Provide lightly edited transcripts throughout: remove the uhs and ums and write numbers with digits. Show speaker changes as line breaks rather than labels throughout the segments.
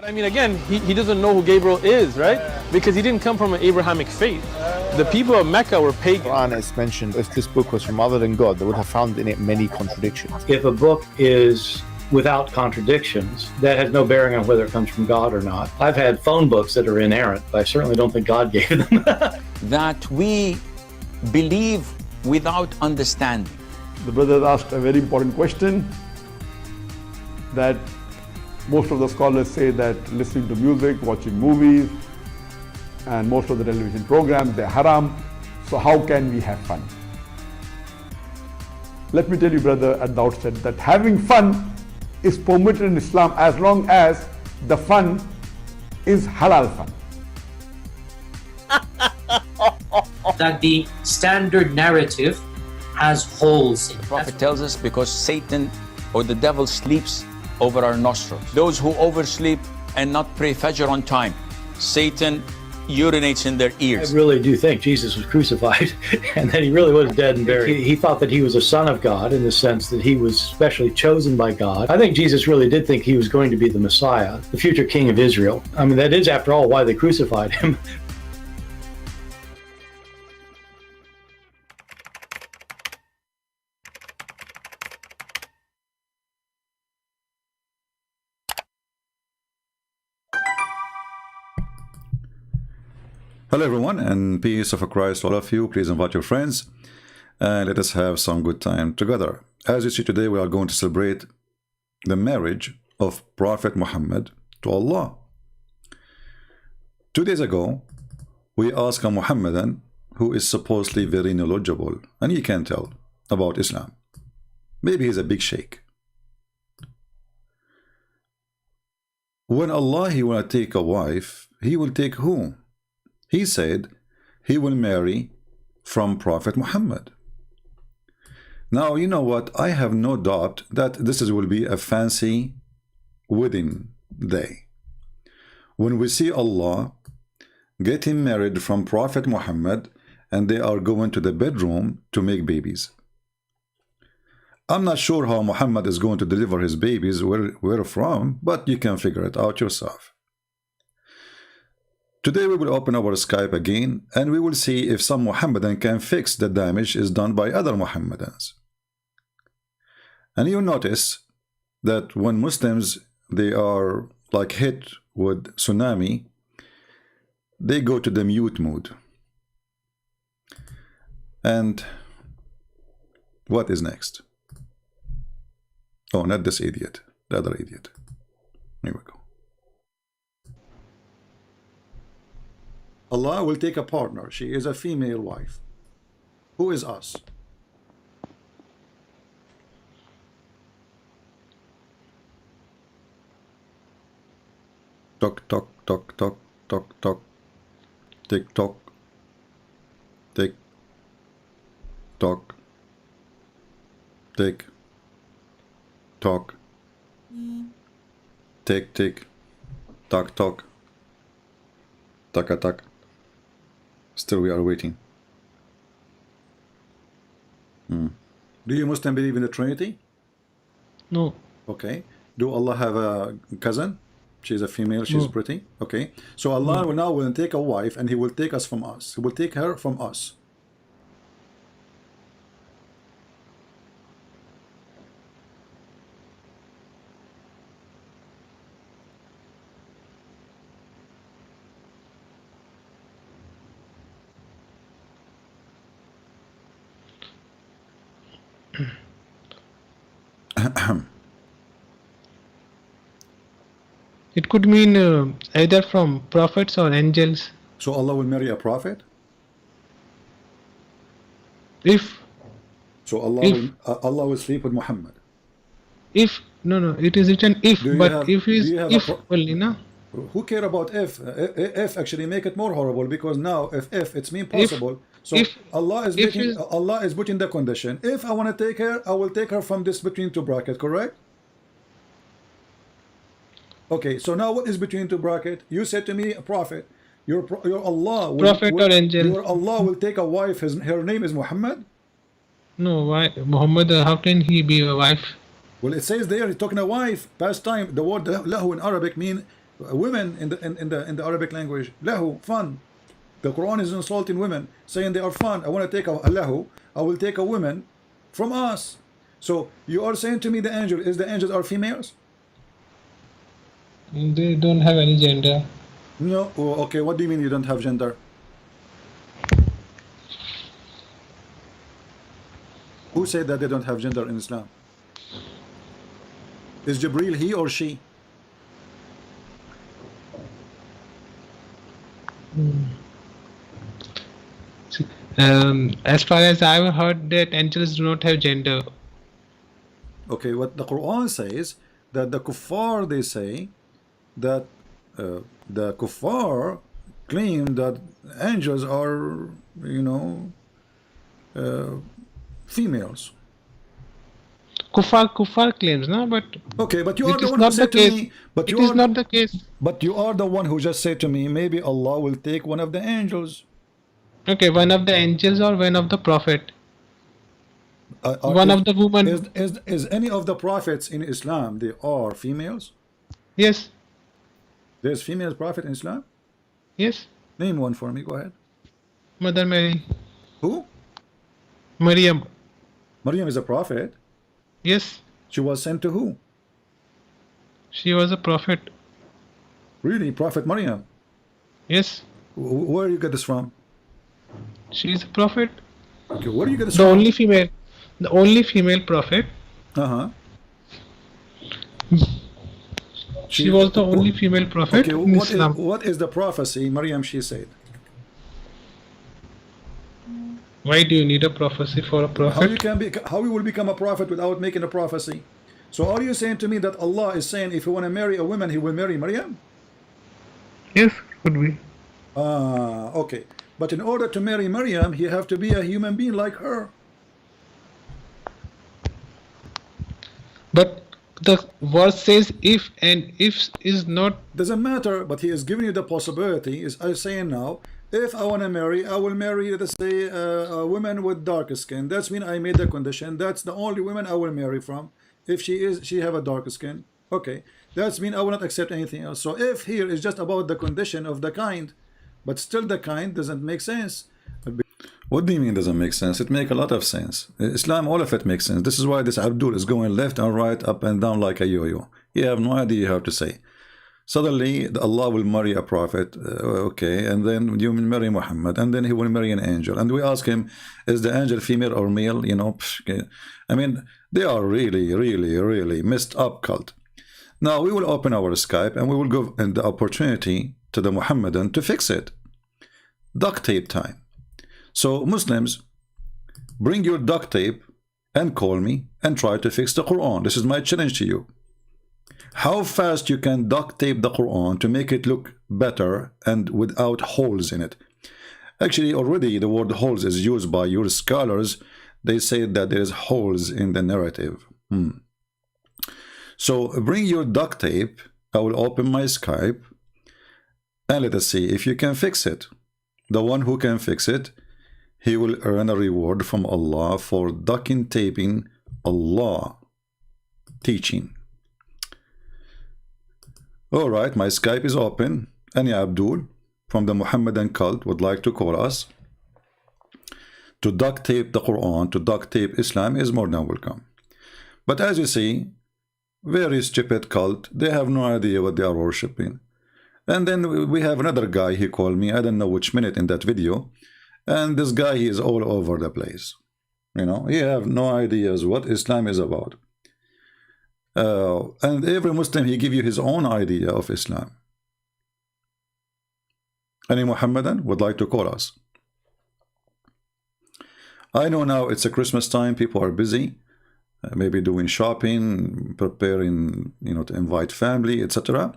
I mean, again, he doesn't know who Gabriel is, right? Because he didn't come from an Abrahamic faith. The people of Mecca were pagan.
Quran is mentioned, if this book was from other than God, they would have found in it many contradictions.
If a book is without contradictions, that has no bearing on whether it comes from God or not. I've had phone books that are inerrant, but I certainly don't think God gave them.
That we believe without understanding.
The brother asked a very important question, that most of the scholars say that listening to music, watching movies, and most of the television programs, they're haram. So how can we have fun? Let me tell you, brother, at the outset, that having fun is permitted in Islam as long as the fun is halal fun.
That the standard narrative has holes in it.
The Prophet tells us because Satan or the devil sleeps over our nostrils. Those who oversleep and not pray Fajr on time, Satan urinates in their ears.
I really do think Jesus was crucified and that he really was dead and buried. He thought that he was a son of God in the sense that he was specially chosen by God. I think Jesus really did think he was going to be the Messiah, the future king of Israel. I mean, that is, after all, why they crucified him.
Hello everyone, and peace of Christ to all of you. Please invite your friends and let us have some good time together. As you see, today we are going to celebrate the marriage of Prophet Muhammad to Allah. 2 days ago, we asked a Muhammadan who is supposedly very knowledgeable, and he can tell about Islam. Maybe he's a big sheikh. When Allah, he will take a wife, he will take who? He said he will marry from Prophet Muhammad. Now, you know what? I have no doubt that this will be a fancy wedding day. When we see Allah getting married from Prophet Muhammad and they are going to the bedroom to make babies. I'm not sure how Muhammad is going to deliver his babies, where from, but you can figure it out yourself. Today we will open our Skype again and we will see if some Muhammadan can fix the damage is done by other Muhammadans. And you'll notice that when Muslims, they are like hit with tsunami, they go to the mute mode. And what is next? Oh, not this idiot, the other idiot. Here we go. Allah will take a partner. She is a female wife. Who is us? Tock, tock, tock, tock, tock, tock. Tick, tock. Tick. Tock. Tick. Tock. Tick, tick. Tock, tock. Taka, tak. Still we are waiting. Do you Muslim believe in the Trinity?
No.
Okay. Do Allah have a cousin? She's a female, she's pretty. Okay. So Allah will now take a wife and he will take us from us. He will take her from us.
It could mean either from prophets or angels.
So Allah will marry a prophet?
If
So Allah will sleep with Muhammad.
If no, it is written if, but if is if only, no.
Who care about if? If actually make it more horrible, because now if it's mean possible. So
if
Allah is putting the condition. If I want to take her, I will take her from this between two bracket, correct? Okay, so now what is between two bracket? You said to me, a prophet. Your Allah
or angel.
Your Allah will take a wife. Her name is Muhammad.
No, why Muhammad? How can he be a wife?
Well, it says there, he's talking a wife. Past time. The word lahu in Arabic mean women in the Arabic language, lahu, fun. The Quran is insulting women, saying they are fun. I want to take a lahu, I will take a woman from us. So you are saying to me the angels are females?
They don't have any gender.
No. Oh, okay, what do you mean you don't have gender? Who said that they don't have gender in Islam? Is Jibreel he or she?
As far as I've heard, that angels do not have gender.
Okay, what the Quran says, that the kuffar, they say that the kuffar claim that angels are, you know, females.
Kuffar claims, no, but
okay, but you are
it
the
is
one who
not the
said to
case.
me, but
It
you
is
are,
not the case.
but you are the one who just said to me, maybe Allah will take one of the angels.
Okay, one of the angels or one of the prophet. One of the women.
Is any of the prophets in Islam, they are females?
Yes.
There's female prophet in Islam?
Yes.
Name one for me, go ahead.
Mother Mary.
Who?
Maryam.
Maryam is a prophet?
Yes.
She was sent to who?
She was a prophet.
Really? Prophet Maryam?
Yes.
Where do you get this from?
She is a prophet.
Okay, where do you get this
The
from?
the only female prophet.
Uh-huh.
She was the only female prophet
Okay,
in Islam.
what is the prophecy Maryam she said?
Why do you need a prophecy for a prophet?
How you will become a prophet without making a prophecy? So are you saying to me that Allah is saying if you want to marry a woman, he will marry Maryam?
Yes, could be.
Okay. But in order to marry Maryam, he have to be a human being like her.
But the verse says if, and if is not.
Doesn't matter, but he is giving you the possibility. Is I saying now, if I want to marry, I will marry, let's say, a woman with dark skin. That's mean I made the condition. That's the only woman I will marry from. If she have a dark skin, okay. That's mean I will not accept anything else. So if here is just about the condition of the kind, but still the kind doesn't make sense. What do you mean doesn't make sense? It makes a lot of sense. Islam, all of it makes sense. This is why this Abdul is going left and right, up and down like a yo-yo. You have no idea how to say. Suddenly Allah will marry a prophet, okay, and then you will marry Muhammad, and then he will marry an angel, and we ask him, is the angel female or male? You know, I mean, they are really messed up cult. Now we will open our Skype and we will give the opportunity to the Muhammadan to fix it. Duct tape time. So Muslims, bring your duct tape and call me and try to fix the Quran. This is my challenge to you. How fast you can duct tape the Quran to make it look better and without holes in it. Actually, already the word holes is used by your scholars. They say that there is holes in the narrative. So bring your duct tape. I will open my Skype and let us see if you can fix it. The one who can fix it, he will earn a reward from Allah for duct taping Allah teaching. All right, my Skype is open. Any Abdul from the Muhammadan cult would like to call us to duct tape the Quran, to duct tape Islam, is more than welcome. But as you see, very stupid cult. They have no idea what they are worshipping. And then we have another guy, he called me, I don't know which minute in that video, and this guy, he is all over the place. You know, he have no ideas what Islam is about. And every Muslim, he give you his own idea of Islam. Any Muhammadan would like to call us? I know now it's a Christmas time, people are busy, maybe doing shopping, preparing, you know, to invite family, etc.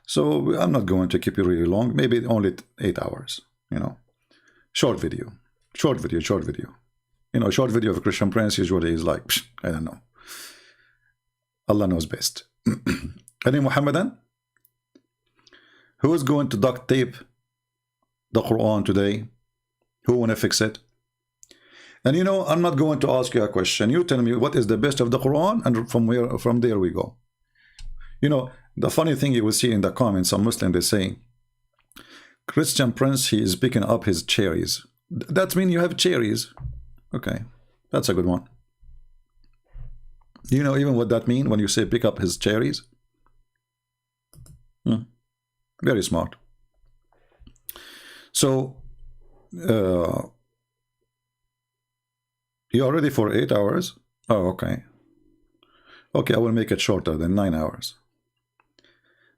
So I'm not going to keep you really long, maybe only 8 hours, you know. Short video. You know, short video of a Christian Prince usually is like, I don't know. Allah knows best. Any Muhammadan? Who is going to duct tape the Quran today? Who want to fix it? And you know, I'm not going to ask you a question. You tell me what is the best of the Quran, and from there we go. You know, The funny thing you will see in the comments, some Muslim, they say, Christian Prince, he is picking up his cherries. That means you have cherries. Okay, that's a good one. You know even what that means when you say pick up his cherries? Very smart. So, you are ready for 8 hours? Oh, okay. Okay, I will make it shorter than 9 hours.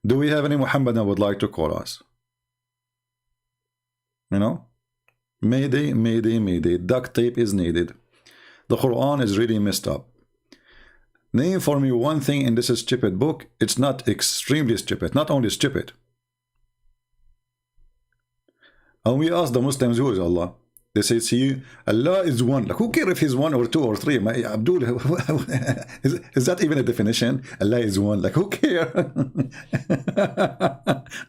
Do we have any Muhammadan would like to call us? You know? Mayday, mayday, mayday. Duct tape is needed. The Quran is really messed up. Name for me one thing in this stupid book. It's not extremely stupid. Not only stupid. And we ask the Muslims, who is Allah? They say, see, Allah is one. Like, who cares if he's one or two or three? Abdul, is that even a definition? Allah is one. Like, who cares?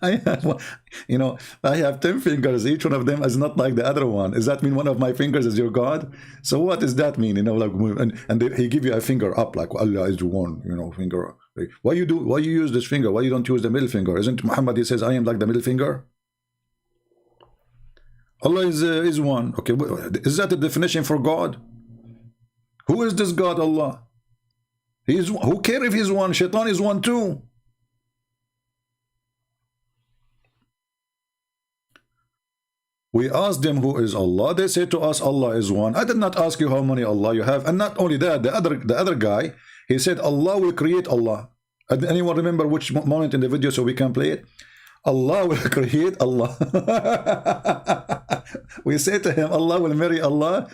I have 10 fingers. Each one of them is not like the other one. Does that mean one of my fingers is your God? So what does that mean? He give you a finger up, like Allah is one. Finger. Why you use this finger? Why you don't use the middle finger? Isn't Muhammad? He says, I am like the middle finger. Allah is one. Okay, is that the definition for God? Who is this God, Allah? Who cares if he's one? Shaitan is one too. We asked them who is Allah. They say to us, Allah is one. I did not ask you how many Allah you have. And not only that, the other guy, he said Allah will create Allah. Anyone remember which moment in the video so we can play it? Allah will create Allah. We say to him, Allah will marry Allah.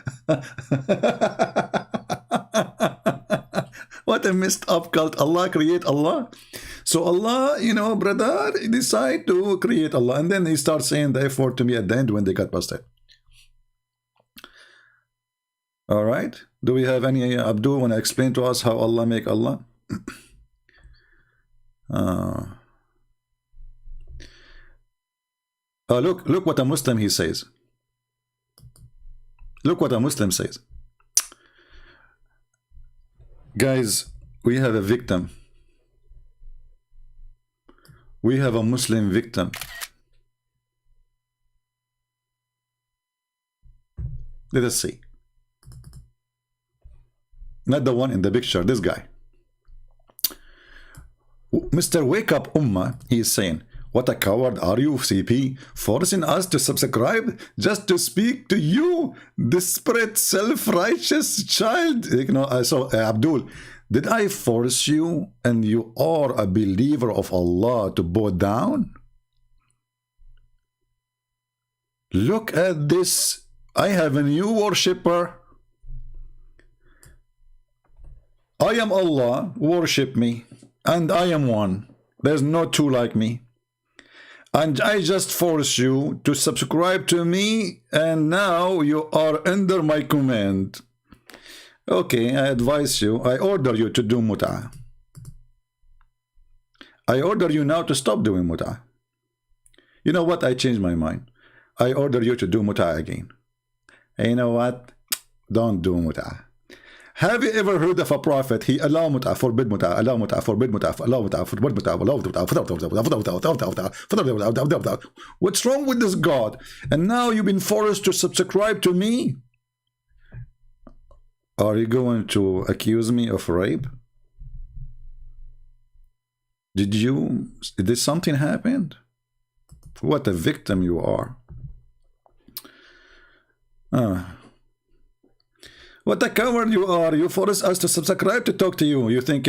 What a messed up cult. Allah create Allah. So Allah, brother, decide to create Allah. And then he starts saying the F word to me at the end when they got busted. All right. Do we have any Abdul want to explain to us how Allah make Allah? Look what a Muslim he says. Look what a Muslim says. Guys, we have a victim. We have a Muslim victim. Let us see. Not the one in the picture, this guy. Mr. Wake Up Ummah, he is saying, what a coward are you, CP, forcing us to subscribe just to speak to you, desperate, self-righteous child. So Abdul, did I force you and you are a believer of Allah to bow down? Look at this. I have a new worshipper. I am Allah, worship me, and I am one. There's no two like me. And I just force you to subscribe to me, and now you are under my command. Okay, I advise you, I order you to do mut'ah. I order you now to stop doing mut'ah. You know what? I changed my mind. I order you to do mut'ah again. And you know what? Don't do mut'ah. Have you ever heard of a prophet? He allow mut'ah, forbid mut'ah, allow mut'ah, forbid mut'ah, allow mut'ah, forbid mut'ah, allow mut'ah. What's wrong with this God? And now you've been forced to subscribe to me? Are you going to accuse me of rape? Did something happen? What a victim you are. What a coward you are. You force us to subscribe to talk to you. You think,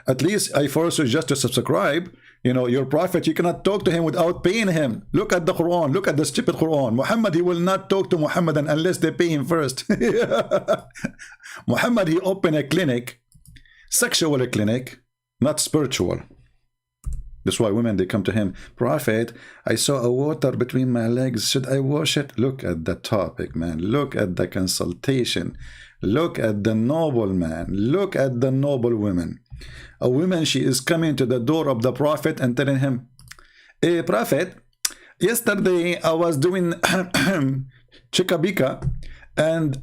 at least I force you just to subscribe. Your prophet, you cannot talk to him without paying him. Look at the Quran. Look at the stupid Quran. Muhammad, he will not talk to Muhammadan unless they pay him first. Muhammad, he opened a clinic, sexual clinic, not spiritual. That's why women, they come to him. Prophet, I saw a water between my legs. Should I wash it? Look at the topic, man. Look at the consultation. Look at the noble man. Look at the noble women. A woman, she is coming to the door of the Prophet and telling him, hey, Prophet, yesterday I was doing chikabika and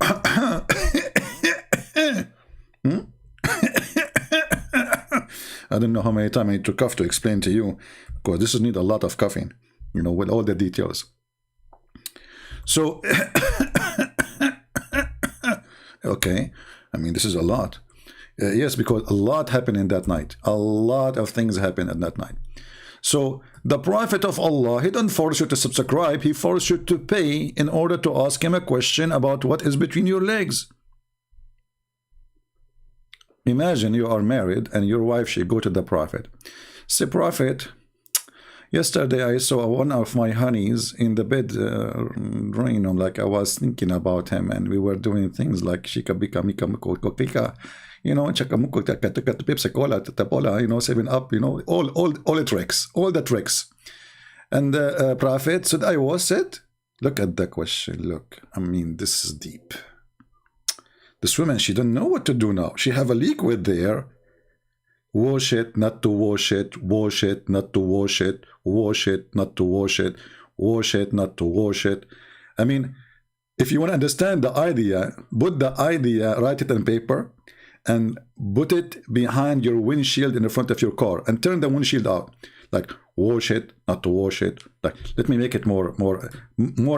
I don't know how many times I need to cough to explain to you, because this need a lot of coughing, you know, with all the details. So, okay, I mean, this is a lot. Yes, because a lot happened in that night. A lot of things happened in that night. So the Prophet of Allah, he don't force you to subscribe, he forces you to pay in order to ask him a question about what is between your legs. Imagine you are married and your wife, she go to the Prophet. Say, Prophet, yesterday I saw one of my honeys in the bed, you know, like I was thinking about him, and we were doing things like shika bika mika miko kokika, you know, chakamuko takatuka Pepsi Cola, tatapola, you know, 7-Up, you know, all the tricks, all the tricks. And the Prophet said, I was said, look at the question, look, I mean, this is deep. This woman, she don't know what to do now. She have a liquid there. Wash it, not to wash it, wash it, not to wash it, wash it, not to wash it, wash it, not to wash it. I mean, if you want to understand the idea, put the idea, write it on paper, and put it behind your windshield in the front of your car, and turn the windshield out. Like, wash it, not to wash it. Like, let me make it more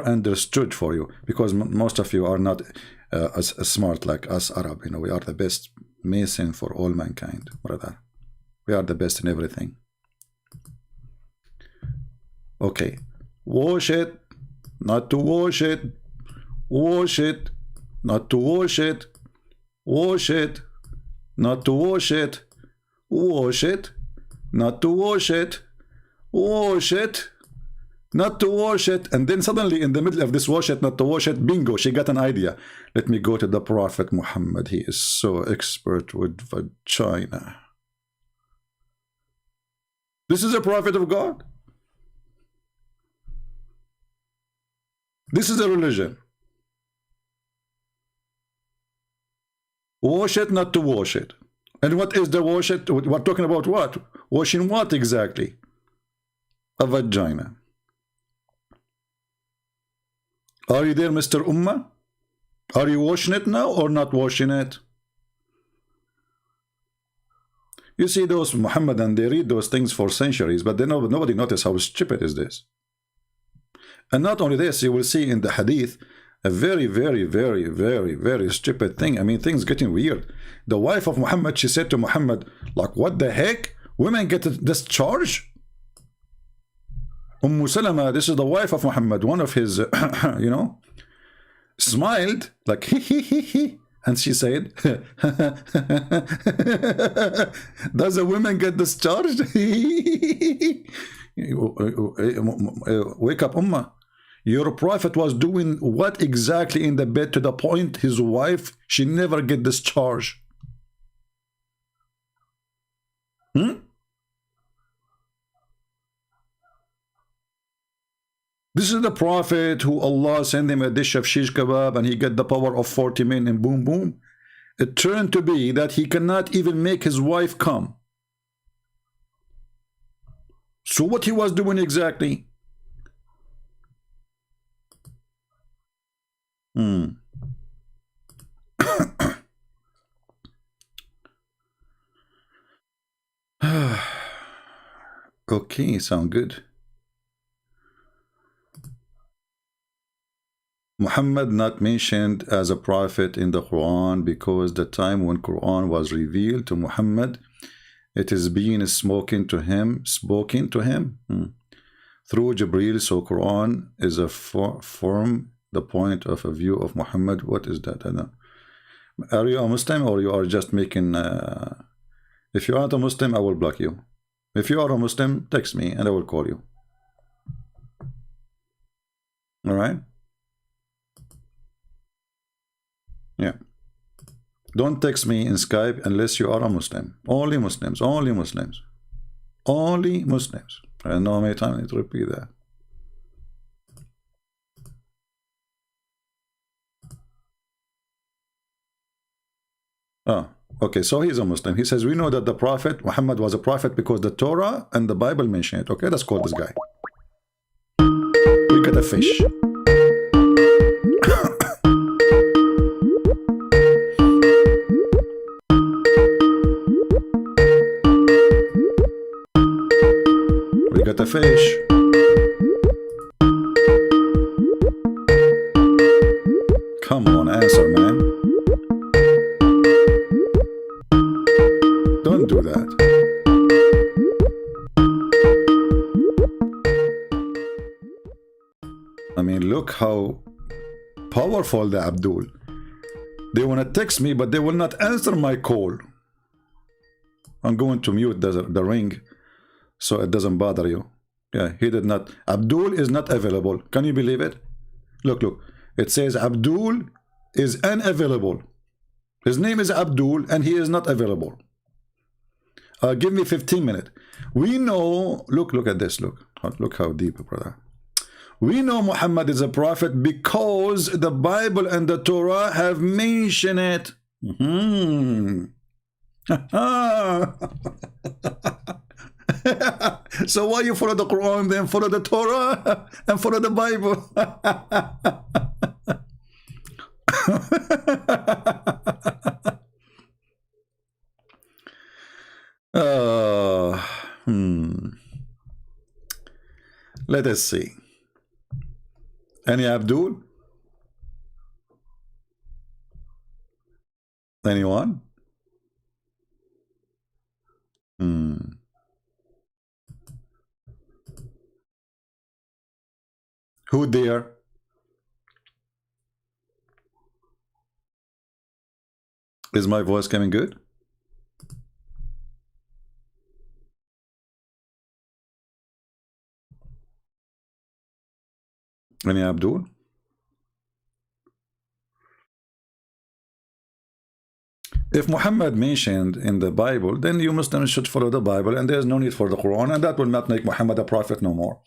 understood for you, because most of you are not as smart like us Arab. You know, we are the best mason for all mankind, brother. We are the best in everything. Okay, wash it, not to wash it, wash it, not to wash it, wash it, not to wash it, wash it, not to wash it, wash it, not to wash it. And then suddenly in the middle of this wash it, not to wash it, bingo, she got an idea. Let me go to the Prophet Muhammad. He is so expert with vagina. This is a prophet of God. This is a religion. Wash it, not to wash it. And what is the wash it? We're talking about what? Washing what exactly? A vagina. Are you there, Mr. Ummah? Are you washing it now or not washing it? You see those Muhammadan, they read those things for centuries, but nobody notice how stupid is this. And not only this, you will see in the hadith a very, very, very, very, very stupid thing. I mean, things getting weird. The wife of Muhammad, she said to Muhammad, like, what the heck? Women get discharged? Salama, this is the wife of Muhammad, one of his, you know, smiled, like, he. And she said, does a woman get discharged? Wake up, Ummah. Your prophet was doing what exactly in the bed, to the point his wife, she never get discharged? This is the prophet who Allah sent him a dish of shish kebab and he get the power of 40 men and boom boom. It turned to be that he cannot even make his wife come. So what he was doing exactly? Okay, sound good. Muhammad not mentioned as a prophet in the Quran because the time when Quran was revealed to Muhammad, it is being spoken to him through Jibreel. So Quran is a form the point of a view of Muhammad. What is that? I don't know. Are you a Muslim or you are just making if you aren't a Muslim, I will block you. If you are a Muslim, text me and I will call you. All right? Yeah. Don't text me in Skype unless you are a Muslim. Only Muslims. Only Muslims. Only Muslims. I don't know how many times I need to repeat that. Oh, okay. So he's a Muslim. He says, we know that the Prophet Muhammad was a prophet because the Torah and the Bible mention it. Okay, let's call this guy. We got a fish. Come on, answer, man. Don't do that. I mean, look how powerful the Abdul. They want to text me, but they will not answer my call. I'm going to mute the ring so it doesn't bother you. Yeah, he did not. Abdul is not available. Can you believe it? Look, look. It says Abdul is unavailable. His name is Abdul and he is not available. Give me 15 minutes. We know, look at this. Look how deep, brother. We know Muhammad is a prophet because the Bible and the Torah have mentioned it. So why you follow the Quran, then follow the Torah and follow the Bible? Let us see. Any Abdul? Anyone? Who there? Is my voice coming good? Any Abdul? If Muhammad mentioned in the Bible, then you Muslims should follow the Bible, and there is no need for the Quran, and that will not make Muhammad a prophet no more,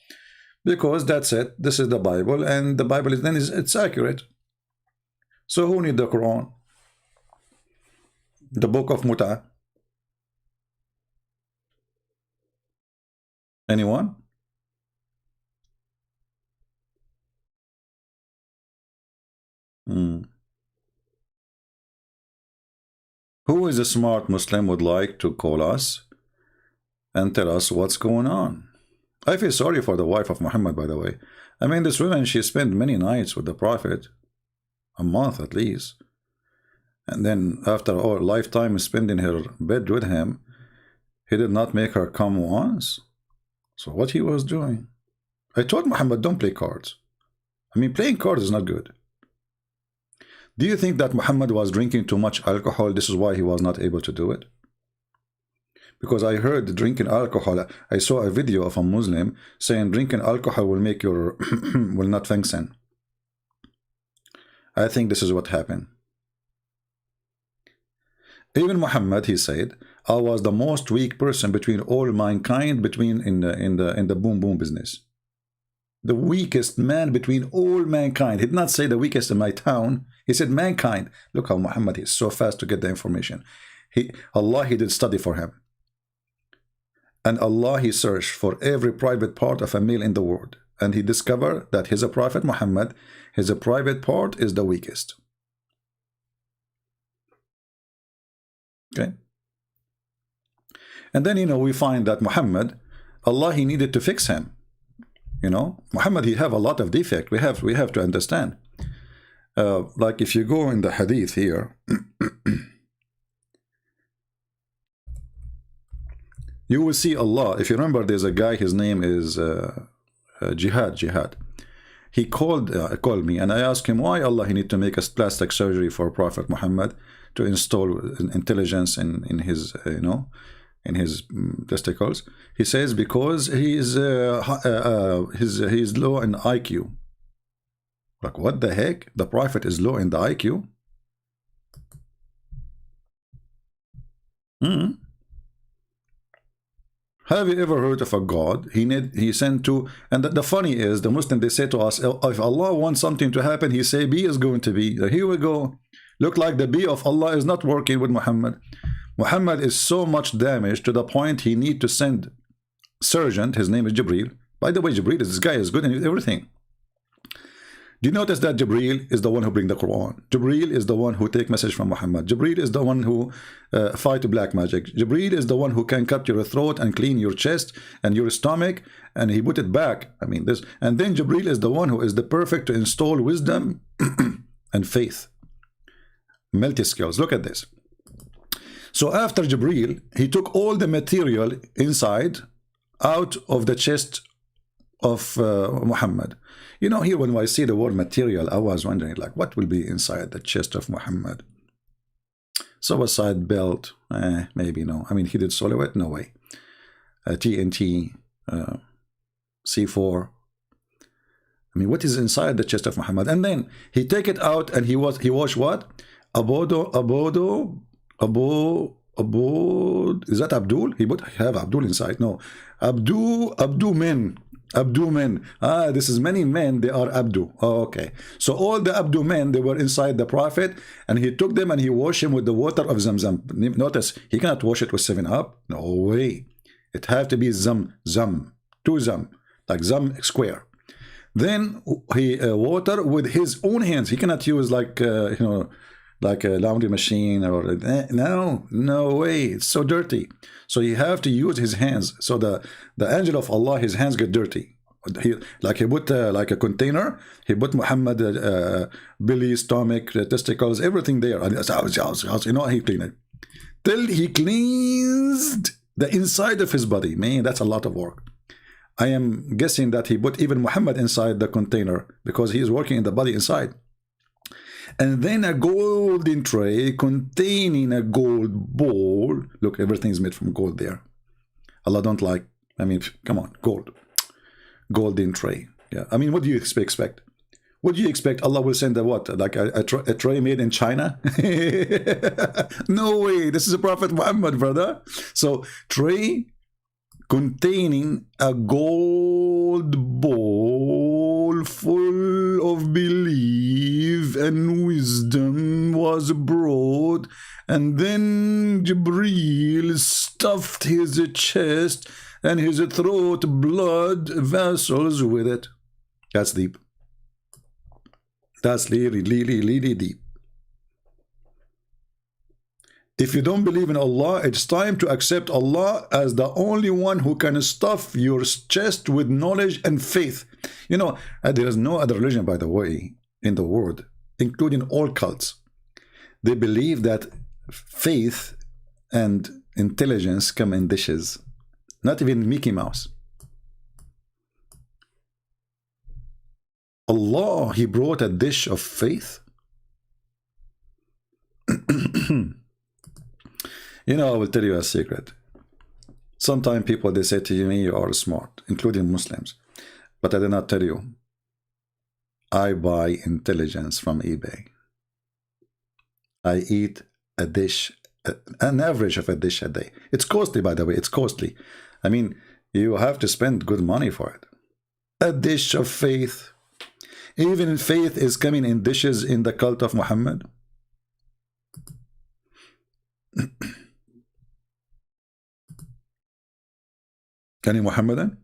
because that's it. This is the Bible, and the Bible is it's accurate. So who need the Quran? The book of Mut'ah? Anyone? Who is a smart Muslim would like to call us and tell us what's going on? I feel sorry for the wife of Muhammad, by the way. I mean, this woman, she spent many nights with the Prophet, a month at least. And then after a lifetime spent in her bed with him, he did not make her come once. So what he was doing? I told Muhammad, don't play cards. I mean, playing cards is not good. Do you think that Muhammad was drinking too much alcohol? This is why he was not able to do it? Because I heard drinking alcohol, I saw a video of a Muslim saying drinking alcohol will make your will not function. I think this is what happened. Even Muhammad, he said, I was the most weak person between all mankind, in the boom boom business. The weakest man between all mankind. He did not say the weakest in my town. He said mankind. Look how Muhammad is so fast to get the information. Allah, he did study for him. And Allah, he searched for every private part of a male in the world. And he discovered that his prophet Muhammad, his private part is the weakest. Okay. And then, we find that Muhammad, Allah, he needed to fix him. Muhammad, he have a lot of defect. We have to understand. Like if you go in the hadith here, you will see Allah. If you remember, there's a guy, his name is Jihad. He called me, and I asked him why Allah he need to make a plastic surgery for Prophet Muhammad to install intelligence in his in his testicles. He says because he's low in IQ. Like, what the heck? The Prophet is low in the IQ? Have you ever heard of a God he sent to? And the funny is, the Muslim, they say to us, if Allah wants something to happen, he say B is going to be. Here we go. Look like the B of Allah is not working with Muhammad. Muhammad is so much damaged to the point he need to send surgeon. His name is Jibreel. By the way, Jibreel, this guy is good in everything. Do you notice that Jibreel is the one who bring the Quran? Jibreel is the one who take message from Muhammad. Jibreel is the one who fight black magic. Jibreel is the one who can cut your throat and clean your chest and your stomach, and he put it back. I mean this. And then Jibreel is the one who is the perfect to install wisdom and faith. Multi-skills. Look at this. So after Jibreel, he took all the material inside out of the chest of Muhammad. You know, here when I see the word material, I was wondering, like, what will be inside the chest of Muhammad? Suicide belt, maybe no. I mean, he did Solowet, no way. TNT, C4. I mean, what is inside the chest of Muhammad? And then he take it out and he washed what? Abodo, is that Abdul? He have Abdul inside. No, abdomen. This is many men, they are Abdu. Oh, okay. So all the Abdu men, they were inside the Prophet, and he took them and he washed him with the water of Zamzam. Notice, he cannot wash it with 7-Up. No way. It have to be Zam, two Zam, like Zam square. Then he water with his own hands. He cannot use like, you know, like a laundry machine or no way, it's so dirty. So you have to use his hands. So the angel of Allah, his hands get dirty. He put like a container, he put Muhammad belly, stomach, testicles, everything there, and you know, he cleaned it till he cleansed the inside of his body. Man, that's a lot of work. I am guessing that he put even Muhammad inside the container because he is working in the body inside. And then a golden tray containing a gold bowl. Look, everything is made from gold there. Allah don't like, I mean, come on, gold. Golden tray. Yeah, I mean, what do you expect? What do you expect? Allah will send a what? Like a tray made in China? No way. This is a Prophet Muhammad, brother. So, tray containing a gold bowl full of belief and wisdom was brought, and then Jibreel stuffed his chest and his throat blood vessels with it. That's deep. That's really deep. If you don't believe in Allah, it's time to accept Allah as the only one who can stuff your chest with knowledge and faith. You know, there is no other religion, by the way, in the world, including all cults. They believe that faith and intelligence come in dishes. Not even Mickey Mouse. Allah, He brought a dish of faith. You know, I will tell you a secret. Sometimes people, they say to me, you are smart, including Muslims. But I did not tell you. I buy intelligence from eBay. I eat a dish, an average of a dish a day. It's costly, by the way, it's costly. I mean, you have to spend good money for it. A dish of faith. Even faith is coming in dishes in the cult of Muhammad. Can you Muhammadan?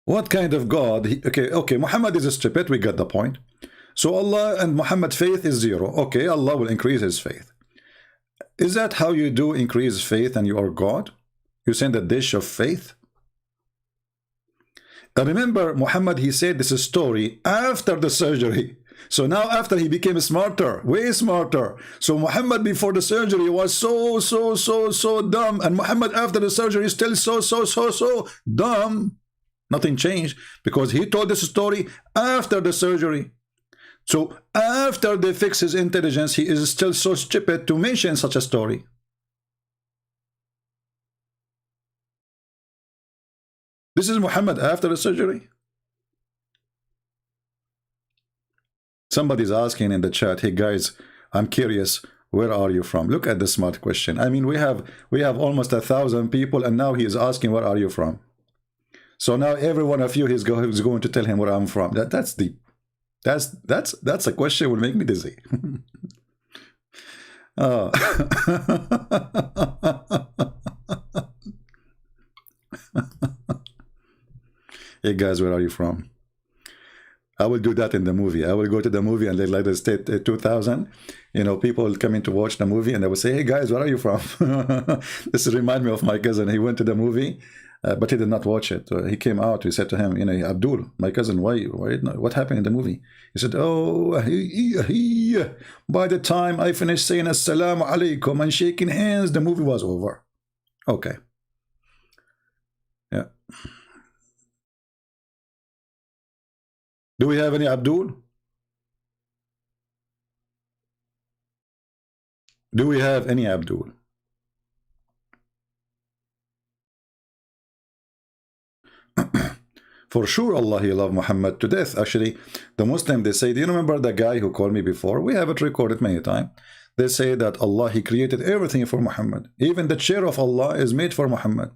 What kind of God? Okay, Muhammad is stupid, we got the point. So Allah and Muhammad faith is 0. Okay, Allah will increase his faith. Is that how you do increase faith and you are God? You send a dish of faith? And remember, Muhammad, he said this is story after the surgery. So now after he became smarter, way smarter. So Muhammad before the surgery was so dumb. And Muhammad after the surgery is still so dumb. Nothing changed because he told this story after the surgery. So after they fix his intelligence, he is still so stupid to mention such a story. This is Muhammad after the surgery. Somebody's asking in the chat, hey guys, I'm curious, where are you from? Look at the smart question. I mean, we have almost 1,000 people, and now he is asking, where are you from? So now every one of you is going to tell him where I'm from. That's deep. That's a question will make me dizzy. Oh. Hey guys, where are you from? I will do that in the movie. I will go to the movie and like the state 2000, you know, people will come in to watch the movie and they will say, hey guys, where are you from? This reminds me of my cousin. He went to the movie but he did not watch it. He came out. We said to him, you know, Abdul, my cousin, what happened in the movie? He said, oh, by the time I finished saying assalamu alaikum and shaking hands, the movie was over. Okay. Yeah. Do we have any Abdul? Do we have any Abdul? For sure, Allah, He loved Muhammad to death. Actually, the Muslim, they say, do you remember the guy who called me before? We have it recorded many times. They say that Allah, He created everything for Muhammad. Even the chair of Allah is made for Muhammad.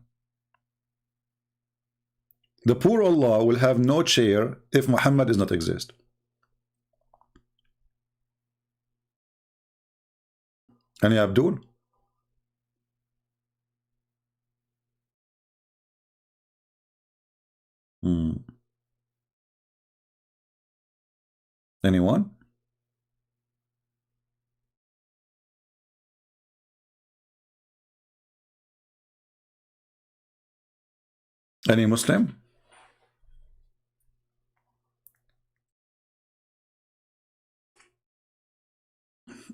The poor Allah will have no chair if Muhammad does not exist. Any Abdul? Anyone? Any Muslim?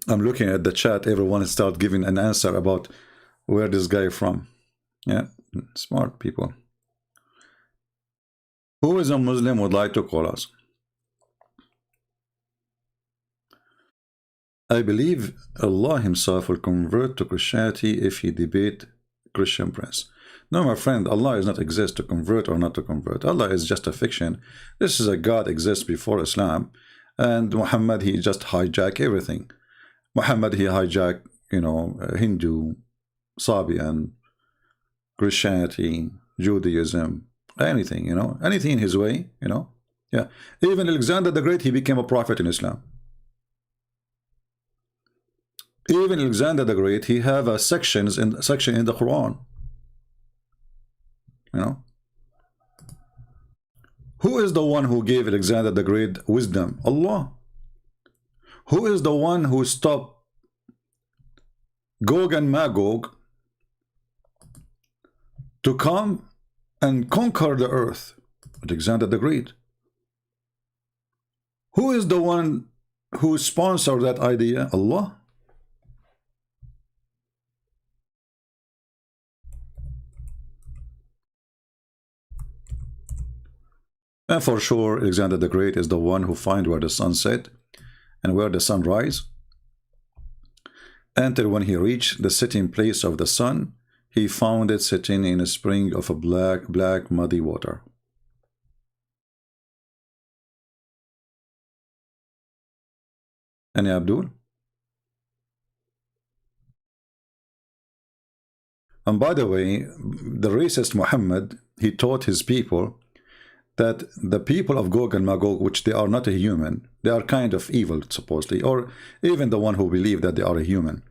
I'm looking at the chat. Everyone start giving an answer about where this guy from. Yeah, smart people. Who is a Muslim would like to call us? I believe Allah Himself will convert to Christianity if He debate Christian prince. No, my friend, Allah does not exist to convert or not to convert. Allah is just a fiction. This is a God exists before Islam, and Muhammad, he just hijacked everything. Muhammad, he hijacked, you know, Hindu, Sabian, Christianity, Judaism, anything, you know, anything in his way, you know. Yeah, even Alexander the Great, he became a prophet in Islam. Even Alexander the Great, he have a section in the Quran. You know, who is the one who gave Alexander the Great wisdom? Allah. Who is the one who stopped Gog and Magog to come and conquer the earth? Alexander the Great. Who is the one who sponsored that idea? Allah. And for sure, Alexander the Great is the one who finds where the sun set and where the sun rise. Until when he reached the setting place of the sun, he found it sitting in a spring of a black muddy water. Any Abdul? And by the way, the racist Muhammad, he taught his people that the people of Gog and Magog, which they are not a human, they are kind of evil, supposedly, or even the one who believe that they are a human.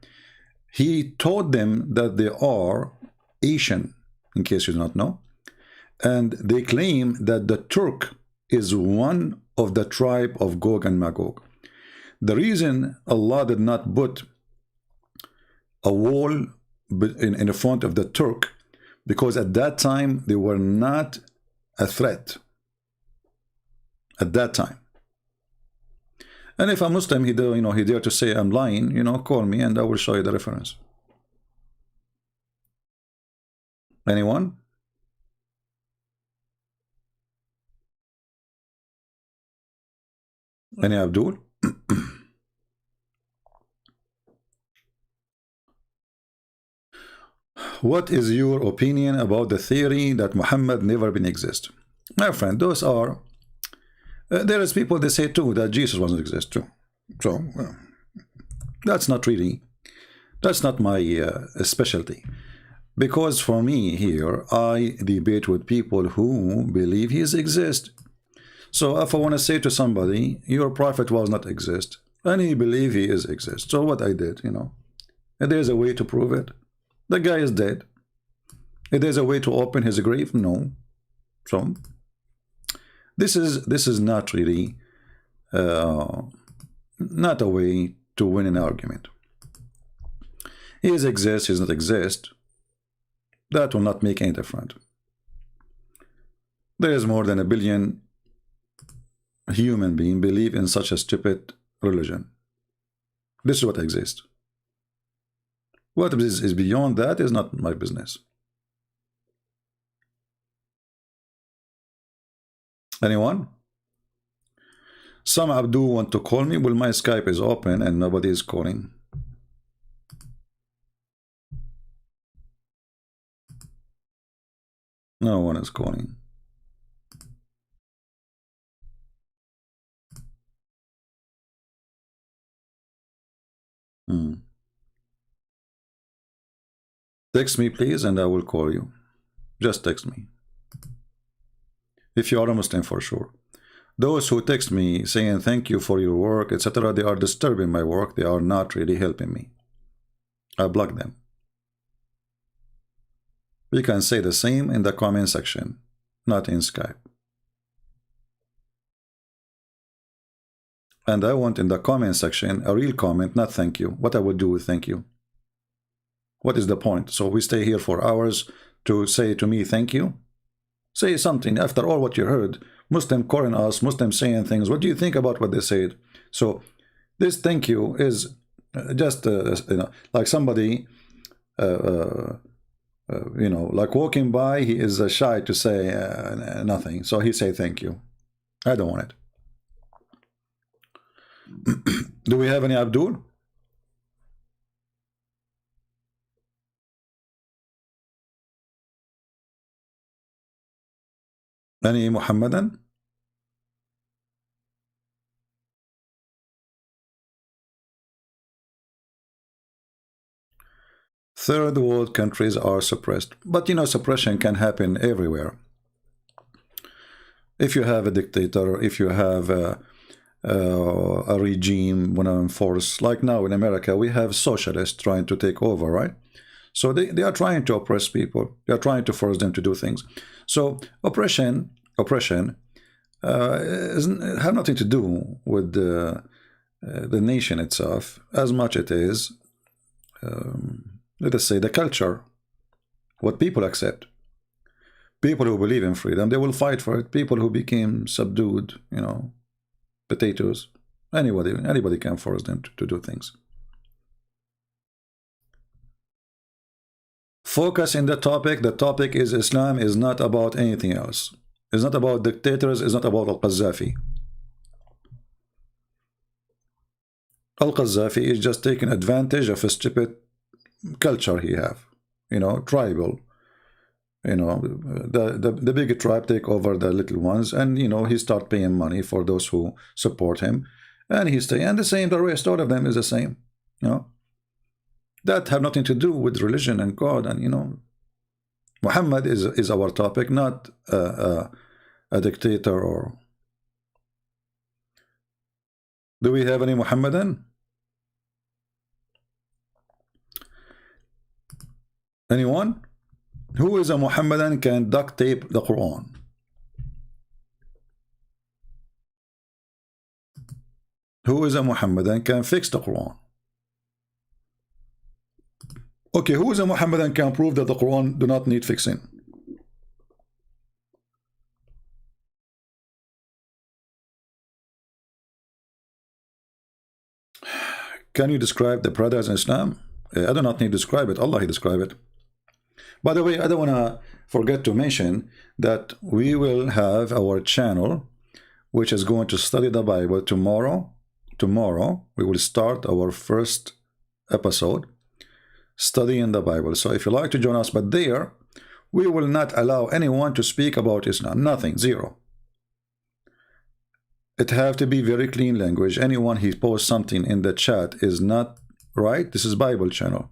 He taught them that they are Asian, in case you do not know, and they claim that the Turk is one of the tribe of Gog and Magog. The reason Allah did not put a wall in the front of the Turk, because at that time they were not a threat. At that time. And if a Muslim, he dare to say I'm lying, call me and I will show you the reference. Anyone? Any Abdul? What is your opinion about the theory that Muhammad never been exist? My friend, those are there is people they say too that Jesus wasn't exist too. So that's not my specialty, because for me here I debate with people who believe he exists. So if I want to say to somebody your prophet was not exist and he believe he is exist, so what I did, and there's a way to prove it. The guy is dead. If there's a way to open his grave, no. So this is not really not a way to win an argument. He is exist, he does not exist. That will not make any difference. There is more than 1 billion human beings believe in such a stupid religion. This is what exists. What is beyond that is not my business. Anyone? Some Abdul want to call me. Well, my Skype is open and nobody is calling. No one is calling. Text me, please, and I will call you. Just text me. If you are a Muslim, for sure. Those who text me saying thank you for your work, etc., they are disturbing my work. They are not really helping me. I block them. You can say the same in the comment section, not in Skype. And I want in the comment section a real comment, not thank you. What I would do with thank you? What is the point? So we stay here for hours to say to me thank you? Say something. After all what you heard, Muslim calling us, Muslim saying things. What do you think about what they said? So this thank you is just you know, like somebody you know, like walking by, he is shy to say nothing, so he say thank you. I don't want it. Do we have any Abdul? Any Muhammadan? Third world countries are suppressed, but you know, suppression can happen everywhere. If you have a dictator, if you have a regime when in force, like now in America, we have socialists trying to take over, right? So they are trying to oppress people. They are trying to force them to do things. So oppression have nothing to do with the nation itself, as much it is let us say the culture, what people accept. People who believe in freedom, they will fight for it. People who became subdued, you know, potatoes, anybody can force them to do things. Focus in the topic. The topic is Islam is not about anything else. It's not about dictators. It's not about Al-Qaddafi. Al-Qaddafi is just taking advantage of a stupid culture he have, you know, tribal, you know, the big tribe take over the little ones, and you know, he start paying money for those who support him, and he stay, and the same, the rest, all of them is the same, you know, that have nothing to do with religion and God. And you know, Muhammad is our topic, not a dictator. Or do we have any Muhammadan? Anyone? Who is a Muhammadan can duct tape the Quran? Who is a Muhammadan can fix the Quran? Okay, who is a Muhammadan can prove that the Quran do not need fixing? Can you describe the brothers in Islam? I do not need to describe it. Allah, He describe it. By the way, I don't want to forget to mention that we will have our channel, which is going to study the Bible tomorrow. Tomorrow, we will start our first episode, studying the Bible. So if you like to join us, but there, we will not allow anyone to speak about Islam. Nothing, zero. It have to be very clean language. Anyone who posts something in the chat is not right. This is Bible channel.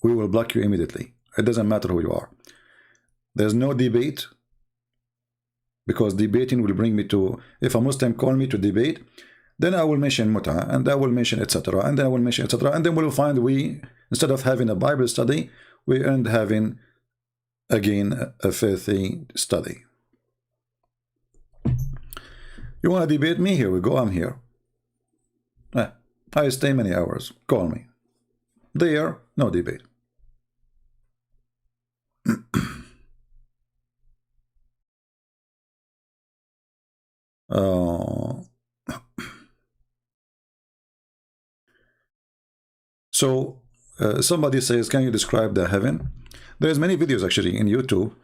We will block you immediately. It doesn't matter who you are. There's no debate, because debating will bring me to, if a Muslim call me to debate, then I will mention Muta, and I will mention etc., and then I will mention etc., and then we'll find we, instead of having a Bible study, we end having again a filthy study. You want to debate me? Here we go. I'm here. I stay many hours. Call me. There, no debate. Somebody says, can you describe the heaven? There's many videos actually in YouTube.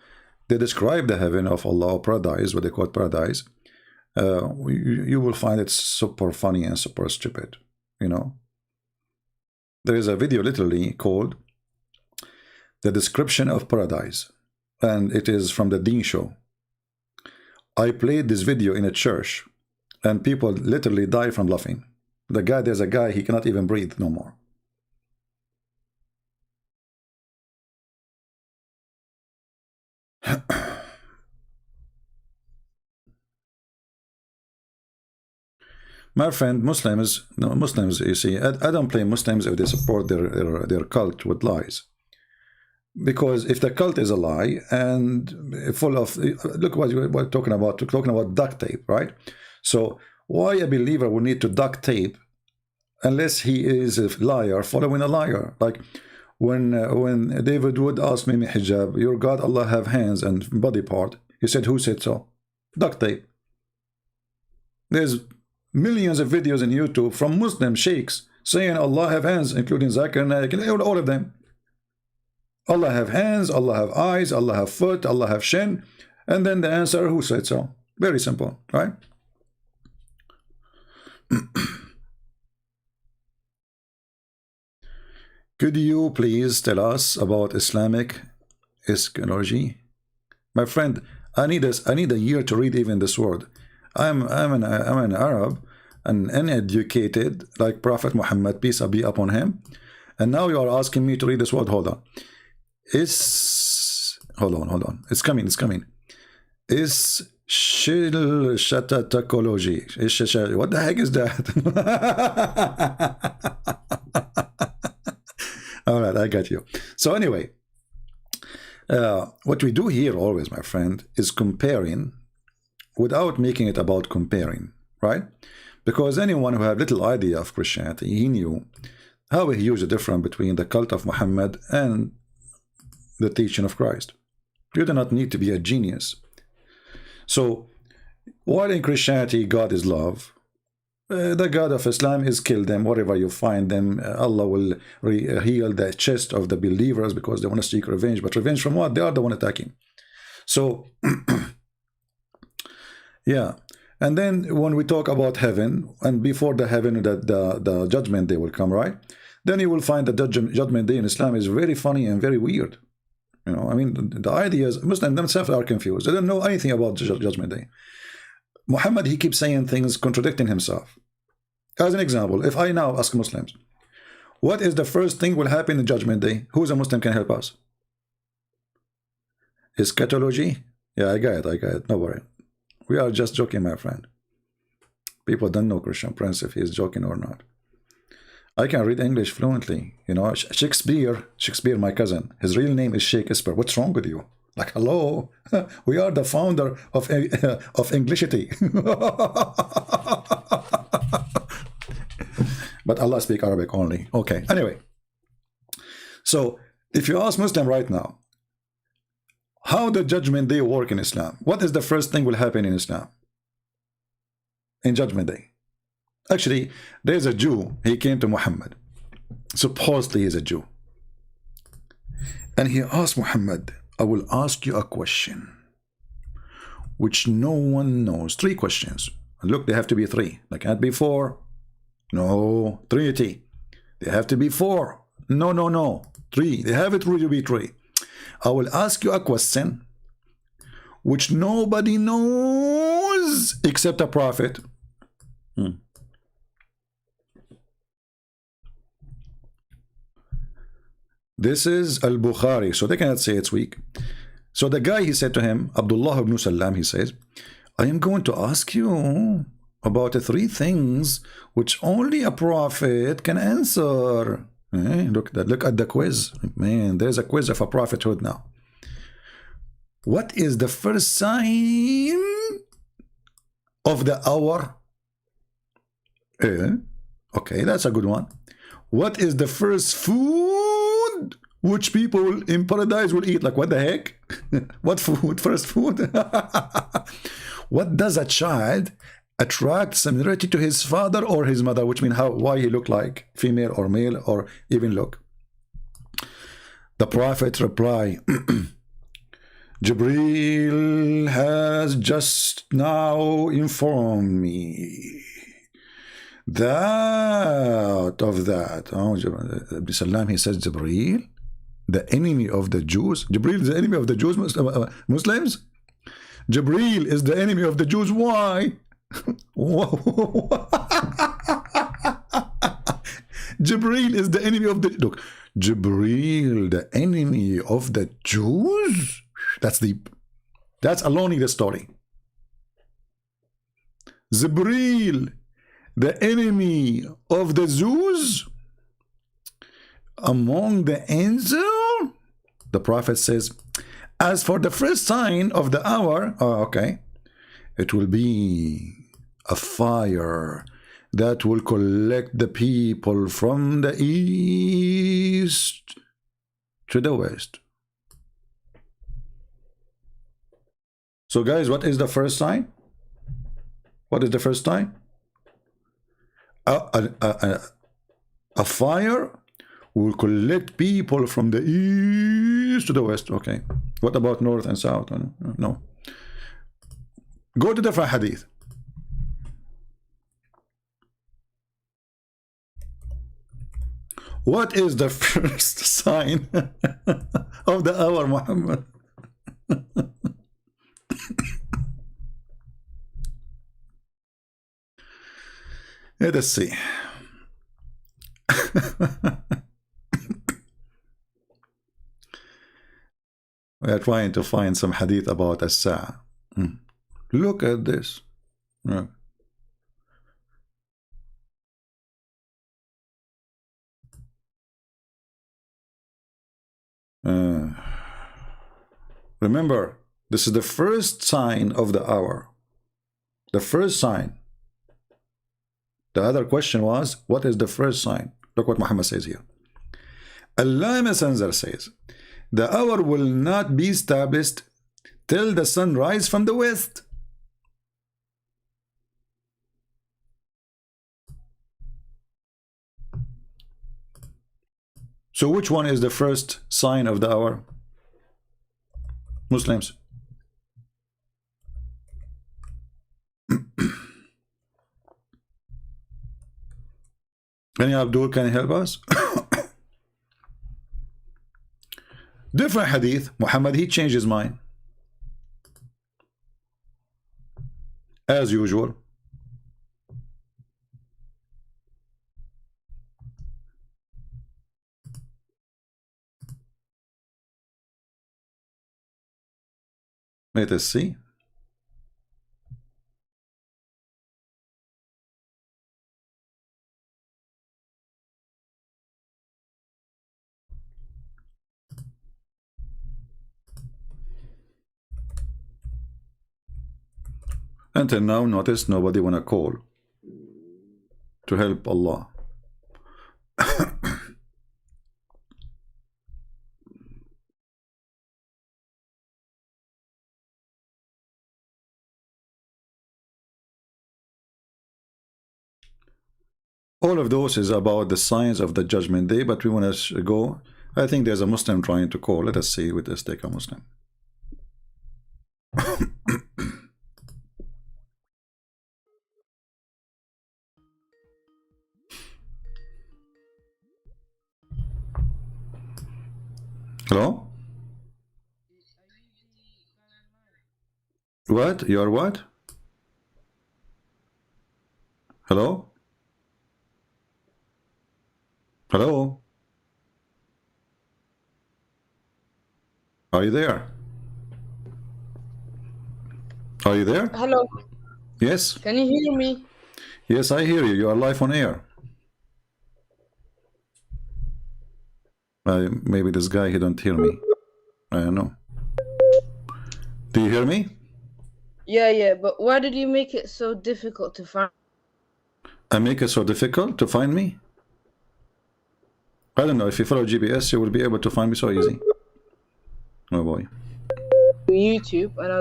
They describe the heaven of Allah, or paradise, what they call paradise. You will find it super funny and super stupid, you know. There is a video literally called The Description of Paradise, and it is from the Deen Show. I played this video in a church, and people literally die from laughing. There's a guy, he cannot even breathe no more. My friend, Muslims, you see, I don't blame Muslims if they support their cult with lies. Because if the cult is a lie and full of, look what we're talking about duct tape, right? So why a believer will need to duct tape unless he is a liar following a liar? Like when David Wood asked Mimi Hijab, your God Allah have hands and body part, he said, who said so? Duct tape. There's millions of videos in YouTube from Muslim sheikhs saying Allah have hands, including Zakir Naik, all of them. Allah have hands, Allah have eyes, Allah have foot, Allah have shin, and then the answer, who said so? Very simple, right? Could you please tell us about Islamic eschatology? My friend, I need a year to read even this word. I'm an Arab, and uneducated, like Prophet Muhammad, peace be upon him, and now you are asking me to read this word. Hold on. Hold on. It's coming. Is shatatology. What the heck is that? All right, I got you. So anyway, what we do here always, my friend, is comparing without making it about comparing, right? Because anyone who had little idea of Christianity, he knew how huge the difference between the cult of Muhammad and the teaching of Christ. You do not need to be a genius. So while in Christianity God is love, the God of Islam is kill them wherever you find them. Allah will heal the chest of the believers because they want to seek revenge. But revenge from what? They are the one attacking. So yeah. And then when we talk about heaven, and before the heaven, the judgment day will come, right? Then you will find the judgment day in Islam is very funny and very weird. You know, I mean, the ideas, Muslims themselves are confused. They don't know anything about the judgment day. Muhammad, he keeps saying things contradicting himself. As an example, if I now ask Muslims, what is the first thing will happen in judgment day? Who's a Muslim can help us? Eschatology? Yeah, I got it. No worry. We are just joking, my friend. People don't know Christian Prince if he is joking or not. I can read English fluently. You know, Shakespeare, my cousin, his real name is Shakespeare. What's wrong with you? Like, hello, we are the founder of Englishity. But Allah speak Arabic only. Okay, anyway. So, if you ask Muslim right now, how the judgment day work in Islam? What is the first thing will happen in Islam? In judgment day. Actually, there's a Jew, he came to Muhammad. Supposedly he's a Jew. And he asked Muhammad, I will ask you a question which no one knows. 3 questions. And look, they have to be 3. They can't be 4. No, Trinity. They have to be 4. No. 3. They have it to be 3. I will ask you a question which nobody knows except a prophet. This is Al-Bukhari, so they cannot say it's weak. So the guy, he said to him, Abdullah ibn Salam, he says, I am going to ask you about 3 things which only a prophet can answer. Look at the quiz. Man, there's a quiz of a prophethood now. What is the first sign of the hour? Okay, that's a good one. What is the first food which people in paradise will eat? Like, what the heck? What food? First food? What does a child attract similarity to his father or his mother, which means why he looked like female or male or even look. The Prophet replied, Jibreel has just now informed me that Ibn Salam, he says, Jibreel, the enemy of the Jews. Jibreel is the enemy of the Jews, Muslims? Jibreel is the enemy of the Jews. Why? Jibreel is the enemy of the... Look, Jibreel, the enemy of the Jews? That's deep. That's alone in the story. Jibreel, the enemy of the Jews among the angels? The Prophet says, as for the first sign of the hour, it will be a fire that will collect the people from the east to the west. So guys, what is the first sign? What is the first sign? A fire will collect people from the east to the west. Okay. What about north and south? No. Go to the hadith. What is the first sign of the hour, Muhammad? Let us see. We are trying to find some hadith about as-sa'a. Look at this. Remember, this is the first sign of the hour. The first sign. The other question was, what is the first sign? Look what Muhammad says here. Allah Messenger says, the hour will not be established till the sun rise from the west. So which one is the first sign of the hour? Muslims. Any Abdul, can you help us? Different hadith. Muhammad, he changed his mind. As usual. Let us see. Until now, notice nobody wanna call to help Allah. All of those is about the signs of the judgment day, but we want to go. I think there's a Muslim trying to call. Let us see. Let us take a Muslim. Hello? What? You are what? Hello? Hello? Are you there? Are you there?
Hello.
Yes?
Can you hear me?
Yes, I hear you. You are live on air. Maybe this guy, he don't hear me. I don't know. Do you hear me?
Yeah, but why did you make it so difficult to find?
I make it so difficult to find me? I don't know. If you follow GPS, you will be able to find me so easy. Oh boy.
YouTube, and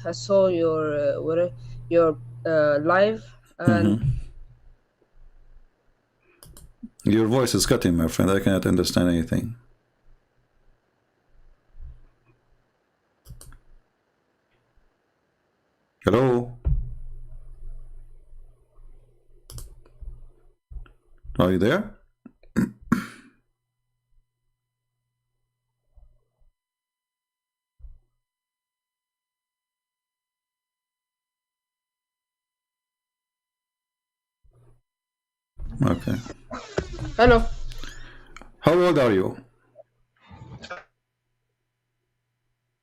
I saw your live And
Your voice is cutting, my friend. I cannot understand anything. Hello? Are you there? Okay.
hello.
How old are you?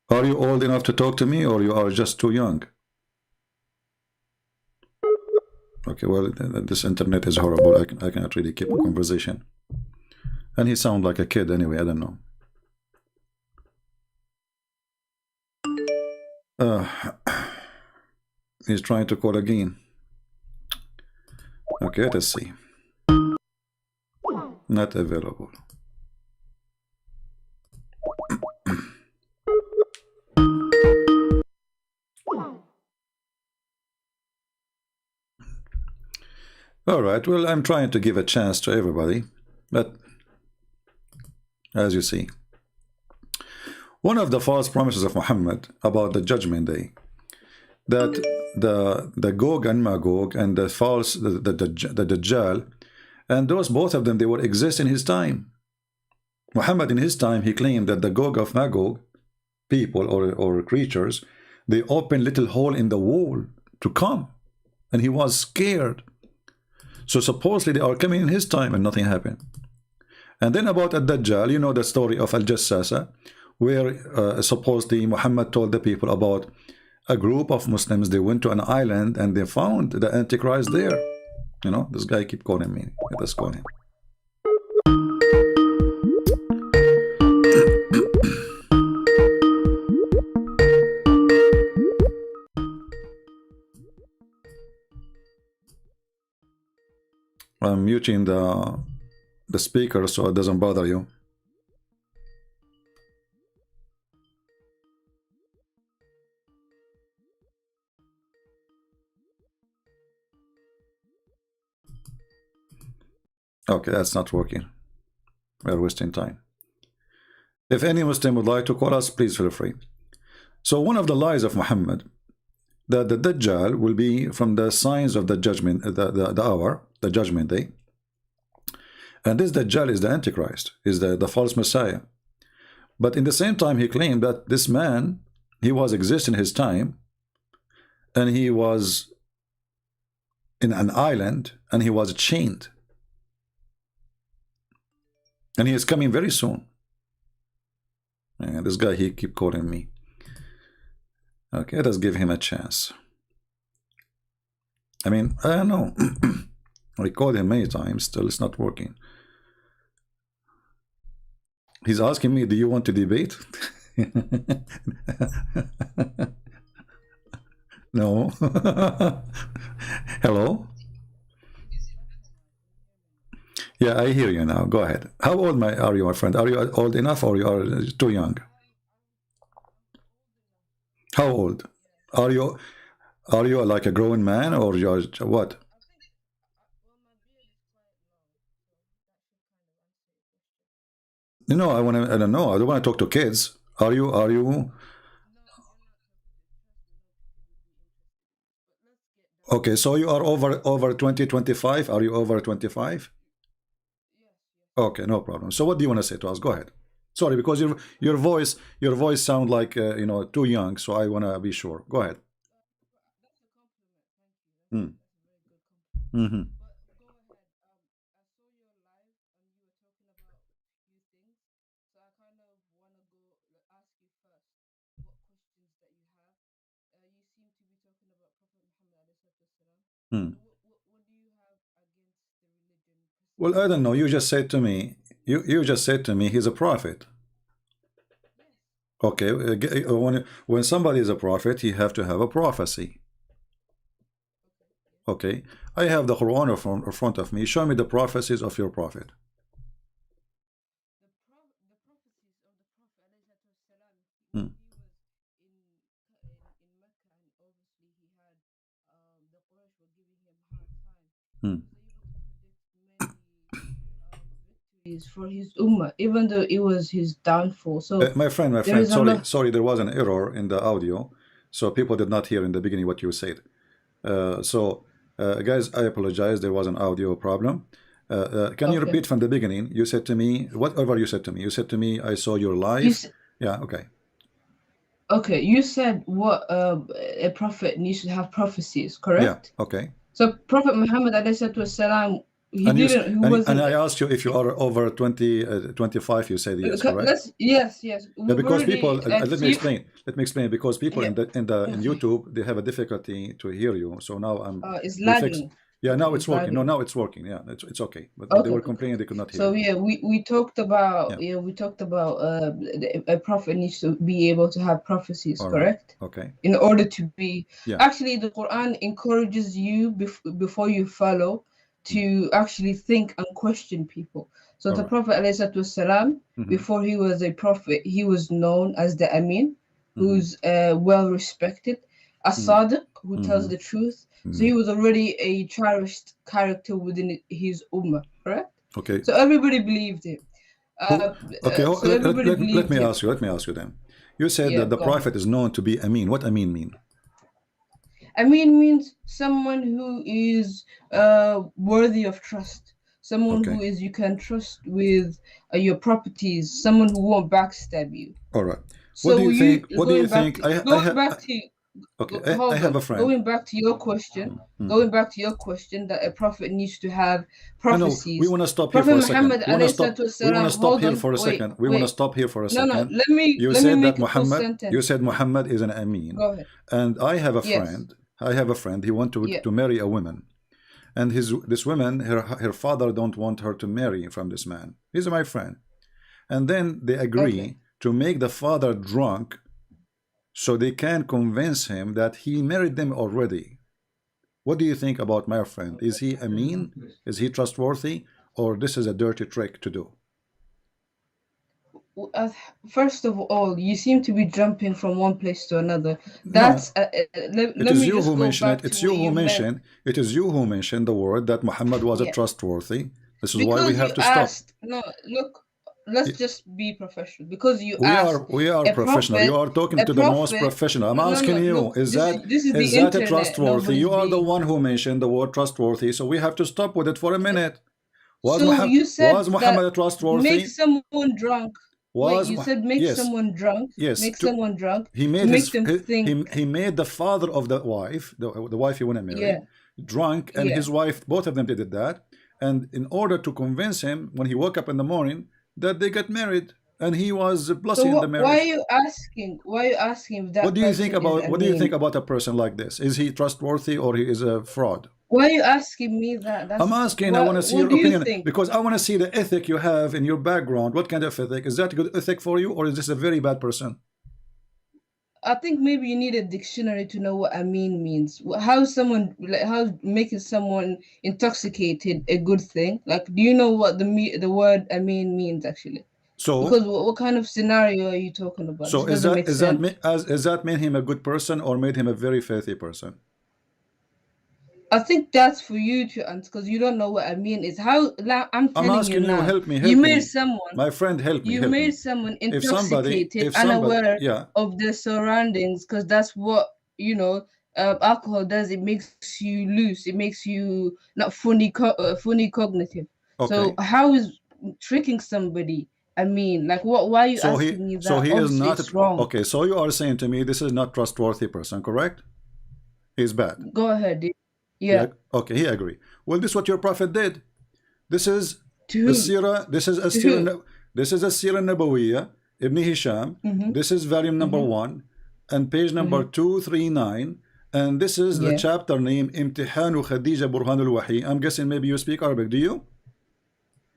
Are you old enough to talk to me, or you are just too young? Okay, well, this internet is horrible. I cannot really keep a conversation. And he sounds like a kid anyway, I don't know. He's trying to call again. Okay, let's see. Not available. All right, well, I'm trying to give a chance to everybody, but as you see, one of the false promises of Muhammad about the judgment day, that the Gog and Magog and the false the Dajjal, and those both of them, they will exist in his time. Muhammad in his time, he claimed that the Gog of Magog people or creatures, they open little hole in the wall to come, and he was scared. So supposedly they are coming in his time and nothing happened. And then about Ad-Dajjal, you know the story of Al-Jassasa, where supposedly Muhammad told the people about a group of Muslims. They went to an island and they found the Antichrist there. You know, this guy keep calling me. Let us call him. I'm muting the speaker so it doesn't bother you. Okay, that's not working. We're wasting time. If any Muslim would like to call us, please feel free. So one of the lies of Muhammad, that the Dajjal will be from the signs of the judgment, the hour, the judgment day. And this Dajjal is the Antichrist, is the false Messiah. But in the same time, he claimed that this man, he was existing his time, and he was in an island, and he was chained. And he is coming very soon. And this guy, he keep calling me. Okay, let us give him a chance. I mean, I don't know. I called him many times, still it's not working. He's asking me, do you want to debate? No. Hello? Yeah, I hear you now. Go ahead. How old are you, my friend? Are you old enough or you are too young? How old? Are you like a grown man or you're what? No, I don't know. I don't want to talk to kids. Are you okay, so you are over 20, 25? Are you over 25? Okay, no problem. So what do you want to say to us? Go ahead. Sorry, because your voice sound like you know, too young, so I want to be sure. Go ahead. Mm-hmm. Well, I don't know. You just said to me, you just said to me, he's a prophet. Okay, when somebody is a prophet, he have to have a prophecy. Okay, I have the Quran in front of me. Show me the prophecies of your prophet.
For his ummah, even though it was his downfall. So
My friend,
there is
sorry, there was an error in the audio, so people did not hear in the beginning what you said. Guys, I apologize. There was an audio problem. Can you
Okay.
repeat from the beginning? You said to me, whatever you said to me. You said to me, I saw your live. Yeah, okay.
Okay, you said what a prophet needs to have prophecies, correct?
Yeah, okay.
So Prophet Muhammad alayhi he
And,
didn't. He wasn't.
and I asked you if you are over 25. You said yes, correct?
Yes.
Yeah,
We've
because
already,
people. Let me
you-
explain. Let me explain. Because people in
Okay.
YouTube, they have a difficulty to hear you. So now
It's
we fix-
lagging.
Yeah, now it's working. No,
lagging.
now it's working. Yeah, it's okay. But
Okay,
they were
okay.
complaining they could not hear.
So
you.
yeah, we talked about
Yeah.
we talked about a prophet needs to be able to have prophecies,
All right.
correct?
Okay.
In order to be
Yeah.
actually, the Quran encourages you before you follow to actually think and question people. So
All
the
right.
Prophet ﷺ, before he was a prophet, he was known as the Amin, who's well respected, a Sadiq, who tells the truth. So he was already a cherished character within his ummah, correct?
Okay.
So everybody believed him.
Okay.
So everybody
Let
believed
me
him.
ask you. Let me ask you then. You said
Yeah,
that the
go ahead.
prophet is known to be Amin. What Amin mean?
Amin means someone who is worthy of trust, someone who
Okay.
is you can trust with your properties, someone who won't backstab you.
All right.
So
What do you think? What do you
going back
think?
to- going back to
Okay.
hold
I have
on.
a friend.
Going back to your question, that a prophet needs to have
No,
prophecies.
we want to stop here
Prophet
for a second.
Muhammad
We want to stop.
alayhi
We want to
salatu
stop
hold
here
on,
for a
wait,
second. We want to
wait.
stop here for a
No,
second.
let me
You
let
said
me
that
make a full
Muhammad.
sentence.
You said Muhammad is an Amin.
Go ahead.
And I have a
Yes.
friend. I have a friend. He want
Yeah.
to marry a woman, and this woman, her father don't want her to marry from this man. He's my friend, and then they agree
Okay.
to make the father drunk, so they can convince him that he married them already. What do you think about my friend? Is he Amin? Is he trustworthy, or this is a dirty trick to do?
First of all, you seem to be jumping from one place to another. That's let
It is
me
you
just
who
go
mentioned
back
it.
to
It's you
what
who
you meant.
mentioned. It is you who mentioned the word that Muhammad was a
Yeah.
trustworthy. This is why we
Because
have
you
to stop.
asked. No, look. Let's just be professional. Because you asked.
We are
a
professional.
prophet-
You are talking
a
to the most
prophet-
professional. I'm
No, no,
asking you,
look,
is
this is the
that a
internet.
trustworthy? You are
Nobody's
the
being-
one who mentioned the word trustworthy, so we have to stop with it for a minute.
So you said
was Muhammad
that
trustworthy?
make someone drunk.
Was
Wait, you said make
yes.
someone drunk.
Yes,
Make
to-
someone drunk.
He made
make
his,
them think.
he made the father of the wife, the wife he want to marry,
Yeah.
drunk, and
Yeah.
his wife, both of them did that. And in order to convince him, when he woke up in the morning, that they got married, and he was
So
blessing the marriage.
why are you asking? Why are you asking if that?
What do you
person
think
is
about what do you
Amin?
think about a person like this? Is he trustworthy or he is a fraud?
Why are you asking me that? That's,
I'm asking. I
what-
want to see
what
your
do you
opinion
think?
because I want to see the ethic you have in your background. What kind of ethic is that? A good ethic for you, or is this a very bad person?
I think maybe you need a dictionary to know what Amin means. How how making someone intoxicated a good thing? Like, do you know what the word Amin means actually?
So,
Because what kind of scenario are you talking about?
so
This
is
doesn't
that
make
is
sense.
that made him a good person or made him a very filthy person?
I think that's for you to answer because you don't know what Amin is. How I'm
I'm
telling
asking
you
you,
now.
help me,
You
help
made
me.
someone.
My friend, help me,
You
help
made
me.
someone
If somebody,
intoxicated, unaware
yeah,
of their surroundings, because that's what alcohol does. It makes you loose. It makes you not fully cognitive. So
okay.
how is tricking somebody? I mean, like, what? Why are you
So
asking me that?
so he is
Obviously,
not
it's wrong.
okay. So you are saying to me this is not trustworthy person, correct? He's bad.
Go ahead. Yeah.
Okay, he agree. Well, this is what your prophet did. This is
To
the
whom?
Sirah. This is a
To
Sirah.
who?
This is a Sirah Nabawiyya, Ibn Hisham. This is volume number 1 and page number 239. And this is the
Yeah.
chapter name Imtihanu Khadija Burhanul Wahi. I'm guessing maybe you speak Arabic. Do you?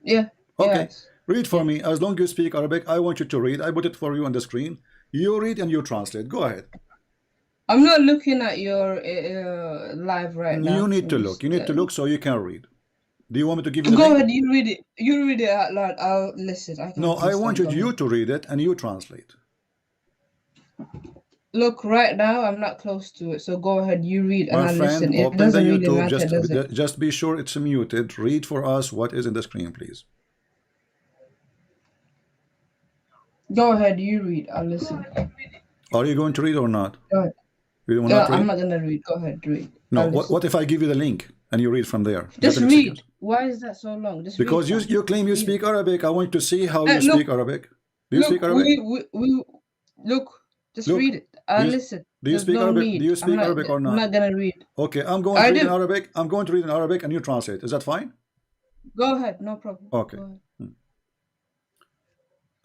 Yeah.
Okay.
Yes.
Read for me. As long as you speak Arabic, I want you to read. I put it for you on the screen. You read and you translate. Go ahead.
I'm not looking at your live right now.
You need to look. You need to look so you can read. Do you want me to give you the
Go
link?
ahead, you read it. You read it out loud. I'll listen. I can
No, I want
understand. Go
you
ahead.
to read it and you translate.
Look, right now I'm not close to it, so go ahead. You read and
My
I listen.
friend,
It
open the
doesn't really
YouTube.
matter, does it?
Just be sure it's muted. Read for us what is in the screen, please.
Go ahead. You read. I'll listen.
Are you going to read or not?
Go ahead.
You will not read?
I'm not gonna read. Go ahead. Read.
No.
I'll
What
listen.
what if I give you the link and you read from there?
Just
30
read.
seconds.
Why is that so long? Just
Because
read.
you claim you speak Arabic. I want to see how you
Look,
speak Arabic. Do you
Look,
speak Arabic?
we look. Just
Look,
read it. I'll
do you-
listen.
Do you
There's
speak
no
Arabic?
need.
Do you speak Arabic or
I'm
not?
not gonna read.
Okay, I'm going
I
to read in
do.
Arabic. I'm going to read in Arabic and you translate. Is that fine?
Go ahead. No problem.
Okay.
Go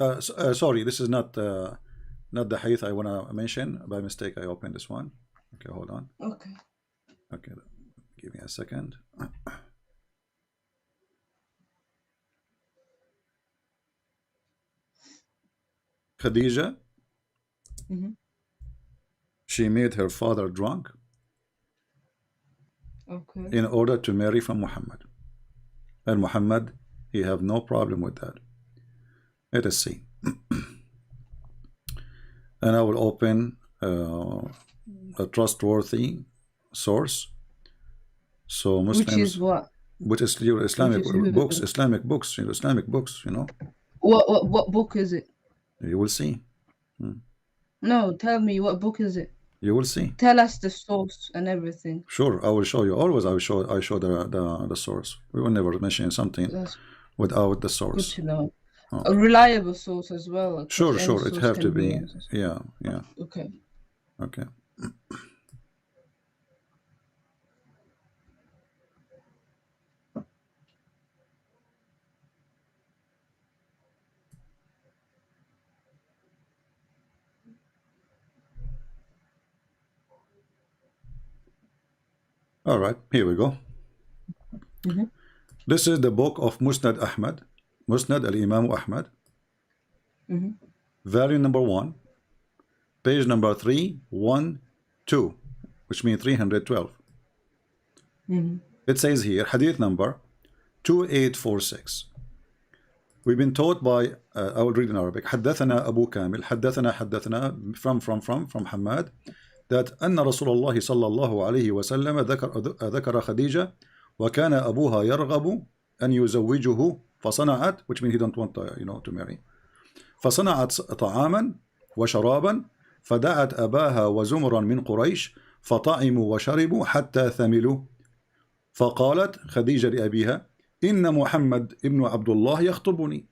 ahead.
Sorry, this is not the hadith I want to mention. By mistake, I opened this one. Okay, hold on.
Okay.
Okay, give me a second. Khadija,
Mhm.
she made her father drunk
Okay.
in order to marry from Muhammad. And Muhammad, he have no problem with that. Let us see. And I will open a trustworthy source. So Muslims,
Which is what?
which is your Islamic
Which is-
books, Islamic books, Islamic books, you know.
What book is it?
You will see.
No, tell me what book is it?
You will see.
Tell us the source and everything.
Sure, I will show you. Always, I show the source. We will never mention something
That's
without the
good
source.
to know.
Oh.
A reliable source as well. 'cause
Sure,
any
sure. It
source
have
can
to be.
reliable.
Yeah.
Okay.
Okay. All right, here we go.
Mhm.
This is the book of Musnad Ahmad, Musnad al-Imam Ahmad,
Mhm.
volume number 1, page number 312, which means 312.
Mhm.
It says here, hadith number 2846. We've been taught by, I will read in Arabic, حدثنا أبو كامل, حدثنا from Hamad, that أن رسول الله صلى الله عليه وسلم ذكر خديجة وكان أبوها يرغب أن يزوجه فصنعت, which means he don't want to marry, فصنعت طعاما وشرابا فدعت أباها وزمرا من قريش فطعموا وشربوا حتى ثملوا فقالت خديجة لأبيها إن محمد ابن عبد الله يخطبني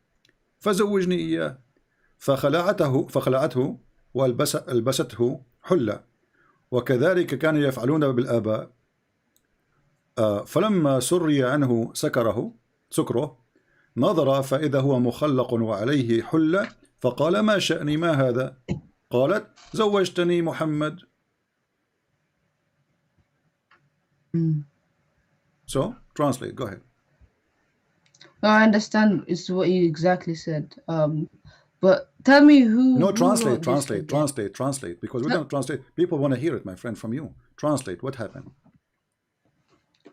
فزوجني إياه فخلعته وألبسته حلة وكذلك كانوا يفعلون بالآباء فلما سري عنه سكره نظر فإذا هو مخلق وعليه حلة فقال ما شأني ما هذا قالت زوجتني محمد. So translate, go ahead.
No, I understand. It's what you exactly said. But tell me who.
No,
who
translate,
wrote this again?
translate, because we're going to translate. People want to hear it, my friend, from you. Translate, what happened?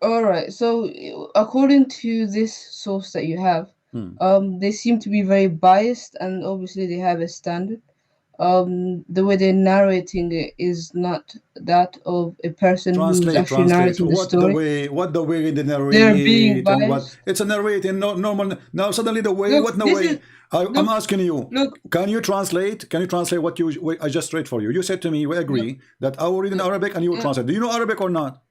All right. So, according to this source that you have, they seem to be very biased, and obviously they have a standard. The way they're narrating it is not that of a person who's actually narrating the story.
What the way they narrate?
They're being
and what,
biased.
it's a narrating, no, normal. Now suddenly the way,
Look,
what the
this
way?
is-
I'm asking you.
Look.
Can you translate? Can you translate what I just read for you? You said to me, we agree that I will read in Arabic and you will translate. Do you know Arabic or not?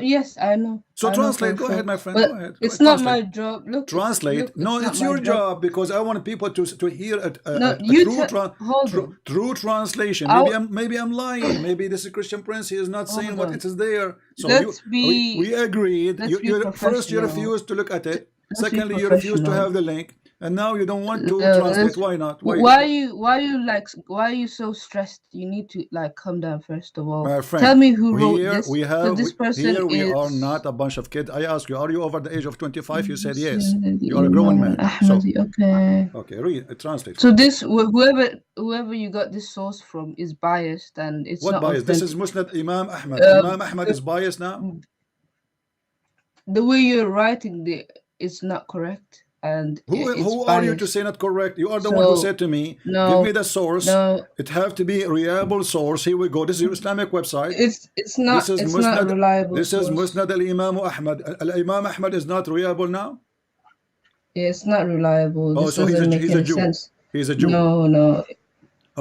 Yes, I know.
So
I know
translate.
for
Go
sure.
ahead, my friend.
But
Go ahead.
It's
Go ahead,
not
translate.
my job. Look,
Translate. No,
not
it's
my
your job because I want people to hear
No, you hold on.
true translation. Maybe I'm lying. Maybe this is Christian Prince. He is not saying what
on.
it is there. So we agreed.
let's
You
be
first you
professional.
refused to look at it.
Let's be
Secondly, you refused to
professional.
have the link, and now you don't want to
let's-
translate. Why not?
Why are you so stressed? You need to calm down first of all.
My friend,
Tell me who wrote
here
this.
we have
This person
here we
is
are not a bunch of kids. I ask you, are you over the age of 25? You said yes. You are a grown man. So
Okay.
read, translate.
So this whoever you got this source from is biased, and it's
What
not
bias? This is
authentic.
Musnad Imam Ahmad. Imam Ahmad is biased now.
The way you're writing it's not correct. and
Who
it's
are you to
biased.
say not correct? You are the one who
So
said to me,
no,
give me the source.
no,
It have to be a reliable source. Here we go. This is your Islamic website.
it's
This
not
is
it's not a
Musnad.
reliable
This is
source.
Musnad al-Imam Ahmad. Al-Imam Ahmad is not reliable now?
Yeah, it's not reliable.
Oh,
This
so
doesn't make
he's a
any
Jew.
sense.
He's a Jew.
No,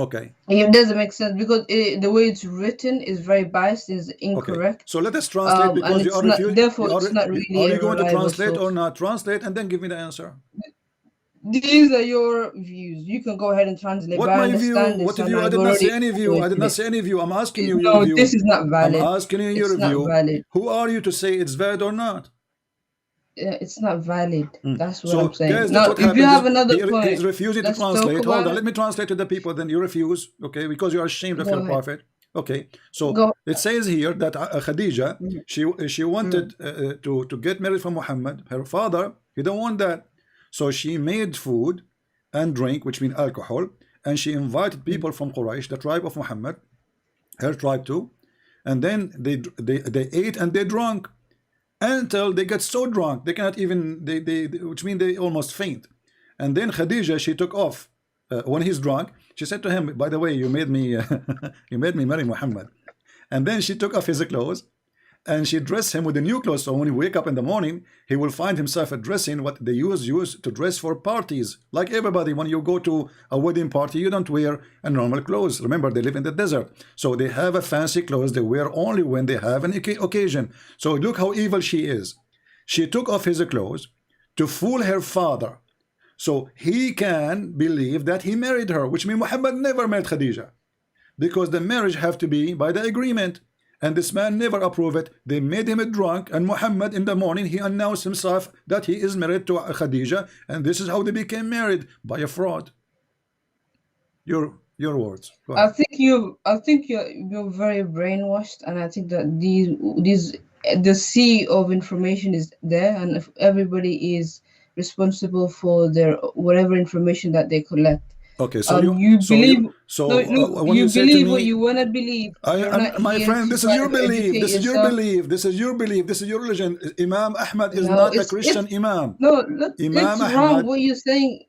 Okay.
it doesn't make sense because the way it's written is very biased, is
Okay.
incorrect.
So let us translate
And
because you
it's
are
not,
refusing.
therefore it's not really
Are
a
you going to
reliable
translate or
source.
not? Translate and then give me the answer.
These are your views. You can go ahead and translate.
What
but I
my view?
understand this,
What if
and
you? I
I've
did not say
already
any view. I did not
explained
say any view. I'm asking you
it.
your
No,
view.
this is not
I'm
valid.
asking you your
It's not
view.
valid.
Who are you to say it's valid or not?
It's not valid. That's what
So,
I'm saying.
guys, that's
Now,
what
if you
happens.
have another
He's
point,
refusing to
let's talk
translate. Hold
about
on,
it.
let me translate to the people. Then you refuse, okay? Because you are ashamed of
Go
your
ahead.
prophet. Okay, so
Go.
it says here that Khadija, she wanted to get married from Muhammad. Her father, he don't want that, so she made food and drink, which means alcohol, and she invited people from Quraysh, the tribe of Muhammad, her tribe too, and then they ate and they drank until they get so drunk they cannot even which means they almost faint. And then Khadija, she took off when he's drunk. She said to him, by the way, you made me you made me marry Muhammad. And then she took off his clothes and she dressed him with the new clothes, so when he wake up in the morning he will find himself dressing what they use to dress for parties. Like everybody, when you go to a wedding party, you don't wear a normal clothes. Remember, they live in the desert, so they have a fancy clothes they wear only when they have an occasion. So look how evil she is. She took off his clothes to fool her father, so he can believe that he married her, which means Muhammad never married Khadija, because the marriage have to be by the agreement. And this man never approved it. They made him drunk, and Muhammad in the morning he announced himself that he is married to Khadija, and this is how they became married, by a fraud. Your words. Go ahead.
I think you're very brainwashed, and I think that these the sea of information is there, and if everybody is responsible for their whatever information that they collect.
Okay, so
you believe
when
you
you say
believe
to
what
me,
you want to believe.
my friend, this is your belief. This is your belief. This is your belief. This is your religion. Imam Ahmad is not a Christian Imam.
No, look,
Imam
it's
Ahmad,
wrong. What you're saying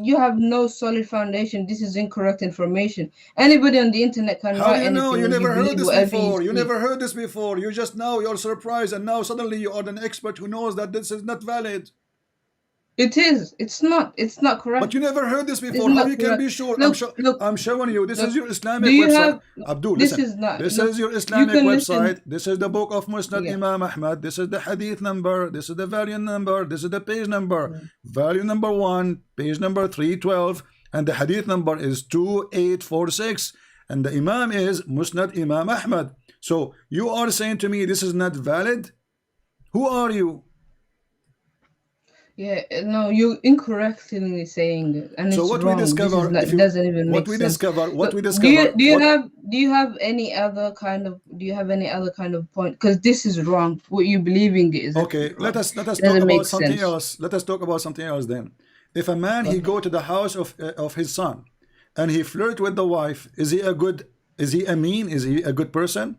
you have no solid foundation. This is incorrect information. Anybody on the internet can
how
write
do you know?
anything.
You
and
never heard
believe
this
whatever
before. You
see.
never heard this before. You just now you're surprised, and now suddenly you are an expert who knows that this is not valid.
It is. It's not. It's not correct.
But you never heard this before. How you can be sure? I'm showing you. This is your Islamic website. Abdul,
this
listen.
is not.
This
look,
is your Islamic website.
Listen.
This is the book of Musnad Imam Ahmad. This is the hadith number. This is the volume number. This is the page number. Volume number 1, page number 312, and the hadith number is 2846. And the Imam is Musnad Imam Ahmad. So you are saying to me this is not valid? Who are you?
Yeah, no, you're incorrectly saying it, and
so
it's
what
wrong.
we discover,
This is doesn't even
what
make
we
sense.
discover, what we
Do
discover.
you have any other kind of point? Because this is wrong. What you believing is
okay. Let us talk about something else. Let us talk about something else then. If a man he go to the house of his son, and he flirt with the wife, is he a good? Is he a mean? Is he a good person?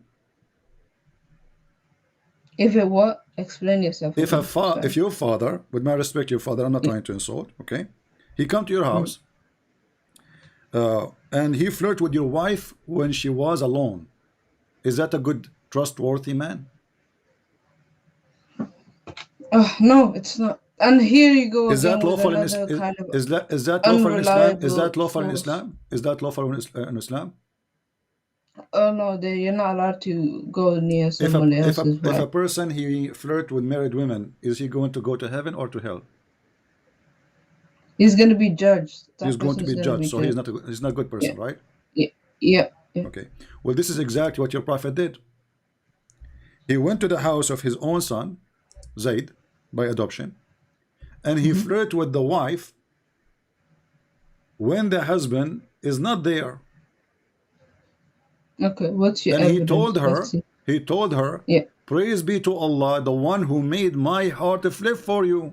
If it what? Explain yourself.
If your father, with my respect, your father, I'm not trying to insult, okay? He come to your house, and he flirt with your wife when she was alone. Is that a good, trustworthy man?
No, it's not. And here you go.
Is that lawful in Islam? Is that lawful in Islam? Is that lawful in Islam? Is that lawful in Islam?
Oh no, you're not allowed to go near someone else's wife.
If a person he flirt with married women, is he going to go to heaven or to hell?
He's going to be judged.
He's going to be judged, so he's not a good person, right?
Yeah.
Okay. Well, this is exactly what your prophet did. He went to the house of his own son, Zayd, by adoption, and he flirted with the wife when the husband is not there.
Okay, what's your
and
evidence?
he told her,
yeah,
praise be to Allah, the one who made my heart flip for you.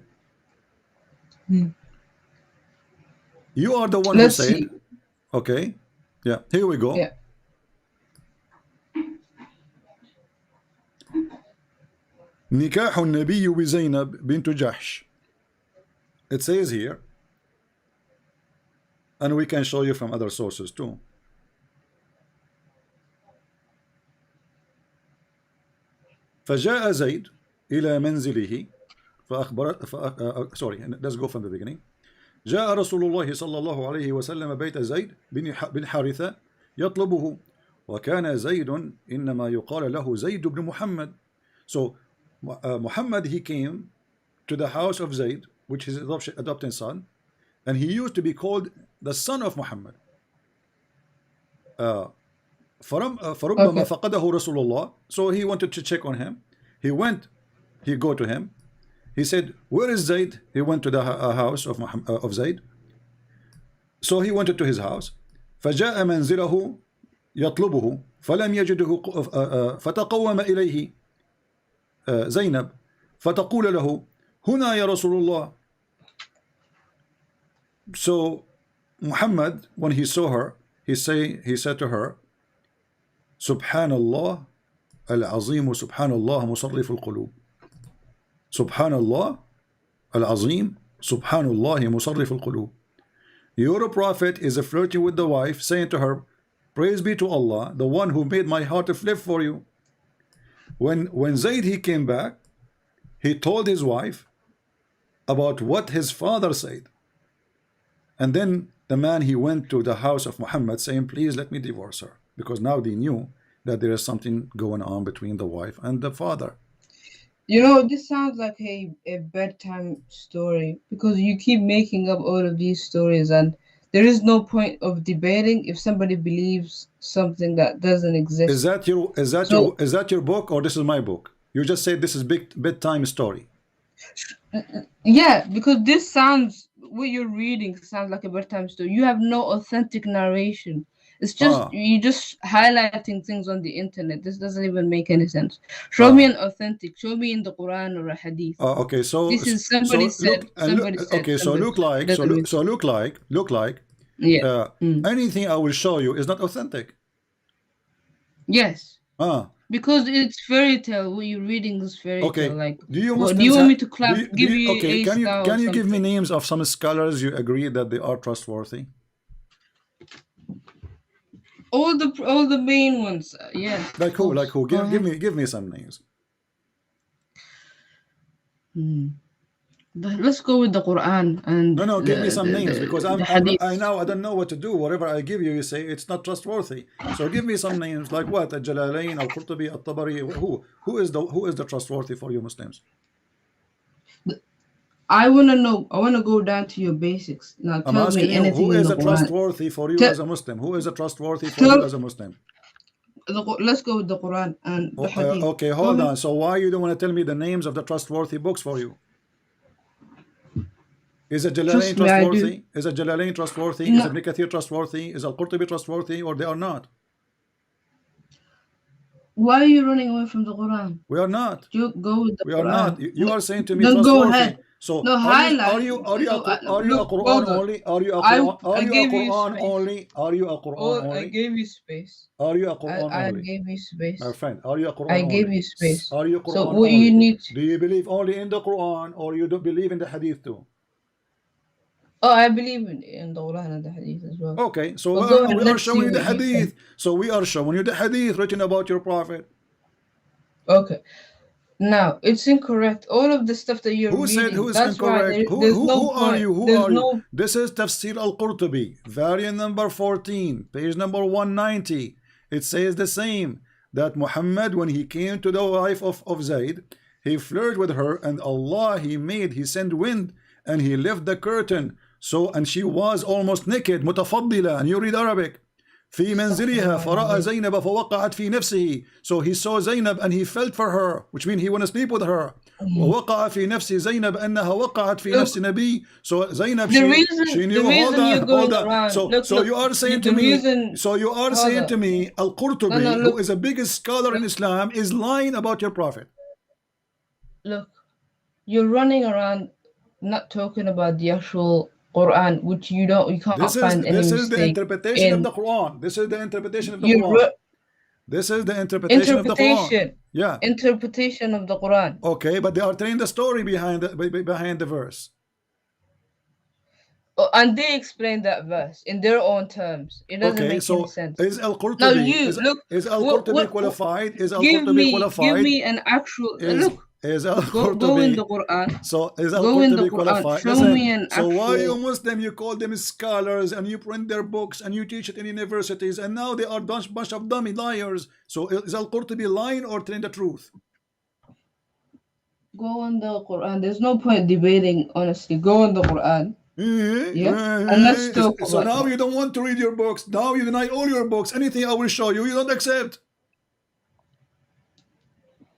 You are the one who said, okay, yeah, here we go.
Yeah.
نكاح النبي بزينب بنت جحش It says here, and we can show you from other sources too. فجاء زيد إلى منزله sorry, let's go from the beginning. جاء رسول الله صلى الله عليه وسلم بيت زيد بن حارثة يطلبه وكان زيد إنما يقال له زيد بن محمد. So Muhammad, he came to the house of Zayd, which is his adopted son, and he used to be called the son of Muhammad. فربما فقده رسول الله. So he wanted to check on him. He go to him. He said, where is Zayd? He went to the house of Zayd. So he went to his house. فجاء منزله يطلبه فلم يجده فتقوم إليه زينب فتقول له هنا يا رسول الله. So Muhammad, when he saw her, he said to her, سبحان الله العظيم سبحان الله مصرف القلوب. سبحان الله العظيم سبحان الله مصرف القلوب. Your prophet is flirting with the wife, saying to her, praise be to Allah, the one who made my heart to flip for you. When Zayd, he came back, he told his wife about what his father said. And then the man, he went to the house of Muhammad saying, please let me divorce her. Because now they knew that there is something going on between the wife and the father.
You know, this sounds like a bedtime story, because you keep making up all of these stories and there is no point of debating if somebody believes something that doesn't exist.
Is that your book, or this is my book? You just said this is bedtime story.
Yeah, because this sounds, what you're reading sounds like a bedtime story. You have no authentic narration. It's just you just highlighting things on the internet. This doesn't even make any sense. Show me an authentic. Show me in the Quran or a hadith.
Okay, so
this is somebody said.
Okay, so look like
yeah.
Anything I will show you is not authentic.
Yes. Because it's fairy tale. What you're reading is fairy tale. Like, do you want me to clap?
Okay, can you give me names of some scholars you agree that they are trustworthy?
All the main ones, yeah.
Like who? Like who? Give me some names.
But let's go with the Quran and. No,
give me some names, because I don't know what to do. Whatever I give you, you say it's not trustworthy. So give me some names, like what? Al-Jalalain, Al-Qurtubi, Al-Tabari. Who is the trustworthy for you Muslims?
I want to know. I want to go down to your basics. Now tell me anything.
Who is a trustworthy for you as a Muslim? Who is a trustworthy for you as a Muslim?
Let's go with the Quran and the Hadith.
Okay, hold on. So why you don't want to tell me the names of the trustworthy books for you? Is Jalalain trustworthy? Is Jalalain trustworthy? No. Is Ibn Kathir trustworthy? Is Al-Qurtubi trustworthy, or they are not?
Why are you running away from the Quran?
We are not.
You go with the
Quran. We
are
not. You are saying to me trustworthy.
Go ahead.
So
no,
are you a Quran only? Are you a Quran only? Are you a Quran only?
I gave you space.
Are you a Quran only?
I gave you space.
My friend, are you a Quran
only?
I
gave you space.
Are you a Quran
so what only? You need to...
Do you believe only in the Quran, or you don't believe in the Hadith too?
Oh, I believe in the Quran and the Hadith as well.
Okay, so we are showing you the Hadith. So we are showing you the Hadith written about your Prophet.
Okay. Now, it's incorrect. All of the stuff that you're reading.
Who said who is incorrect? Who are you? Who are you? This is Tafsir Al-Qurtubi, variant number 14, page number 190. It says the same, that Muhammad, when he came to the wife of Zayd, he flirted with her, and Allah, he sent wind, and he left the curtain. So, and she was almost naked, متفضلة, and you read Arabic. في منزلها فرأى زينب فوقعت في نفسه. So he saw Zainab and he felt for her, which means he want to sleep with her. ووقع في نفس زينب أنها وقعت في نفس نبي. So Zainab, she knew. Hold on. So you are saying to me, Al-Qurtubi, who is a big scholar in Islam, is lying about your Prophet.
Look, you're running around not talking about the actual Quran, which you can't find any mistake.
This is the interpretation of the Quran. This is the interpretation of the Quran. This is the interpretation of the Quran. Yeah.
Interpretation of the Quran.
Okay, but they are telling the story behind the verse.
Oh, and they explain that verse in their own terms. It doesn't
Okay,
make
so
any sense.
is
Now
Al-Qurtubi
you look.
is
What,
Al-Qurtubi
what,
qualified? Is
give
Al-Qurtubi
me
qualified?
an actual
Is
look.
is
Go in
Al-Qurtubi
the Quran.
so is
Go in the
Al-Qurtubi
Quran.
qualified?
Show
Listen,
me an
so why you
actual.
Muslim you call them scholars and you print their books and you teach it in universities and now they are bunch of dummy liars. So is Al-Qurtubi lying or telling the truth?
Go on the Quran. There's no point debating, honestly. Go on the Quran. Yeah, and let's talk
So
about
now
that.
you don't want to read your books. Now you deny all your books. Anything I will show you, you don't accept.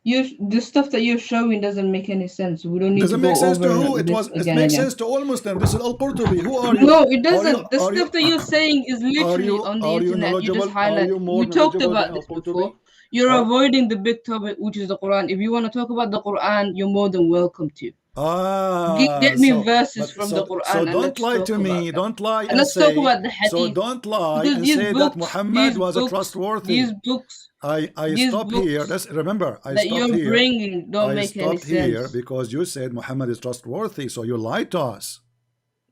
The stuff that you're showing doesn't make any sense. We don't need
Does it
to go
make sense to
over
who? It
this
makes
again.
sense to all Muslims. This is Al-Qurtubi. Who are you?
No, it
Are
doesn't.
you-
The
are you-
stuff that you're saying is literally on the
are you
internet. You
knowledgeable?
just highlight.
Are you more
We talked
knowledgeable
about
than
this
Al-Qurtubi?
before. You're avoiding the big topic, which is the Quran. If you want to talk about the Quran, you're more than welcome to. Get me verses from the Quran.
So
and
don't
let's
lie
talk
to
about
me.
that.
Don't lie
And
and
let's
say.
talk about the hadith.
So don't lie
Because
and
these
say that
books-
Muhammad
these
was a
books-
trustworthy.
These books
I
these
stop
books
here. Let's remember. I
that
stopped
you're
here.
bringing don't
I
make any
stopped here
sense.
because you said Muhammad is trustworthy. So you lied to us.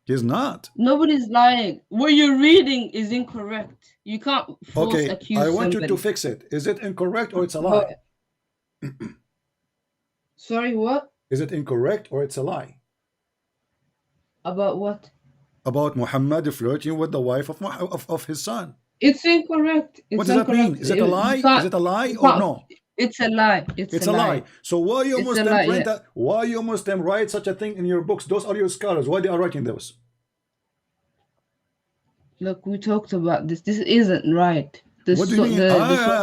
He's not.
Nobody's lying. What you're reading is incorrect. You can't false
Okay,
accuse
I want
somebody.
you to fix it. Is it incorrect or it's a lie?
Sorry, what?
Is it incorrect or it's a lie?
About what?
About Muhammad flirting with the wife of his son.
It's incorrect. It's
What does that mean?
incorrect.
Is it a lie? Is it a lie
you
or
can't-
no?
It's a lie.
It's a lie. So why you
It's a
Muslim
lie,
print
yeah.
that? Why you Muslim write such a thing in your books? Those are your scholars. Why they are writing those?
Look, we talked about this. This isn't right.
What do you mean?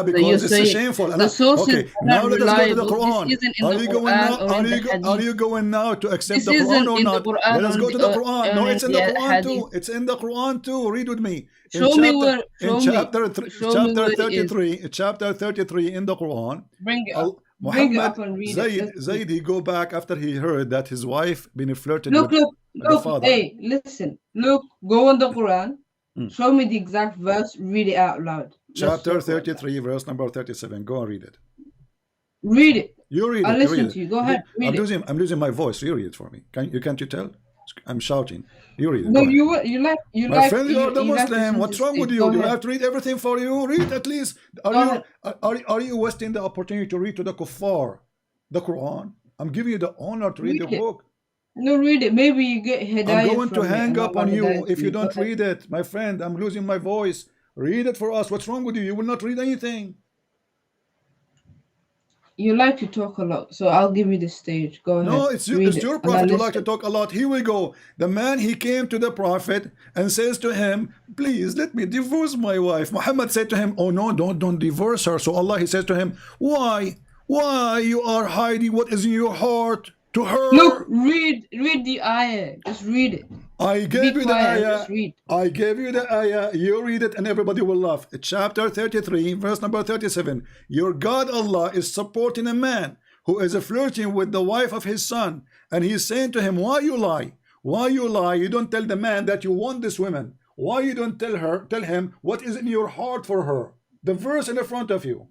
Because it's shameful.
The sources
Okay,
are
now
not
let us go to the
reliable.
Quran.
This isn't in
Are
the
you going
Quran
now?
or in the Hadith.
Are you going now to accept
This
the Quran
isn't
or
in the
not?
Quran
Let us
or
go
in
to the
the-
Quran. No,
or
it's in
in
the
the
Quran too.
Hadith.
It's in the Quran too. Read with me.
Show me where- show me.
chapter
Show me where it is.
33. Chapter 33 in the Quran.
Bring it up. Bring it
Muhammad
up and read it.
Zayd, he go back after he heard that his wife been flirted
Look,
with
look,
the
look.
father.
Hey, listen. Look, go on the Quran.
Mm.
Show me the exact verse. Read it out loud. Let's
Chapter
talk about that.
33, verse number 37. Go and read it.
Read it.
You read
I'll
it.
listen
read it.
to you. Go ahead. Read it.
I'm losing my voice. You read it for me. Can't you tell? I'm shouting. You read it.
No,
Go ahead.
you
My
like.
friend, you are the
like
Muslim. What's wrong with you?
Go
Do you
ahead.
have to read everything for you? Read at least. Are you wasting the opportunity to read to the kuffar the Quran? I'm giving you the honor to read
Read
the
it.
book.
No, read it. Maybe you get hidayah.
I'm going to
from it.
hang up
Allah
on you
hidayah
if
from
you
it.
don't
Go ahead.
read it. My friend, I'm losing my voice. Read it for us. What's wrong with you? You will not read anything.
You like to talk a lot, so I'll give you the stage. Go ahead.
No, it's
Read
your
it, and
prophet
I'll
who like to
listen.
talk a lot. Here we go. The man, he came to the prophet and says to him, please let me divorce my wife. Muhammad said to him, oh no, don't divorce her. So Allah, he says to him, why you are hiding what is in your heart to her?
Look, read the ayah. Just read it.
I gave
Be
you the
quiet and
ayah.
just read.
I gave you the ayah. You read it and everybody will laugh. Chapter 33, verse number 37. Your God Allah is supporting a man who is flirting with the wife of his son. And he's saying to him, why you lie? Why you lie? You don't tell the man that you want this woman. Why you don't tell him what is in your heart for her? The verse in the front of you.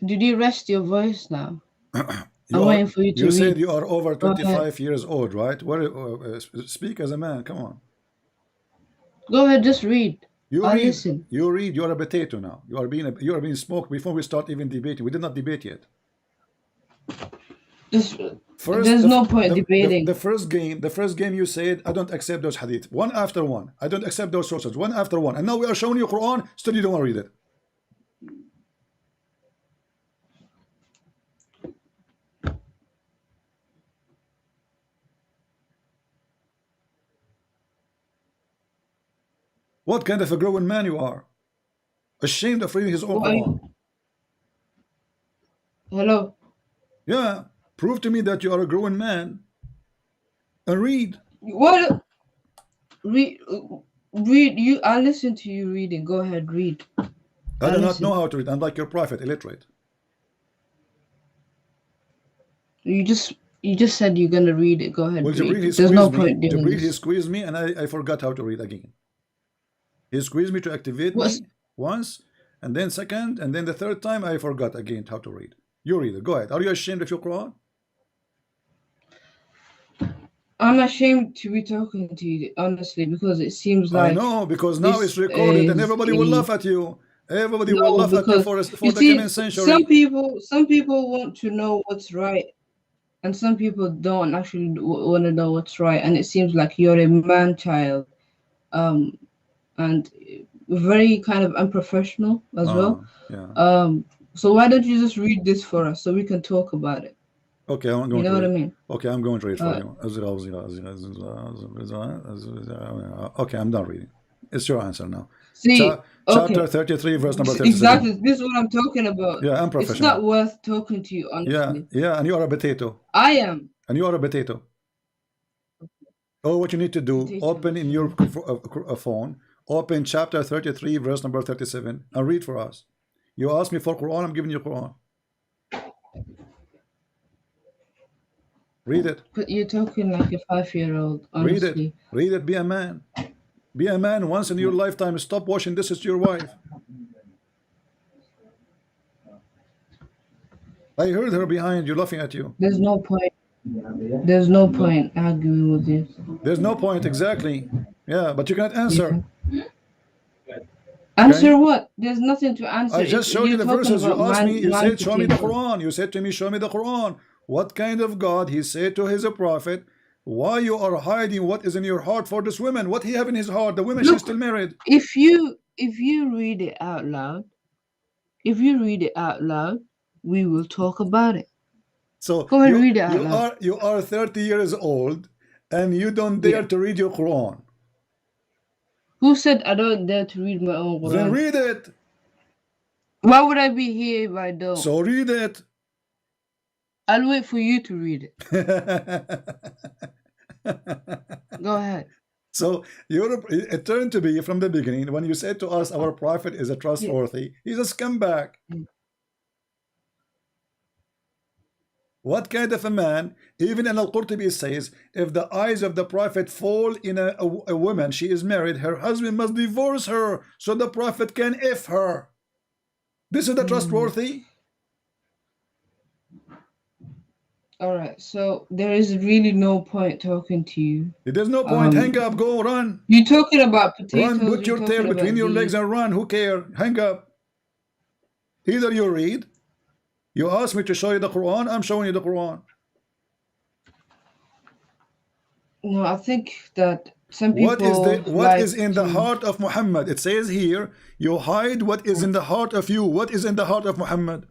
Did you rest your voice now? I'm waiting for you to
You
read.
said you are over
Go ahead.
25 years old, right? Speak as a man. Come on.
Go ahead, just read.
You
I'll
read.
listen.
You read. You are a potato now. You are being smoked before we start even debating. We did not debate yet.
There's no point debating.
The first game you said, I don't accept those hadith. One after one. I don't accept those sources. One after one. And now we are showing you Quran, still you don't want to read it. What kind of a growing man you are? Ashamed of reading his own Quran.
Hello.
Yeah. Prove to me that you are a growing man. And read.
What? Read. You. I listen to you reading. Go ahead, read.
I do not know how to read. I'm like your prophet, illiterate.
You just You just said you're gonna read it. Go ahead.
Well, Jibril,
read.
he
There's no
squeezed me.
point doing
Jibril, he
this.
squeezed me, and I forgot how to read again. He squeezed me to activate
What's-
me once, and then second, and then the third time I forgot again how to read. You read it. Go ahead. Are you ashamed of your Quran?
I'm ashamed to be talking to you, honestly, because it seems like
I know, because now
this
it's recorded, and
is
everybody will
a-
laugh at you. Everybody
No,
will laugh at you
because
for
you
the
see,
coming century.
some people want to know what's right, and some people don't actually want to know what's right. And it seems like you're a man child, and very kind of unprofessional as well.
Yeah.
So why don't you just read this for us so we can talk about it?
Okay, I'm going
You know
to
what I
read.
mean?
Okay, I'm going to read for you. Okay, I'm done reading. It's your answer now.
See,
Chapter
okay.
33, verse number 37.
Exactly. This is what I'm talking about.
Yeah, I'm
It's
professional.
not worth talking to you, honestly.
Yeah, and you are a potato.
I am.
And you are a potato. Oh, what you need to do,
Potato.
open in your phone, open chapter 33, verse number 37, and read for us. You ask me for Quran, I'm giving you Quran. Read it.
But you're talking like a 5-year-old,
Read
honestly.
it. Read it. Be a man. Be a man once in your lifetime. Stop washing dishes to your wife. I heard her behind you laughing at you.
There's no point. There's no point arguing with you.
There's no point, exactly. Yeah, but you cannot answer.
Answer what? There's nothing to answer.
I just
If
showed you
you're
the
talking
verses. You
about
asked me, you
man
said, show me the
potato.
Quran. You said to me, show me the Quran. What kind of God he said to his prophet, why you are hiding what is in your heart for this woman? What he have in his heart? The woman,
Look,
she's still married.
If you read it out loud, we will talk about it.
So
Go ahead, read it out loud.
you are 30 years old and you don't dare to read your Quran.
Who said I don't dare to read my own Quran?
Then read it.
Why would I be here if I don't?
So read it.
I'll wait for you to read it. Go ahead.
So it turned to be from the beginning when you said to us our prophet is a trustworthy. He's a scumbag. What kind of a man? Even in Al-Qurtubi says, if the eyes of the prophet fall in a woman, she is married, her husband must divorce her so the prophet can F her. This is the trustworthy?
All right, so there is really no point talking to you.
There's no point. Hang up, go, run.
You're talking about potatoes.
Run, put your tail between your legs and run. Who cares? Hang up. Either you read, you ask me to show you the Quran, I'm showing you the Quran.
No, I think that some people.
What is in the heart of Muhammad? It says here, you hide what is in the heart of you. What is in the heart of Muhammad?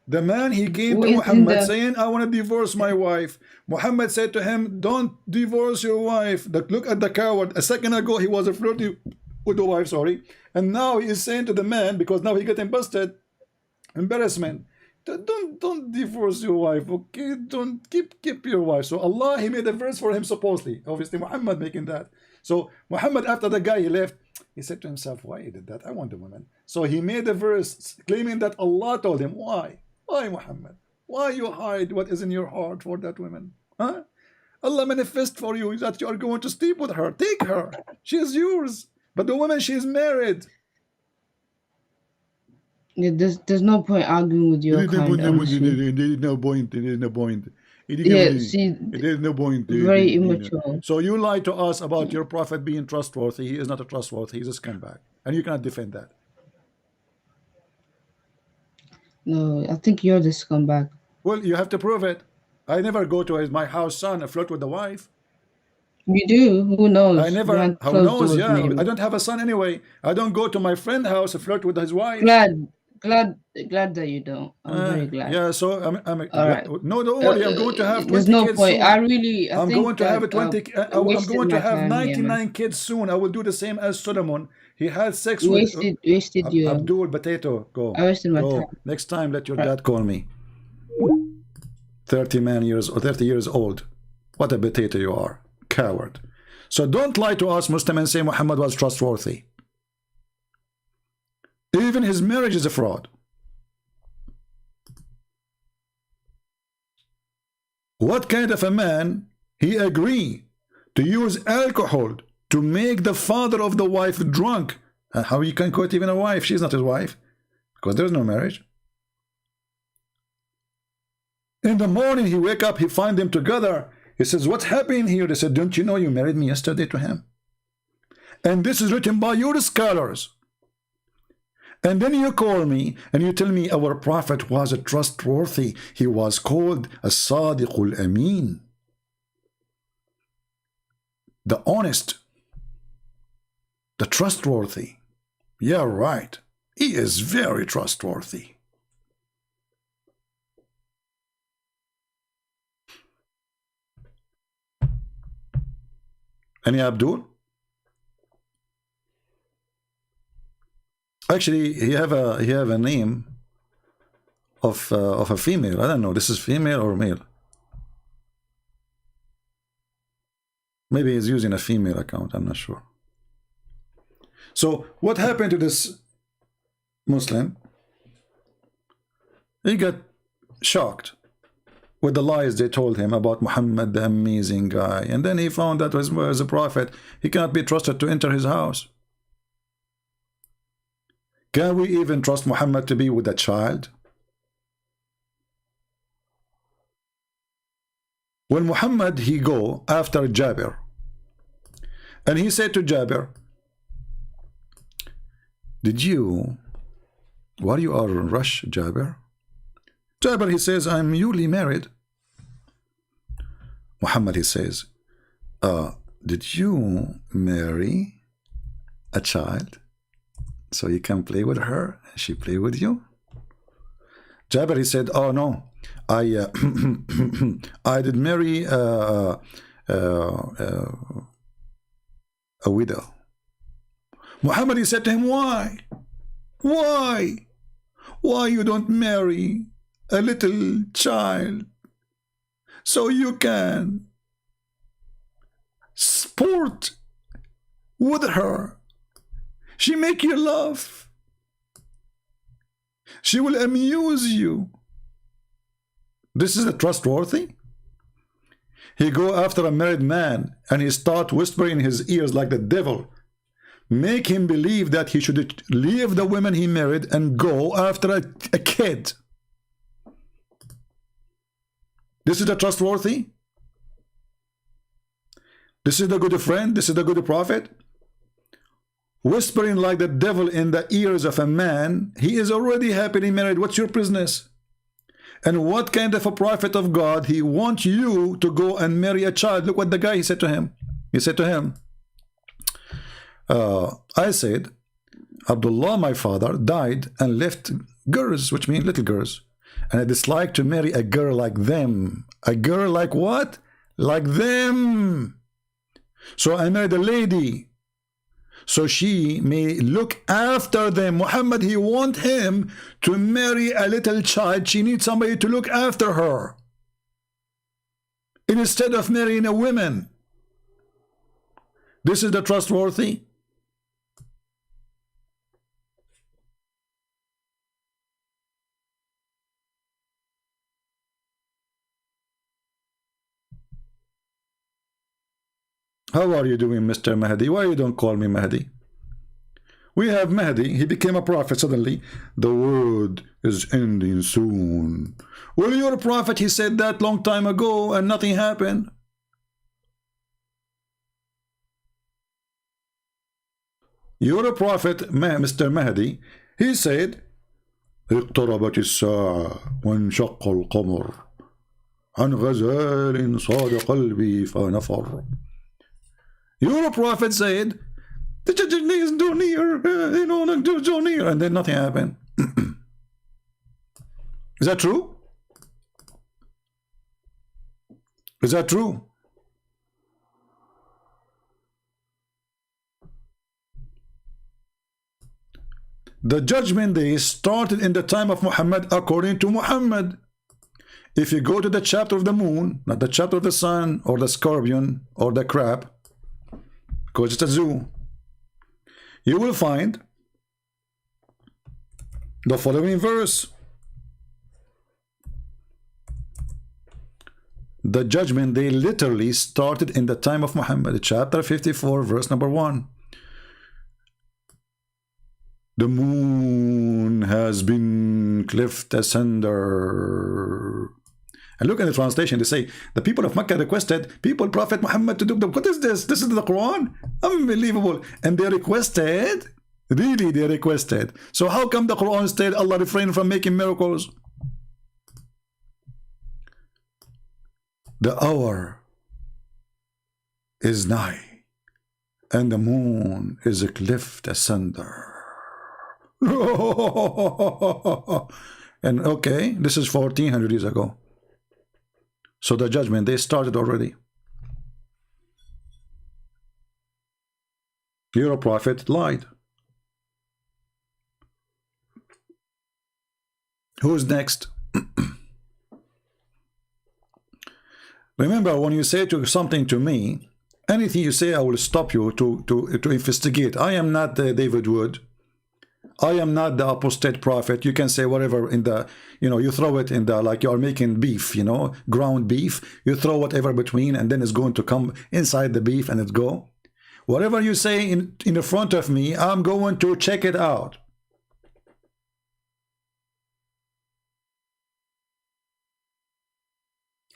The man, he came to Muhammad saying, I want to divorce my wife. Muhammad said to him, don't divorce your wife. Look at the coward. A second ago, he was flirting with the wife, sorry. And now he is saying to the man, because now he getting busted, embarrassment. Don't divorce your wife, okay? Don't keep your wife. So Allah, he made a verse for him supposedly. Obviously, Muhammad making that. So Muhammad, after the guy, he left. He said to himself, why he did that? I want the woman. So he made a verse claiming that Allah told him, why? Why, Muhammad? Why you hide what is in your heart for that woman? Huh? Allah manifest for you that you are going to sleep with her. Take her. She is yours. But the woman, she is married.
Yeah, there's no point arguing with your kind.
There is no point. There is no point.
Yeah, see,
there is no point.
Very immature.
So you lied to us about your prophet being trustworthy. He is not a trustworthy. He's a scumbag. And you cannot defend that.
No, I think you're the scumbag.
Well, you have to prove it. I never go to my house son and flirt with the wife.
You do? Who knows?
I never. Who knows? Yeah, I don't have a son anyway. I don't go to my friend's house and flirt with his wife.
Glad that you don't. I'm very glad.
Yeah, so I'm
all right.
No, don't worry. I'm going to have 20
There's no
kids
point.
soon.
I'm
going to have 20. I'm going to have 99 kids soon. I will do the same as Solomon. He had sex with
you.
Abdul Potato. Go.
I wasted my time.
Next time, let your dad call me. 30 years old. What a potato you are, coward. So don't lie to us, Muslim, and say Muhammad was trustworthy. Even his marriage is a fraud. What kind of a man he agree to use alcohol to make the father of the wife drunk? And how you can quote even a wife? She's not his wife, because there's no marriage. In the morning he wake up, he find them together. He says, what's happening here? They said, don't you know you married me yesterday to him? And this is written by your scholars. And then you call me and you tell me our prophet was a trustworthy. He was called as-Sadiqul Amin, the honest, the trustworthy. Yeah, right. He is very trustworthy. Any Abdul? Actually, he have a name of a female. I don't know. This is female or male. Maybe he's using a female account. I'm not sure. So what happened to this Muslim? He got shocked with the lies they told him about Muhammad, the amazing guy, and then he found that as a prophet, he cannot be trusted to enter his house. Can we even trust Muhammad to be with a child? When Muhammad he go after Jabir, and he said to Jabir, why you are in rush, Jabir? Jabir, he says, I'm newly married. Muhammad, he says, did you marry a child so you can play with her and she play with you? Jabir, he said, oh no, I I did marry a widow. Muhammad, he said to him, why you don't marry a little child so you can sport with her? She make you laugh. She will amuse you. This is a trustworthy? He go after a married man and he start whispering in his ears like the devil. Make him believe that he should leave the women he married and go after a kid. This is a trustworthy? This is the good friend? This is the good prophet? Whispering like the devil in the ears of a man, he is already happily married. What's your business? And what kind of a prophet of God, he wants you to go and marry a child? Look what the guy he said to him. He said to him, I said, Abdullah, my father, died and left girls, which means little girls. And I dislike to marry a girl like them. A girl like what? Like them. So I married a lady, so she may look after them. Muhammad, he want him to marry a little child. She needs somebody to look after her, instead of marrying a woman. This is the trustworthy. How are you doing, Mr. Mahdi? Why you don't call me Mahdi? We have Mahdi. He became a prophet suddenly. The world is ending soon. Well, you're a prophet. He said that long time ago and nothing happened. You're a prophet, Mr. Mahdi. He said, اقتربت الساعة وانشق القمر عن غزال صاد قلبي فنفر. Your prophet said, the is too near, too near, and then nothing happened. Is that true? Is that true? The judgment day started in the time of Muhammad according to Muhammad. If you go to the chapter of the moon, not the chapter of the sun or the scorpion or the crab, because it's a zoo, you will find the following verse. the Judgment Day literally started in the time of Muhammad. Chapter 54, verse number 1. The moon has been cleft asunder. And look at the translation. They say, the people of Mecca requested Prophet Muhammad to do them. What is this? This is the Quran? Unbelievable. And they requested, really they requested. So how come the Quran said Allah refrained from making miracles? The hour is nigh, and the moon is cleft asunder. And okay, this is 1400 years ago. So the Judgment Day started already. Your prophet lied. Who's next? Remember, when you say something to me, anything you say, I will stop you to investigate. I am not David Wood. I am not the apostate prophet. You can say whatever in the, you throw it in the, like you are making beef, ground beef. You throw whatever between, and then it's going to come inside the beef and it go. Whatever you say in front of me, I'm going to check it out.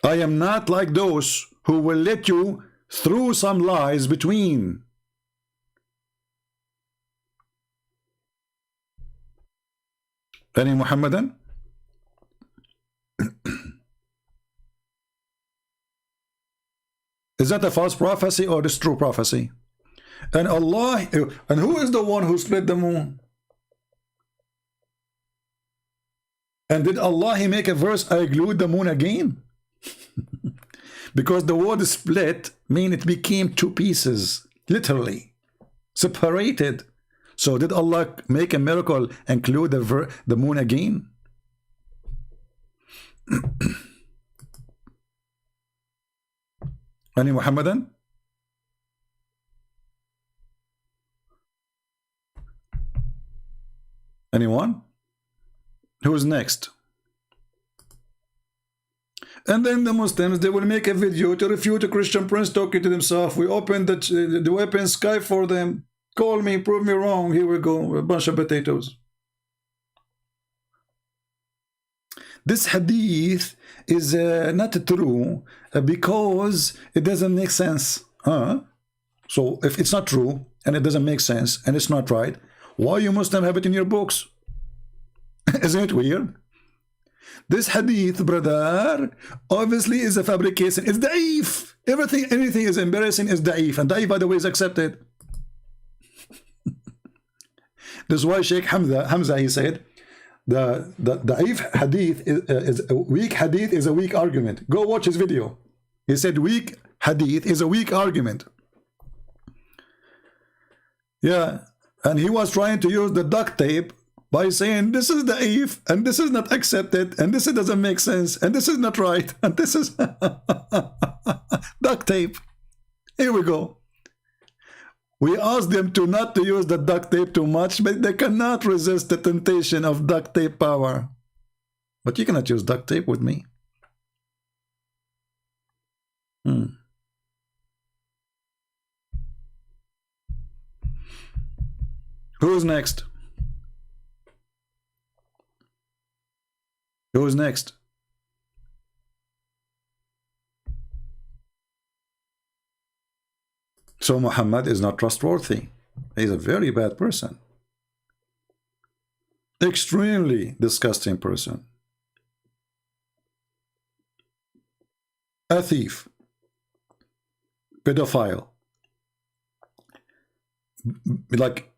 I am not like those who will let you through some lies between. Any Muhammadan? Is that a false prophecy or this true prophecy? And Allah, and who is the one who split the moon? And did Allah make a verse, I glued the moon again? Because the word split mean it became two pieces, literally separated. So did Allah make a miracle and glue the moon again? Any Muhammadan? Anyone? Who's next? And then the Muslims, they will make a video to refute a Christian prince talking to themselves. We open the weapon sky for them. Call me, prove me wrong. Here we go, a bunch of potatoes. This hadith is not true because it doesn't make sense. So if it's not true and it doesn't make sense and it's not right, why you Muslim have it in your books? Isn't it weird? This hadith, brother, obviously is a fabrication. It's da'if. Anything is embarrassing is da'if. And da'if, by the way, is accepted. This is why Sheikh Hamza, he said, the da'if hadith is a weak hadith is a weak argument. Go watch his video. He said weak hadith is a weak argument. Yeah, and he was trying to use the duct tape by saying this is da'if and this is not accepted and this doesn't make sense and this is not right and this is duct tape. Here we go. We asked them to not to use the duct tape too much, but they cannot resist the temptation of duct tape power. But you cannot use duct tape with me. Who's next? Who's next? So Muhammad is not trustworthy. He's a very bad person. Extremely disgusting person. A thief. Pedophile. Like,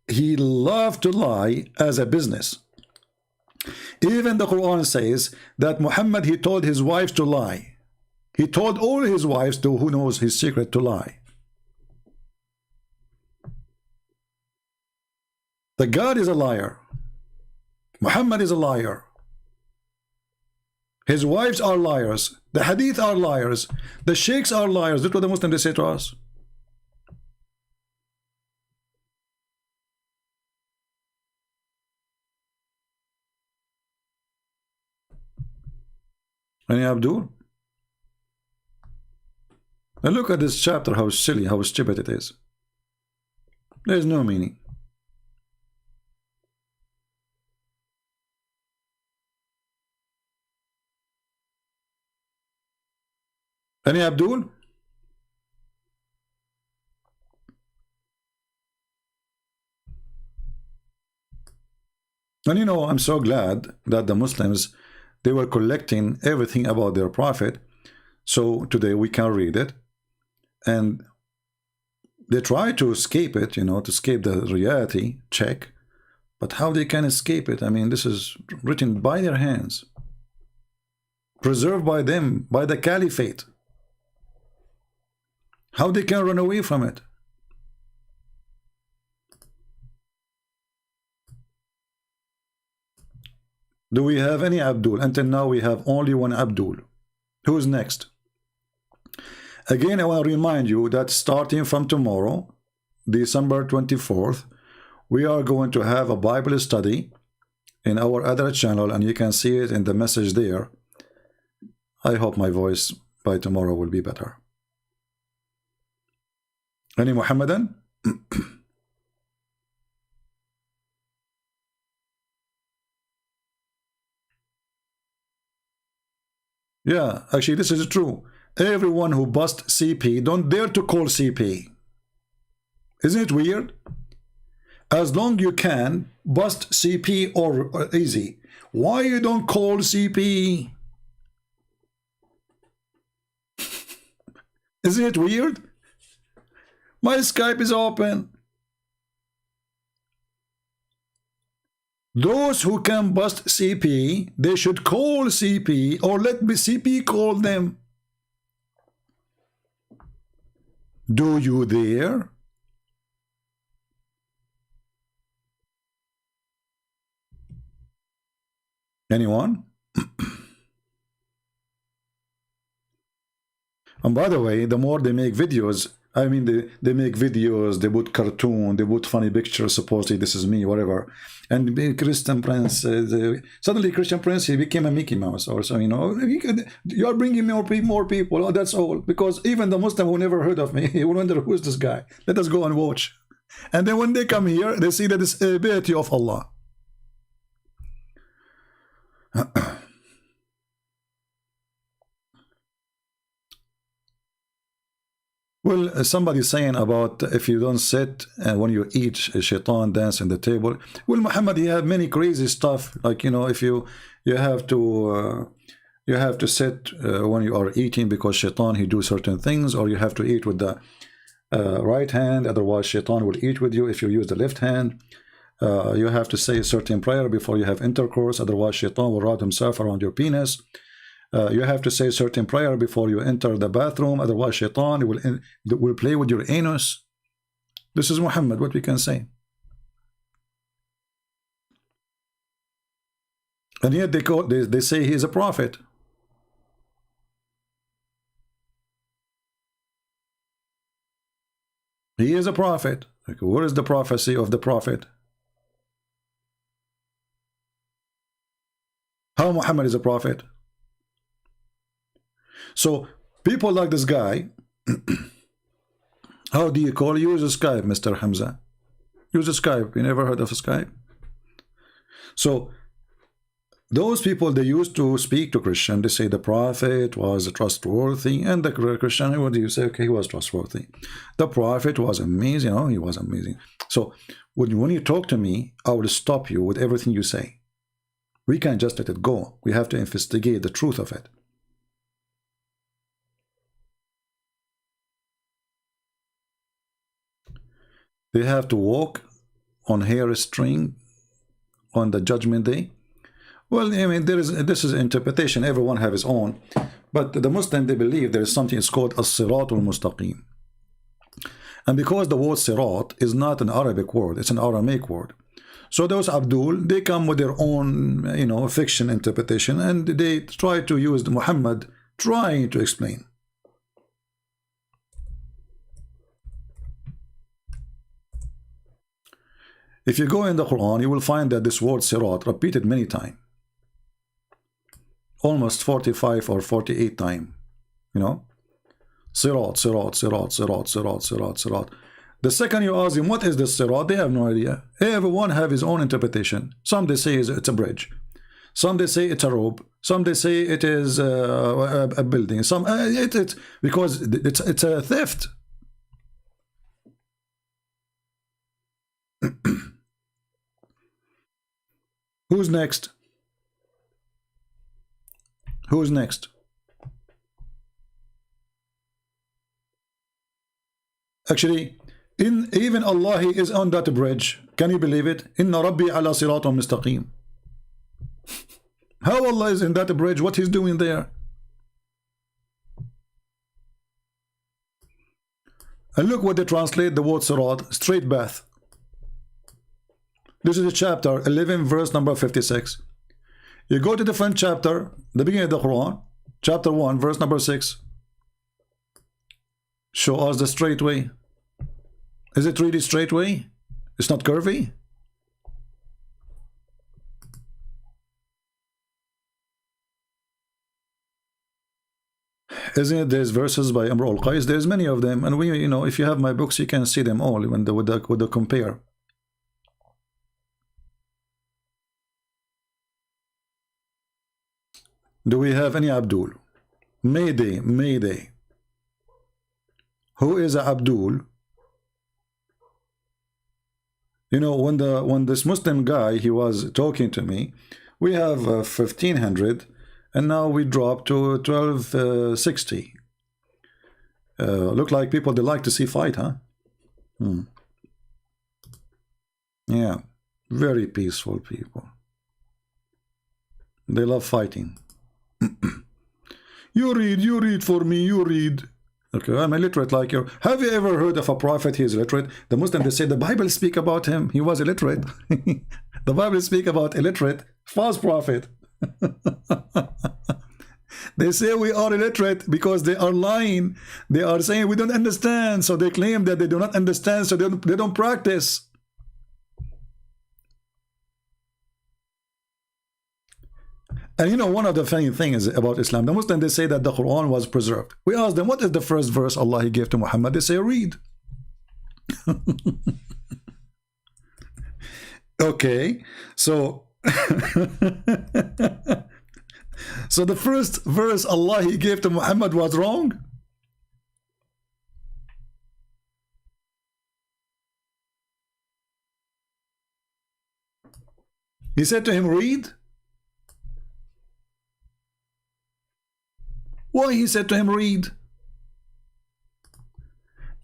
he loved to lie as a business. Even the Quran says that Muhammad, he told his wives to lie. He told all his wives, to who knows his secret, to lie. The God is a liar. Muhammad is a liar. His wives are liars. The hadith are liars. The sheikhs are liars. That's what the Muslims say to us. Any Abdul? And look at this chapter, how silly, how stupid it is. There is no meaning. Any Abdul? And you know, I'm so glad that the Muslims, they were collecting everything about their prophet. So today we can read it. And they try to escape it, you know, to escape the reality check. But how they can escape it? I mean, this is written by their hands. Preserved by them, by the caliphate. How they can run away from it? Do we have any Abdul? Until now we have only one Abdul. Who's next? Again, I want to remind you that starting from tomorrow, December 24th, we are going to have a Bible study in our other channel, and you can see it in the message there. I hope my voice by tomorrow will be better. Any Muhammadan? Yeah, actually this is true. Everyone who bust CP, don't dare to call CP. Isn't it weird? As long you can bust CP or easy. Why you don't call CP? Isn't it weird? My Skype is open. Those who can bust CP, they should call CP or let CP call them. Do you dare? Anyone? And by the way, the more they make videos, I mean, they make videos, they put cartoon, they put funny pictures, supposedly this is me, whatever. And Christian Prince, suddenly Christian Prince, he became a Mickey Mouse or so, you know. You are bringing more people, oh, that's all. Because even the Muslim who never heard of me, he will wonder, who is this guy? Let us go and watch. And then when they come here, they see that it's a deity of Allah. Well, somebody's saying about if you don't sit and when you eat, shaitan dance in the table. Well, Muhammad, he had many crazy stuff. Like, you know, if you have to sit when you are eating because shaitan, he do certain things, or you have to eat with the right hand, otherwise shaitan will eat with you if you use the left hand. You have to say a certain prayer before you have intercourse, otherwise shaitan will wrap himself around your penis. You have to say a certain prayer before you enter the bathroom, otherwise shaitan will play with your anus. This is Muhammad, what we can say. And yet they say he is a prophet. He is a prophet. Like, where is the prophecy of the prophet? How Muhammad is a prophet? So people like this guy, how do you call? Use a Skype, Mr. Hamza. Use a Skype. You never heard of a Skype? So those people, they used to speak to Christian. They say the prophet was trustworthy, and the Christian, what do you say? Okay, he was trustworthy. The prophet was amazing. Oh, he was amazing. So when you talk to me, I will stop you with everything you say. We can't just let it go. We have to investigate the truth of it. They have to walk on hair string on the judgment day. Well, I mean, this is interpretation. Everyone have his own. But the Muslim, they believe there is something, it's called as-siratul mustaqim. And because the word sirat is not an Arabic word, it's an Aramaic word. So those Abdul, they come with their own, you know, fiction interpretation, and they try to use the Muhammad trying to explain. If you go in the Quran, you will find that this word sirat repeated many times. Almost 45 or 48 times, you know. Sirat, sirat, sirat, sirat, sirat, sirat, sirat. The second you ask them, what is this sirat? They have no idea. Everyone have his own interpretation. Some they say it's a bridge. Some they say it's a rope. Some they say it is a building. Some it's because it's a theft. Who's next? Who's next? Actually, even Allah, He is on that bridge. Can you believe it? Inna Rabbi ala siratum mustaqim. How Allah is in that bridge? What He's doing there? And look what they translate the word sirat, straight path. This is chapter 11, verse number 56. You go to the different chapter, the beginning of the Quran, chapter 1, verse number 6. Show us the straight way. Is it really straight way? It's not curvy? Isn't it? There's verses by Amr al-Qais. There's many of them, and we, you know, if you have my books, you can see them all when with the compare. Do we have any Abdul? Mayday, Mayday. Who is Abdul? You know, when this Muslim guy, he was talking to me, we have 1500, and now we dropped to 1260. Look like people, they like to see fight, huh? Yeah, very peaceful people. They love fighting. You read for me, you read. Okay, I'm illiterate like you. Have you ever heard of a prophet? He is illiterate. The Muslims, they say the Bible speak about him. He was illiterate. The Bible speak about illiterate, false prophet. They say we are illiterate because they are lying. They are saying we don't understand. So they claim that they do not understand, so they don't practice. And you know, one of the funny things about Islam, the Muslims, they say that the Quran was preserved. We ask them, what is the first verse Allah He gave to Muhammad? They say, read. Okay, so so the first verse Allah He gave to Muhammad was wrong? He said to him, read. Why he said to him, read?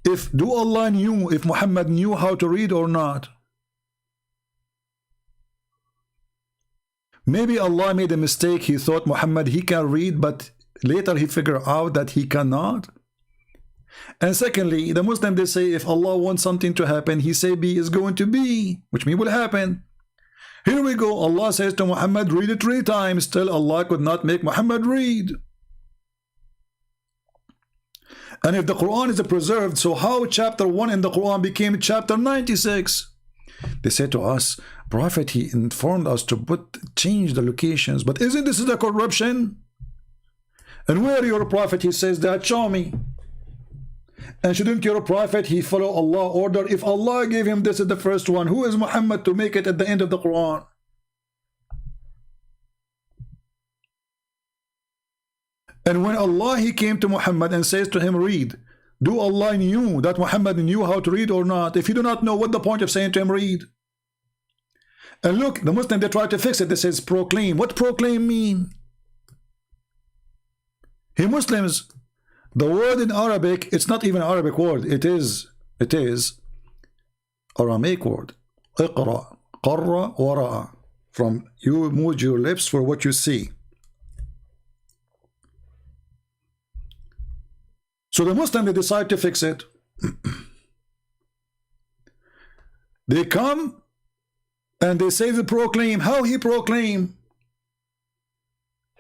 Do Allah knew, if Muhammad knew how to read or not? Maybe Allah made a mistake. He thought Muhammad, he can read, but later he figured out that he cannot. And secondly, the Muslim, they say if Allah wants something to happen, He say be is going to be, which means will happen. Here we go. Allah says to Muhammad, read it 3 times. Still Allah could not make Muhammad read. And if the Quran is preserved, so how chapter 1 in the Quran became chapter 96? They say to us, Prophet, he informed us to change the locations, but isn't this a corruption? And where your Prophet, he says that, show me. And shouldn't your Prophet, he follow Allah order? If Allah gave him this is the first one, who is Muhammad to make it at the end of the Quran? And when Allah, he came to Muhammad and says to him, read, do Allah knew that Muhammad knew how to read or not? If you do not know, what the point of saying to him, read? And look, the Muslim, they try to fix it. They says proclaim. What proclaim mean? Hey Muslims, the word in Arabic, it's not even an Arabic word. It is Aramaic word. Iqra, qarra, wara'a. From you move your lips for what you see. So the Muslim, they decide to fix it. They come and they say the proclaim. How he proclaim?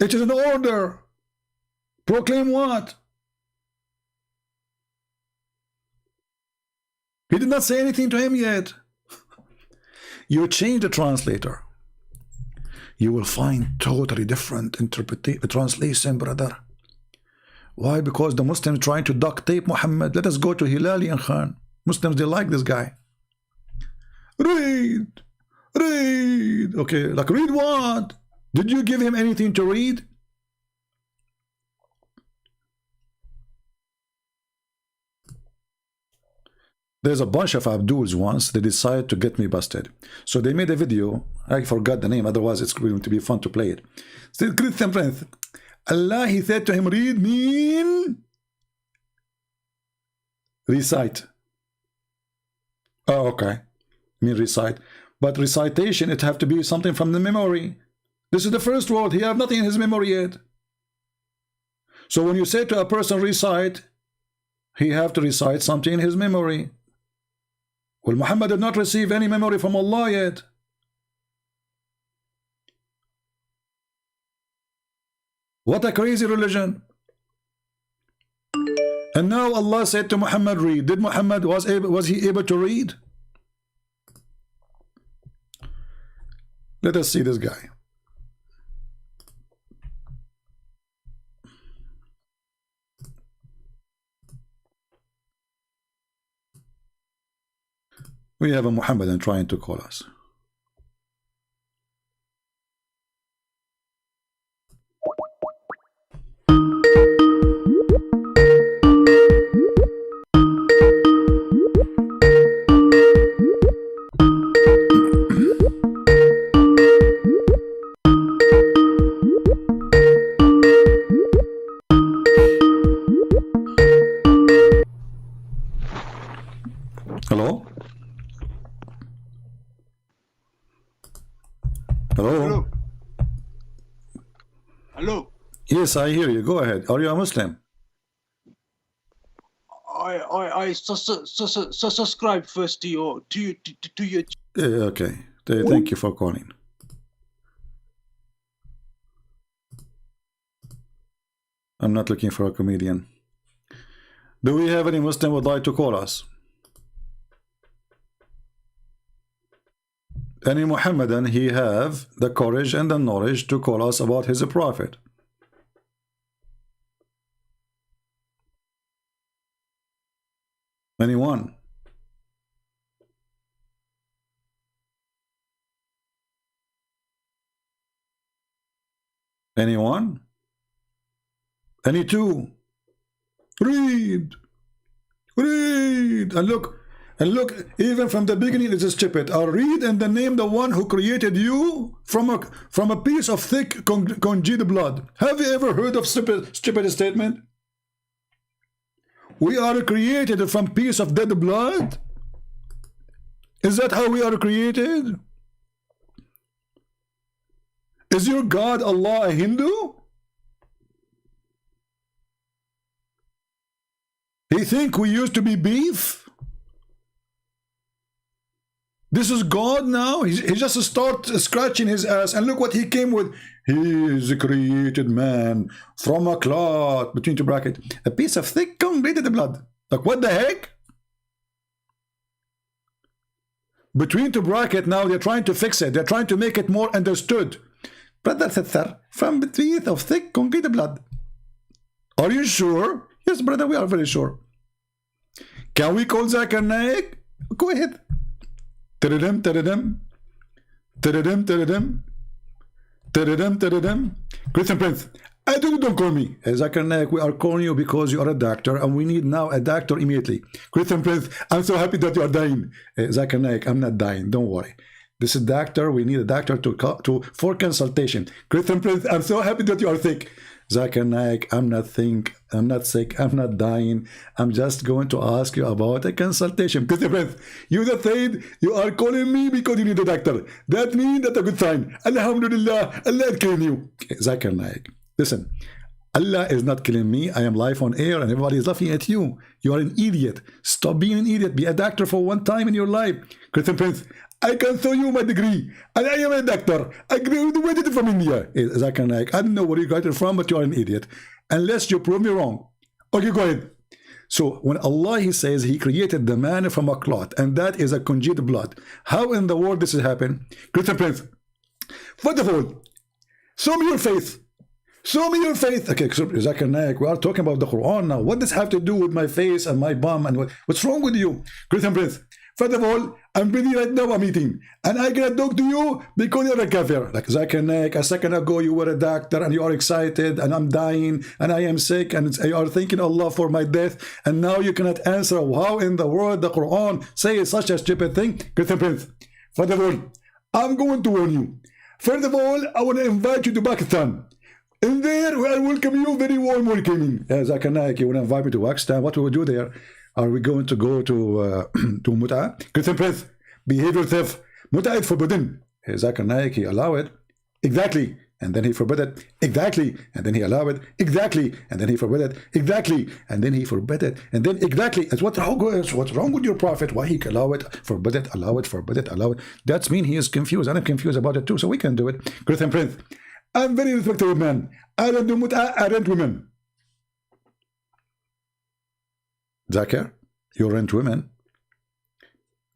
It is an order. Proclaim what? He did not say anything to him yet. You change the translator, you will find totally different translation, brother. Why? Because the Muslims trying to duct tape Muhammad. Let us go to Hilali and Khan. Muslims, they like this guy. Read. Okay, like read what? Did you give him anything to read? There's a bunch of Abduls once, they decided to get me busted. So they made a video, I forgot the name, otherwise it's going to be fun to play it. Said, Christian Prince, Allah, he said to him, read mean recite. Oh, okay. Mean recite. But recitation, it have to be something from the memory. This is the first word, he have nothing in his memory yet. So when you say to a person recite, he have to recite something in his memory. Well, Muhammad did not receive any memory from Allah yet. What a crazy religion. And now Allah said to Muhammad, read. Did Muhammad, was he able to read? Let us see this guy. We have a Muhammadan trying to call us. Hello? Hello?
Hello?
Yes, I hear you. Go ahead. Are you a Muslim?
I subscribe first to your
Okay. Thank you for calling. I'm not looking for a comedian. Do we have any Muslim who would like to call us? Any Muhammadan, he have the courage and the knowledge to call us about his prophet. Anyone? Anyone? Any two? Read. And look, even from the beginning it's stupid. I'll read and then name the one who created you from a piece of thick congealed blood. Have you ever heard of stupid statement? We are created from piece of dead blood? Is that how we are created? Is your God Allah a Hindu? He think we used to be beef? This is God now? He just start scratching his ass, and look what he came with. He is a created man from a clot, between two brackets, a piece of thick congealed blood. Like what the heck? Between two brackets, now they're trying to fix it. They're trying to make it more understood. Brother Thether, from between of thick congealed blood. Are you sure? Yes, brother, we are very sure. Can we call Zakir Naik? Go ahead. Tadadam, tadadam. Tadadam, tadadam. Tadadam, tadadam. Christian Prince, don't call me. Zakir Naik, we are calling you because you are a doctor and we need now a doctor immediately. Christian Prince, I'm so happy that you are dying. Zakir Naik, I'm not dying, don't worry. This is doctor, we need a doctor for consultation. Christian Prince, I'm so happy that you are sick. Zakir Naik, I'm not sick, I'm not dying. I'm just going to ask you about a consultation. Christian Prince, you just said you are calling me because you need a doctor. That means that's a good sign. Alhamdulillah, Allah is killing you. Zakir Naik, listen, Allah is not killing me. I am live on air and everybody is laughing at you. You are an idiot. Stop being an idiot. Be a doctor for one time in your life. Christian Prince, I can show you my degree, and I am a doctor. I graduated from India. Zakir Naik, I don't know where you got it from, but you are an idiot. Unless you prove me wrong. Okay, go ahead. So when Allah, he says he created the man from a clot, and that is a congealed blood. How in the world this has happened? Christian Prince, first of all, show me your face. Show me your faith. Okay, Zakir Naik, we are talking about the Quran now. What does this have to do with my face and my bum? And what's wrong with you? Christian Prince, first of all, I'm busy right now, I'm eating. And I cannot talk to you because you're a kafir. Like Zakir Naik, a second ago you were a doctor and you are excited and I'm dying and I am sick and you are thanking Allah for my death. And now you cannot answer how in the world the Quran says such a stupid thing. Christian Prince, first of all, I'm going to warn you. First of all, I want to invite you to Pakistan. In there, I welcome you, very warm welcoming. Zakir Naik, you want to invite me to Pakistan? What will we do there? Are we going to go to Mut'a? Christian Prince, behavior theft. Mut'a is forbidden. Zakir Naik, he allow it. Exactly. And then he forbid it. Exactly. And then he allow it. Exactly. And then he forbid it. Exactly. And then he forbid it. And then exactly. And what's wrong with your prophet? Why he allow it, forbid it, allow it, forbid it, allow it? That's mean he is confused. And I'm confused about it too. So we can do it. Christian Prince, I'm very respectable man. I don't do Mut'a, I rent women. Zakir, you rent women.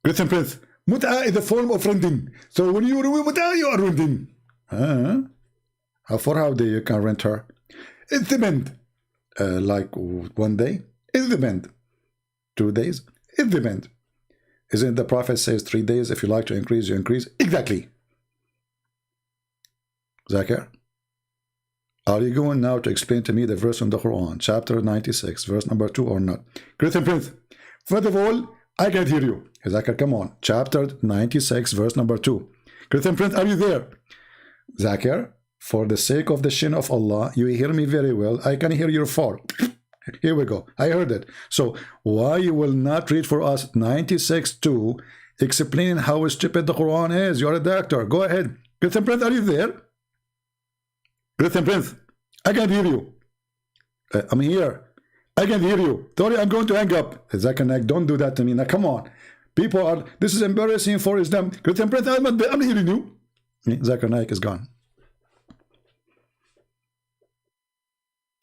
Christian Prince, Mut'a is a form of renting. So when you remove Mut'a, you are renting. For how day you can rent her? It depends. Like 1 day? It depends. 2 days? It depends. Isn't the Prophet says 3 days? If you like to increase, you increase. Exactly. Zakir, are you going now to explain to me the verse in the Quran, chapter 96, verse number 2 or not? Christian Prince, first of all, I can't hear you. Zakir, come on. Chapter 96, verse number 2. Christian Prince, are you there? Zakir, for the sake of the shin of Allah, you hear me very well. I can hear your fall. Here we go. I heard it. So why you will not read for us 96:2, explaining how stupid the Quran is? You're a doctor. Go ahead. Christian Prince, are you there? Christian Prince, I can't hear you. I'm here. I can hear you. Sorry, I'm going to hang up. Zakir Naik, don't do that to me. Now, come on. People are, this is embarrassing for Islam. Christian Prince, I'm hearing you. Zakir Naik is gone.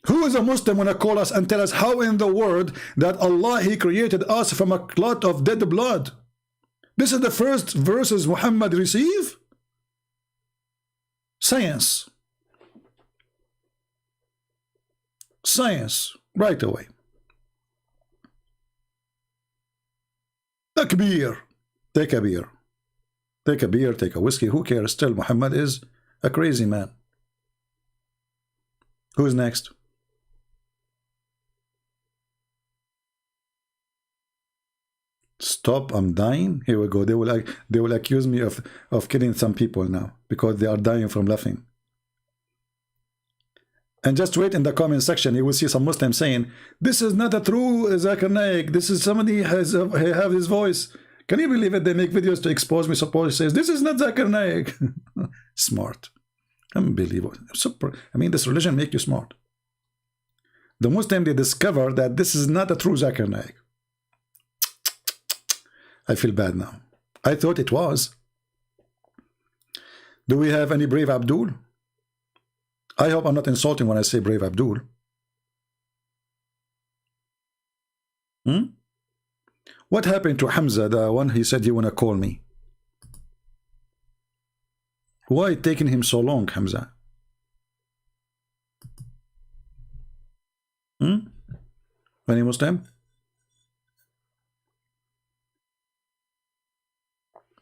Who is a Muslim when I call us and tell us how in the world that Allah, He created us from a clot of dead blood? This is the first verses Muhammad received? Science. Science, right away. Takbir. Take a beer. Take a beer, take a whiskey. Who cares? Still, Muhammad is a crazy man. Who's next? Stop, I'm dying. Here we go. They will accuse me of killing some people now because they are dying from laughing. And just wait in the comment section, you will see some Muslims saying, this is not a true Zakir Naik. This is somebody have his voice. Can you believe it? They make videos to expose me. Suppose says, this is not Zakir Naik. Smart. Unbelievable. Super. I mean, this religion make you smart. The Muslim, they discover that this is not a true Zakir Naik. I feel bad now. I thought it was. Do we have any brave Abdul? I hope I'm not insulting when I say brave Abdul. What happened to Hamza, the one he said you want to call me? Why taking him so long, Hamza? Any Muslim?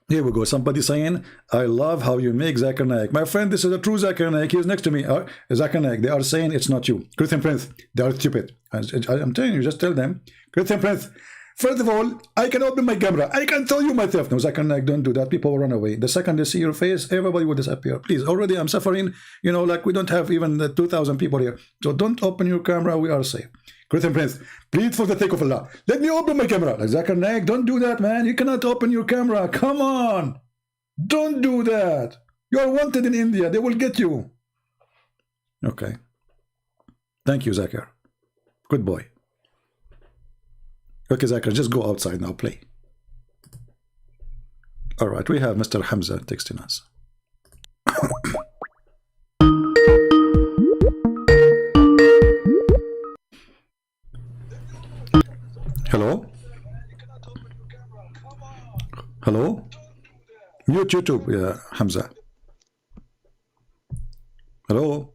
Here we go. Somebody saying, I love how you make Zakir Naik. My friend, this is a true Zakir Naik. He's next to me. Zakir Naik. They are saying it's not you. Christian Prince, they are stupid. I'm telling you, just tell them. Christian Prince, first of all, I can open my camera. I can tell you myself. No, Zakir Naik, don't do that. People will run away. The second they see your face, everybody will disappear. Please, already I'm suffering. You know, like we don't have even the 2,000 people here. So don't open your camera. We are safe. Christian Prince, please, for the sake of Allah, let me open my camera. Like Zakir Naik, don't do that, man. You cannot open your camera. Come on. Don't do that. You are wanted in India. They will get you. Okay. Thank you, Zakir. Good boy. Okay, Zakir, just go outside now. Play. All right, we have Mr. Hamza texting us. Hello? Hello? Mute YouTube, yeah, Hamza. Hello?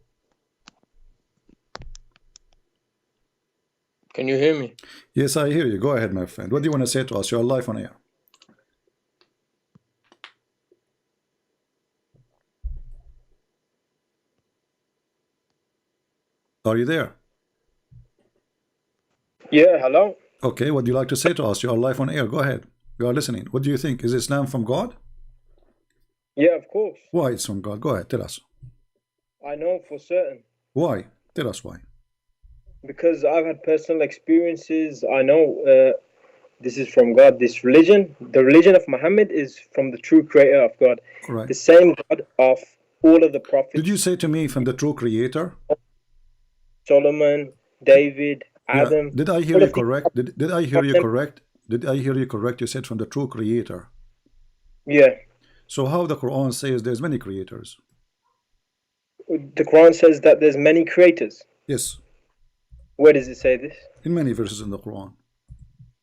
Can you hear me?
Yes, I hear you. Go ahead, my friend. What do you want to say to us? You're live on air. Are you there?
Yeah, hello.
Okay, what do you like to say to us? You are live on air. Go ahead. You are listening. What do you think? Is Islam from God?
Yeah, of course.
Why it's from God? Go ahead. Tell us.
I know for certain.
Why? Tell us why.
Because I've had personal experiences. I know this is from God. This religion, the religion of Muhammad, is from the true creator of God.
Right.
The same God of all of the prophets.
Did you say to me from the true creator?
Solomon, David, Adam.
Did I hear you correct? Did I hear you correct? Did I hear you correct? You said from the true creator.
Yeah.
So how the Quran says there's many creators?
The Quran says that there's many creators.
Yes.
Where does it say this?
In many verses in the Quran.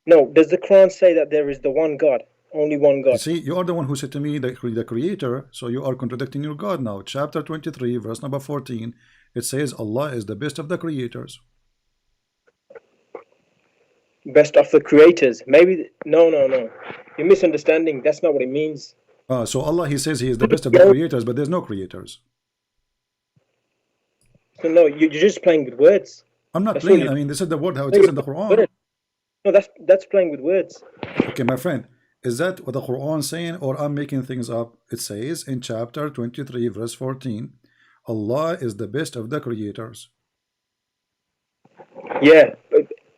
No, does the Quran say that there is the one God? Only one God.
You see, you are the one who said to me the creator, so you are contradicting your God now. Chapter 23, verse number 14, it says Allah is the best of the creators.
Best of the creators. Maybe, no. You're misunderstanding. That's not what it means.
So Allah, he says he is the best of the creators, but there's no creators.
So no, you're just playing with words.
I'm not playing. I mean, this is the word how it is in the Quran.
No, that's playing with words.
Okay, my friend, is that what the Quran is saying, or I'm making things up? It says in chapter 23, verse 14, Allah is the best of the creators.
Yeah.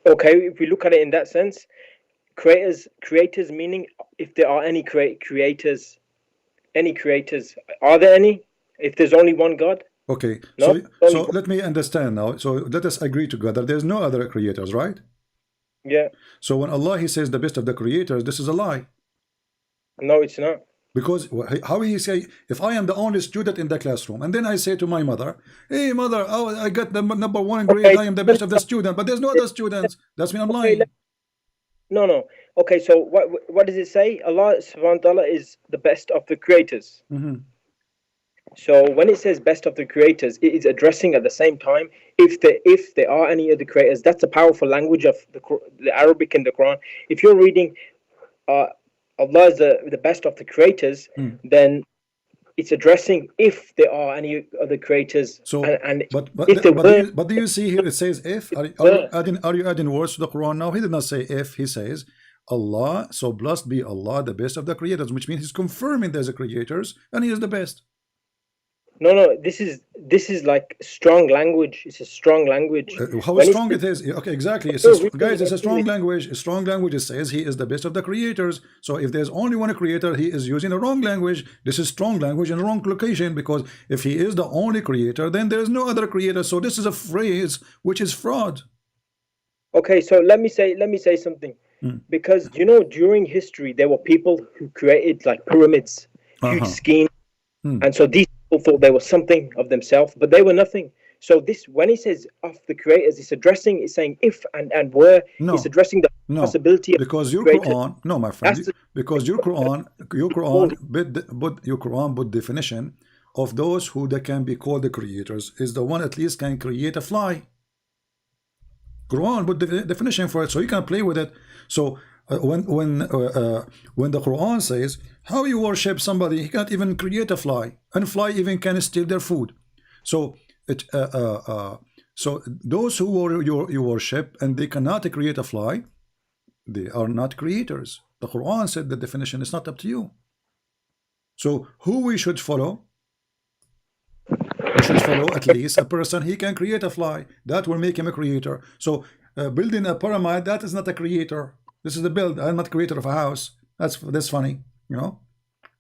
Okay, if we look at it in that sense, creators meaning if there are any creators, are there any? If there's only one God?
Okay,
no?
so let me understand now. So let us agree together. There's no other creators, right?
Yeah.
So when Allah, he says the best of the creators, this is a lie.
No, it's not.
Because how he say, if I am the only student in the classroom, and then I say to my mother, hey mother, oh, I got the number 1 grade, okay. I am the best of the student, but there's no other students. That's mean I'm lying.
No. Okay, so what does it say? Allah subhanahu wa ta'ala is the best of the creators. So when it says best of the creators, it is addressing at the same time if there are any other creators. That's a powerful language of the Arabic in the Quran. If you're reading Allah is the best of the creators, then it's addressing if there are any other creators.
So, but do you see here it says if? Are you adding words to the Quran now? He did not say if. He says Allah, so blessed be Allah, the best of the creators, which means he's confirming there's a creators and he is the best.
No, this is like strong language. It's a strong language.
How strong it is? Okay, exactly. It says, guys, it's a strong language. A strong language, it says he is the best of the creators. So if there's only one creator, he is using a wrong language. This is strong language in a wrong location, because if he is the only creator, then there is no other creator. So this is a phrase which is fraud.
Okay, so let me say something. Because during history there were people who created like pyramids, huge schemes, and so these people thought they were something of themselves, but they were nothing. So this, when he says of the creators, it's saying if and were. No, it's addressing the possibility of
because your Quran, no, my friend, because your Quran put definition of those who they can be called the creators is the one at least can create a fly. Quran put the definition for it, so you can play with it. So when the Quran says how you worship somebody, he can't even create a fly, and fly even can steal their food. So so those who you worship and they cannot create a fly, they are not creators. The Quran said the definition is not up to you. So who we should follow? We should follow at least a person he can create a fly. That will make him a creator. So building a pyramid, that is not a creator. This is the build. I'm not creator of a house. That's funny,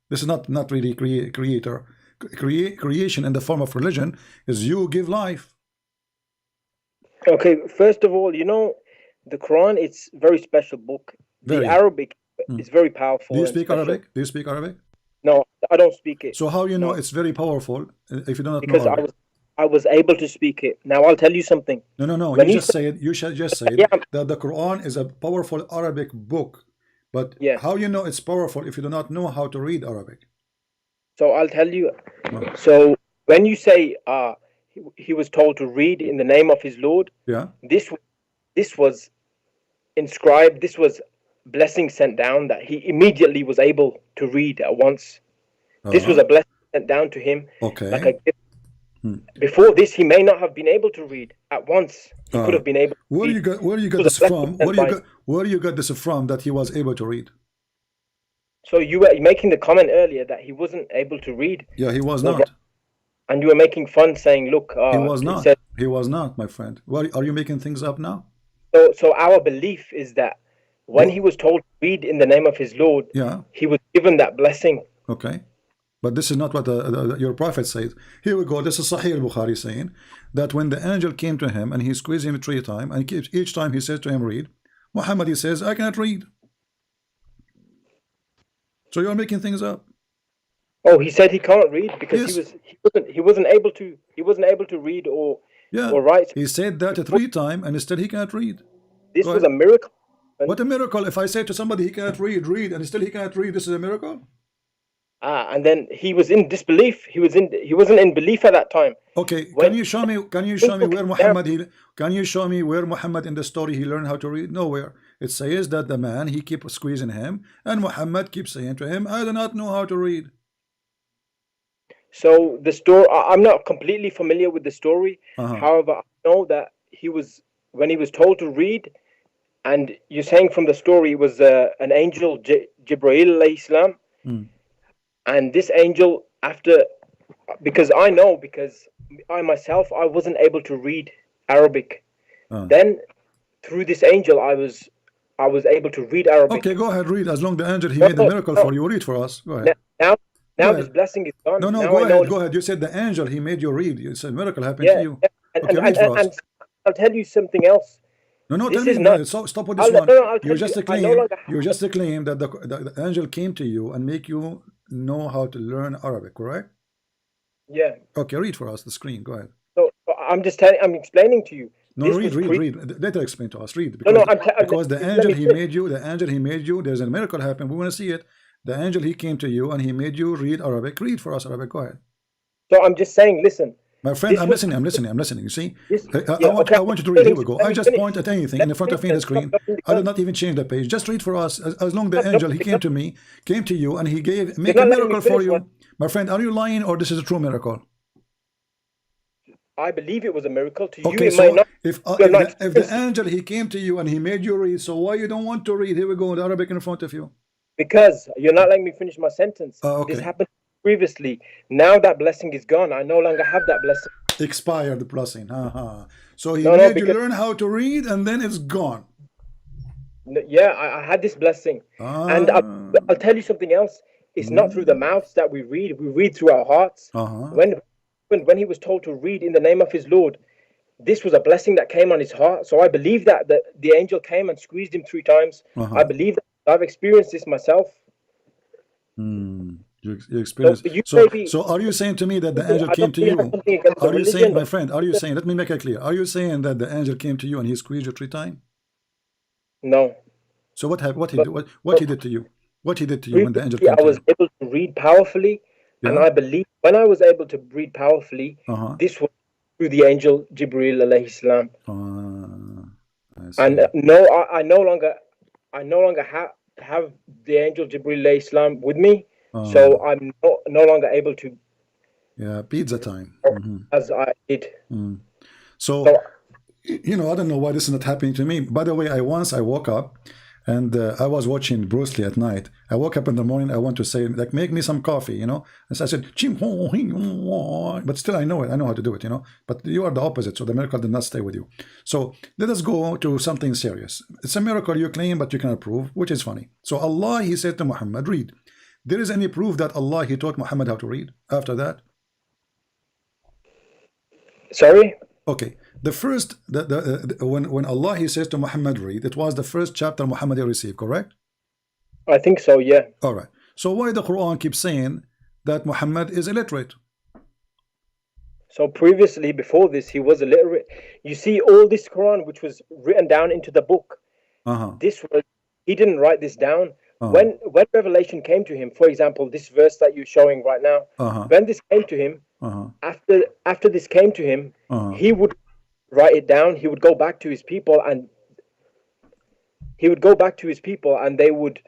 This is not really creator. Creation in the form of religion is you give life.
Okay, first of all, the Quran, it's a very special book. The Arabic is very powerful.
Do you speak Arabic? Do you speak Arabic?
No, I don't speak it.
So how it's very powerful if you do not
because
know Arabic?
I was able to speak it. Now I'll tell you something.
No. You should just say that the Quran is a powerful Arabic book. But how it's powerful if you do not know how to read Arabic?
So I'll tell you. So when you say he was told to read in the name of his Lord, this was inscribed, this was blessing sent down, that he immediately was able to read at once. This was a blessing sent down to him.
Okay.
Like a gift. Before this, he may not have been able to read at once. He could have been able to
where
read.
you got this from? Where you got this from that he was able to read?
So you were making the comment earlier that he wasn't able to read.
Yeah, he was not.
And you were making fun, saying, "Look,
he was not. He was not, my friend. What are you making things up now?"
So our belief is that when he was told to read in the name of his Lord, he was given that blessing.
Okay, but this is not what your prophet says. Here we go. This is Sahih al-Bukhari saying that when the angel came to him and he squeezed him 3 times, and each time he says to him, "Read," Muhammad, he says, "I cannot read." So you're making things up.
Oh, he said he can't read because he wasn't able to read or write.
He said that 3 times and instead he can't read.
This was a miracle.
What a miracle! If I say to somebody he can't read, and still he can't read, this is a miracle.
And then he was in disbelief. He wasn't in belief at that time.
Okay, can you show me where Muhammad can you show me where Muhammad in the story he learned how to read? Nowhere. It says that the man, he keeps squeezing him, and Muhammad keeps saying to him, "I do not know how to read."
So the story, I'm not completely familiar with the story. However, I know that when he was told to read, and you're saying from the story it was an angel, Jibreel alayhi salam, and this angel, because I myself, I wasn't able to read Arabic. Then through this angel, I was able to read Arabic.
Okay, go ahead, read. As long the angel, he made a miracle for you, read for us. Go ahead.
Now this blessing is gone.
No,
now
go ahead. You said the angel, he made you read. You said miracle happened to you. Okay, read for us.
And I'll tell you something else.
No, tell me. Stop with this one. You just claim that the angel came to you and make you know how to learn Arabic, correct?
Yeah.
Okay, read for us the screen. Go ahead.
So I'm explaining to you.
No, read. Later explain to us. Read. Because the angel he made you, there's a miracle happened. We want to see it. The angel, he came to you and he made you read Arabic. Read for us Arabic. Go ahead.
So I'm just saying, listen.
My friend, I'm listening. You see, I want you to read. Here we go. I just point at anything in the front of me on the screen. I did not even change the page. Just read for us. As long the angel, he came to you, and he make a miracle for you. My friend, are you lying or this is a true miracle?
I believe it was a miracle to you.
Okay, so if the angel, he came to you and he made you read, so why you don't want to read? Here we go, the Arabic in front of you.
Because you're not letting me finish my sentence.
Okay.
This happened previously. Now that blessing is gone. I no longer have that blessing.
Expired the blessing. So he made you learn how to read and then it's gone.
Yeah, I had this blessing. And I'll tell you something else. It's not through the mouths that we read through our hearts. When he was told to read in the name of his Lord, this was a blessing that came on his heart. So I believe that the angel came and squeezed him 3 times. I believe that I've experienced this myself.
You experienced. So are you saying to me that the angel came to you? Are you saying, my friend? Are you saying? Let me make it clear. Are you saying that the angel came to you and he squeezed you 3 times?
No.
So what he did to you? What he did to you when the angel came to you?
I was able to read powerfully, and I believe when I was able to read powerfully, this was through the angel Jibreel alayhi salam. And I no longer have the angel Jibreel alayhi salam with me, so I'm no longer able to.
Yeah, pizza time.
As I did.
So, I don't know why this is not happening to me. By the way, I woke up and I was watching Bruce Lee at night. I woke up in the morning. I want to say, like, make me some coffee, And so I said, but still I know it. I know how to do it, But you are the opposite. So the miracle did not stay with you. So let us go to something serious. It's a miracle you claim, but you cannot prove, which is funny. So Allah, he said to Muhammad, read. There is any proof that Allah, he taught Muhammad how to read after that?
Sorry?
Okay. The first, when Allah, he says to Muhammad, read, it was the first chapter Muhammad received, correct?
I think so, yeah.
All right. So why the Quran keeps saying that Muhammad is illiterate?
So previously, before this, he was illiterate. You see, all this Quran, which was written down into the book, he didn't write this down. When revelation came to him, for example, this verse that you're showing right now, when this came to him, after this came to him, he would write it down. He would go back to his people and he would go back to his people and they would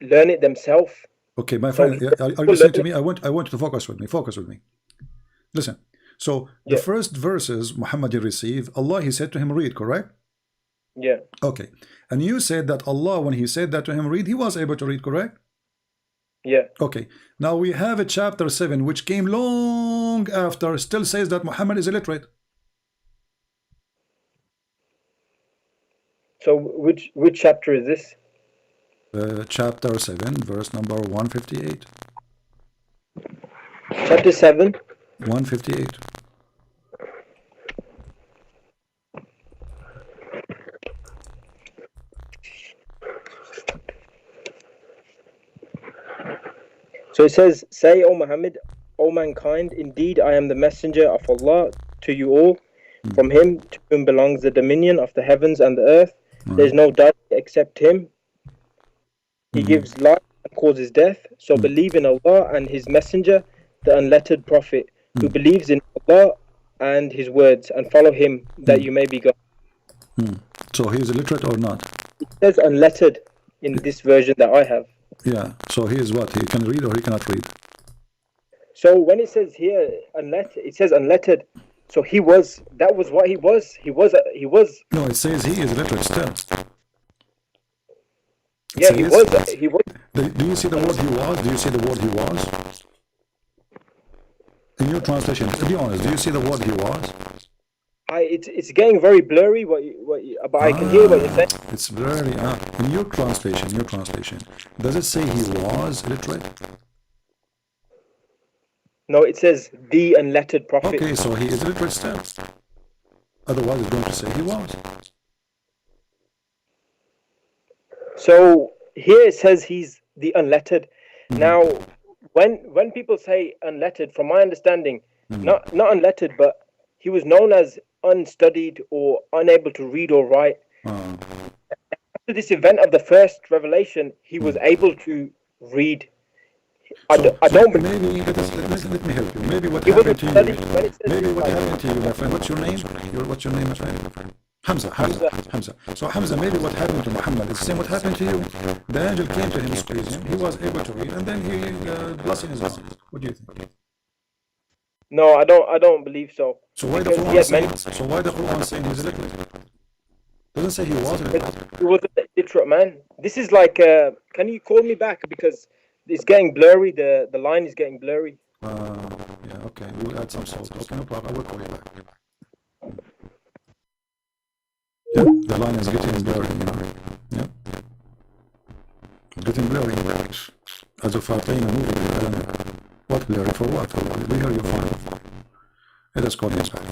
learn it themselves.
Okay, my friend, are you listening to me? I want you to focus with me. Focus with me. Listen. So the first verses Muhammad received, Allah, he said to him, read, correct?
Yeah.
Okay. And you said that Allah, when he said that to him, read, he was able to read, correct?
Yeah.
Okay. Now we have a chapter 7, which came long after, still says that Muhammad is illiterate.
So which chapter is this?
Chapter 7, verse number 158.
Chapter 7?
158.
So it says, say, O Muhammad, O mankind, indeed I am the messenger of Allah to you all. From him to whom belongs the dominion of the heavens and the earth. There is no deity except him. He gives life and causes death. So believe in Allah and his messenger, the unlettered prophet, who believes in Allah and his words, and follow him that you may be God.
So he is illiterate or not?
It says unlettered in this version that I have.
Yeah. So he is what? He can read or he cannot read?
So when it says here unlettered, it says unlettered. So he was, that was what he was. He was.
No, it says he is illiterate still.
Yeah, he was. He was.
Do you see the word he was? Do you see the word he was? In your translation, to be honest, do you see the word he was?
It's getting very blurry. But I can hear what you're saying.
It's blurry. In your translation, does it say he was illiterate?
No, it says the unlettered prophet.
Okay, so he is illiterate still. Otherwise, it's going to say he was.
So here it says he's the unlettered. Now, when people say unlettered, from my understanding, not unlettered, but he was known as unstudied or unable to read or write. After this event of the first revelation, he was able to read. I don't believe.
Maybe let me help you. Maybe what happened to you? Maybe what happened to you, my friend? What's your name? What's your name, my friend? Hamza. So Hamza, maybe what happened to Muhammad is the same what happened to you. The angel came to him, squeezed him. He was able to read, and then he blessing his mouth. What do you think?
No, I don't believe so.
So why the Quran saying he's illiterate? Doesn't say he was illiterate.
He was an illiterate man. This is like, can you call me back because it's getting blurry. The line is getting blurry.
Yeah. Okay. We'll add some salt. Okay, no problem. I will call you back. Yeah, the line is getting blurry. Yeah. Getting blurry. As of Fatima movie, I don't know. What blurry for what? We hear you fine. Let us call him back.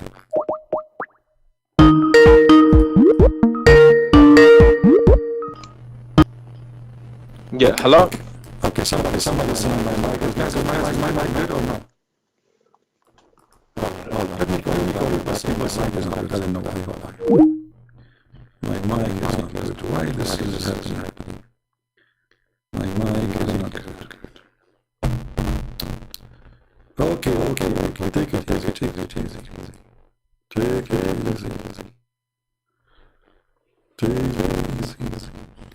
Yeah, hello?
Okay, somebody saying my mic is my mic good or not? Let me call you back. My mic is not good. I don't know why. My mic is not good. Why this is happening? My mic is not good. Okay. Take it easy. Take it easy.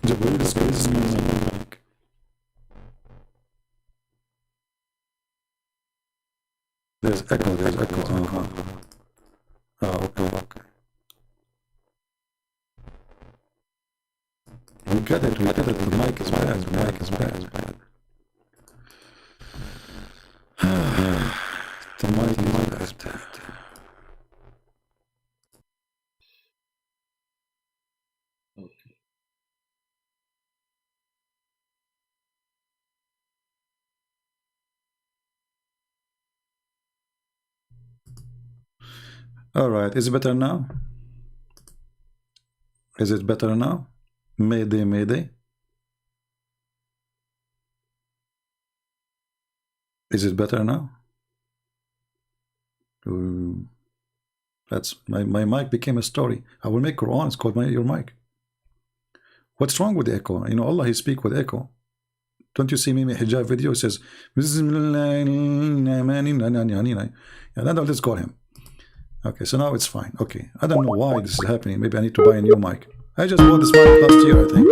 Jibreel is squeezing me on my mic. There's echo. Okay. We get it. The mic is bad. The mic is bad. All right, is it better now? Is it better now? Mayday. Is it better now? That's my mic became a story. I will make Quran. It's called your mic. What's wrong with the echo? You know, Allah, He speak with echo. Don't you see me hijab video? It says, and then I'll just call him. Okay, so now it's fine. Okay, I don't know why this is happening. Maybe I need to buy a new mic. I just bought this mic last year, I think.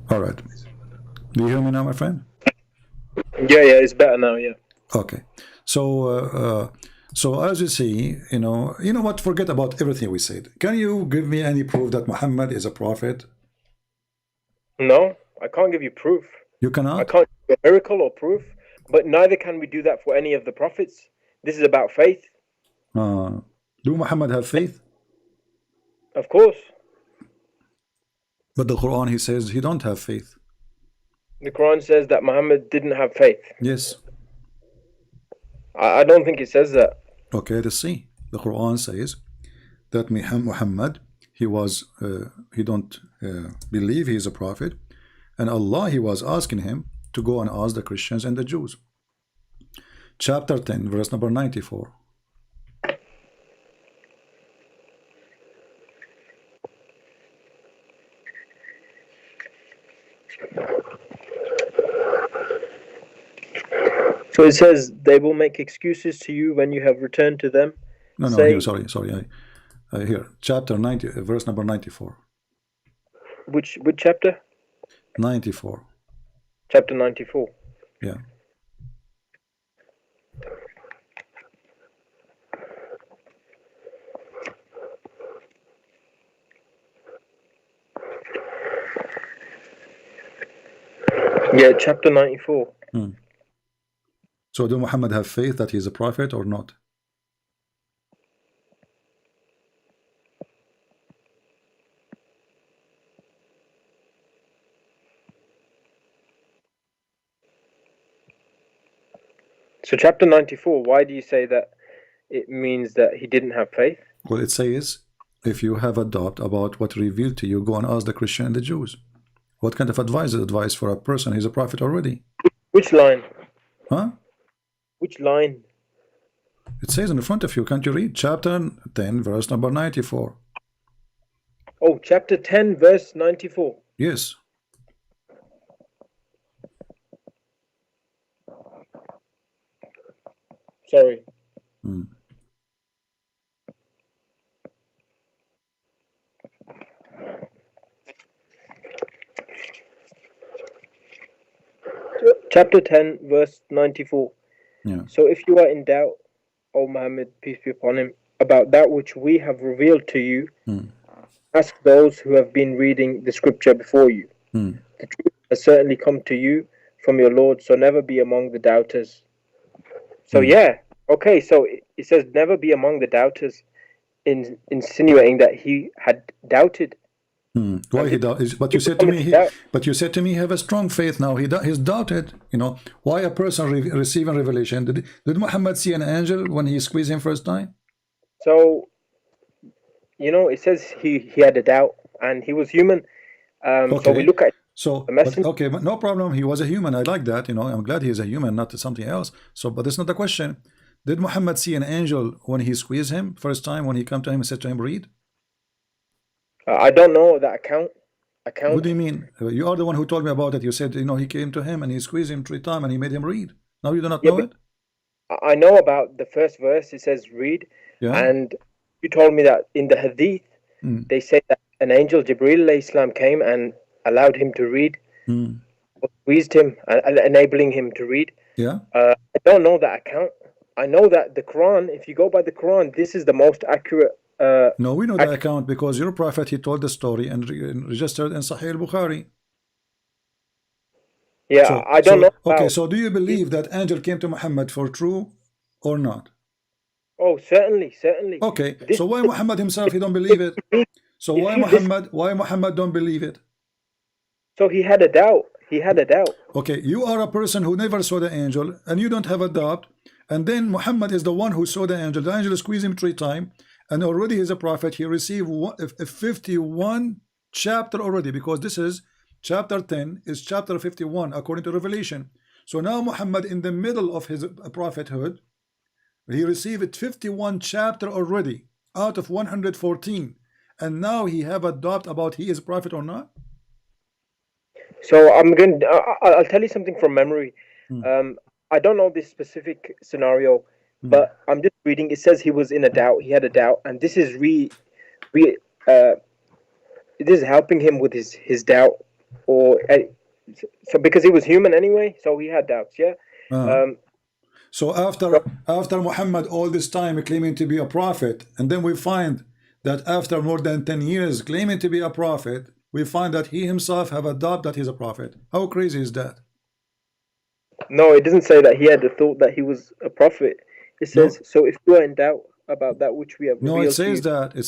All right. Do you hear me now, my friend?
Yeah, it's better now. Yeah.
Okay. So, so as you see, you know what? Forget about everything we said. Can you give me any proof that Muhammad is a prophet?
No, I can't give you proof.
You cannot.
I can't give a miracle or proof, but neither can we do that for any of the prophets. This is about faith.
Do Muhammad have faith?
Of course.
But the Quran, he says he don't have faith.
The Quran says that Muhammad didn't have faith.
Yes.
I don't think it says that.
Okay, let's see. The Quran says that Muhammad, he don't believe he is a prophet, and Allah, he was asking him to go and ask the Christians and the Jews. Chapter 10, verse number 94.
So it says they will make excuses to you when you have returned to them.
No, here, sorry. Here, chapter 90, verse number 94.
Which chapter?
94.
Chapter 94.
Yeah.
Yeah, chapter 94.
So do Muhammad have faith that he is a prophet or not?
So chapter 94, why do you say that it means that he didn't have faith?
Well, it says, if you have a doubt about what revealed to you, go and ask the Christian and the Jews. What kind of advice for a person? He's a prophet already.
Which line?
Huh?
Which line?
It says in front of you. Can't you read? Chapter 10, verse number 94.
Oh, chapter 10, verse 94.
Yes.
Sorry. Chapter 10, verse 94.
Yeah.
So if you are in doubt, O Muhammad, peace be upon him, about that which we have revealed to you, ask those who have been reading the scripture before you. The truth has certainly come to you from your Lord, so never be among the doubters. So yeah, okay, so it says never be among the doubters, insinuating that he had doubted.
Why he doubted? But you said to me, he have a strong faith now. He's doubted. You know, why a person receiving revelation? Did Muhammad see an angel when he squeezed him first time?
So, you know, it says he had a doubt and he was human.
Okay.
So we look at
okay, but no problem. He was a human. I like that. You know, I'm glad he is a human, not something else. So, but that's not the question. Did Muhammad see an angel when he squeezed him first time? When he came to him and said to him, "Read"?
I don't know that account.
What do you mean? You are the one who told me about it. You said, you know, he came to him and he squeezed him 3 times and he made him read. Now you do not know it?
I know about the first verse. It says read.
Yeah.
And you told me that in the hadith, they say that an angel, Jibreel alayhi salam, came and allowed him to read, squeezed him, enabling him to read.
Yeah.
I don't know that account. I know that the Quran, if you go by the Quran, this is the most accurate.
No, we know the account because your prophet, he told the story and registered in Sahih al-Bukhari.
Yeah, I don't know.
Okay, so do you believe that angel came to Muhammad for true or not?
Oh, certainly.
Okay, so why Muhammad himself, he don't believe it? So why Muhammad don't believe it?
So he had a doubt.
Okay, you are a person who never saw the angel and you don't have a doubt, and then Muhammad is the one who saw the angel. The angel squeezed him 3 times. And already he's a prophet. He received 51 chapter already, because this is chapter 10 is chapter 51 according to Revelation. So now Muhammad, in the middle of his prophethood, he received 51 chapter already out of 114, and now he have a doubt about he is prophet or not.
So I'll tell you something from memory. I don't know this specific scenario, But I'm just reading. It says he was in a doubt. He had a doubt, and this is this is helping him with his doubt, or so because he was human anyway, so he had doubts. Yeah.
So after Muhammad all this time claiming to be a prophet, and then we find that after more than 10 years claiming to be a prophet, we find that he himself have a doubt that he's a prophet. How crazy is that?
No, it doesn't say that he had the thought that he was a prophet. It says, so if you are in doubt about that which we have
No,
revealed
it says
to you,
that. It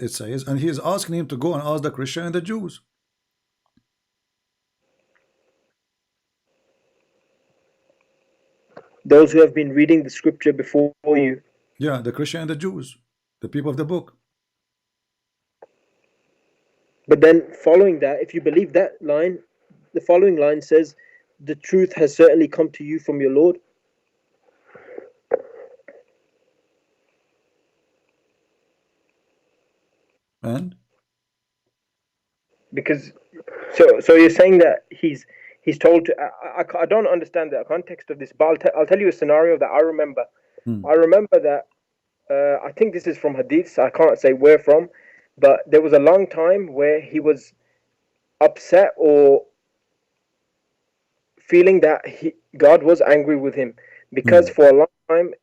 says, and he is asking him to go and ask the Christian and the Jews.
those who have been reading the scripture before you.
Yeah, the Christian and the Jews, the people of the book.
But then following that, if you believe that line, the following line says, the truth has certainly come to you from your Lord.
And?
Because, so you're saying that he's told to, I don't understand the context of this, but I'll tell you a scenario that I remember. I remember that, I think this is from Hadiths, I can't say where from, but there was a long time where he was upset or feeling that God was angry with him because for a long time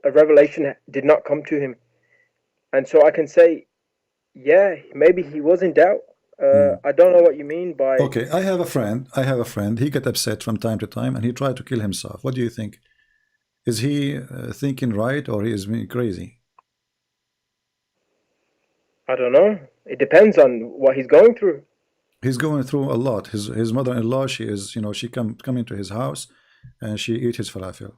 a revelation did not come to him. And so I can say, yeah, maybe he was in doubt. I don't know what you mean by...
Okay, I have a friend. He got upset from time to time and he tried to kill himself. What do you think? Is he thinking right or he is being crazy?
I don't know. It depends on what he's going through.
He's going through a lot. His mother-in-law, she is, she come into his house and she eat his falafel.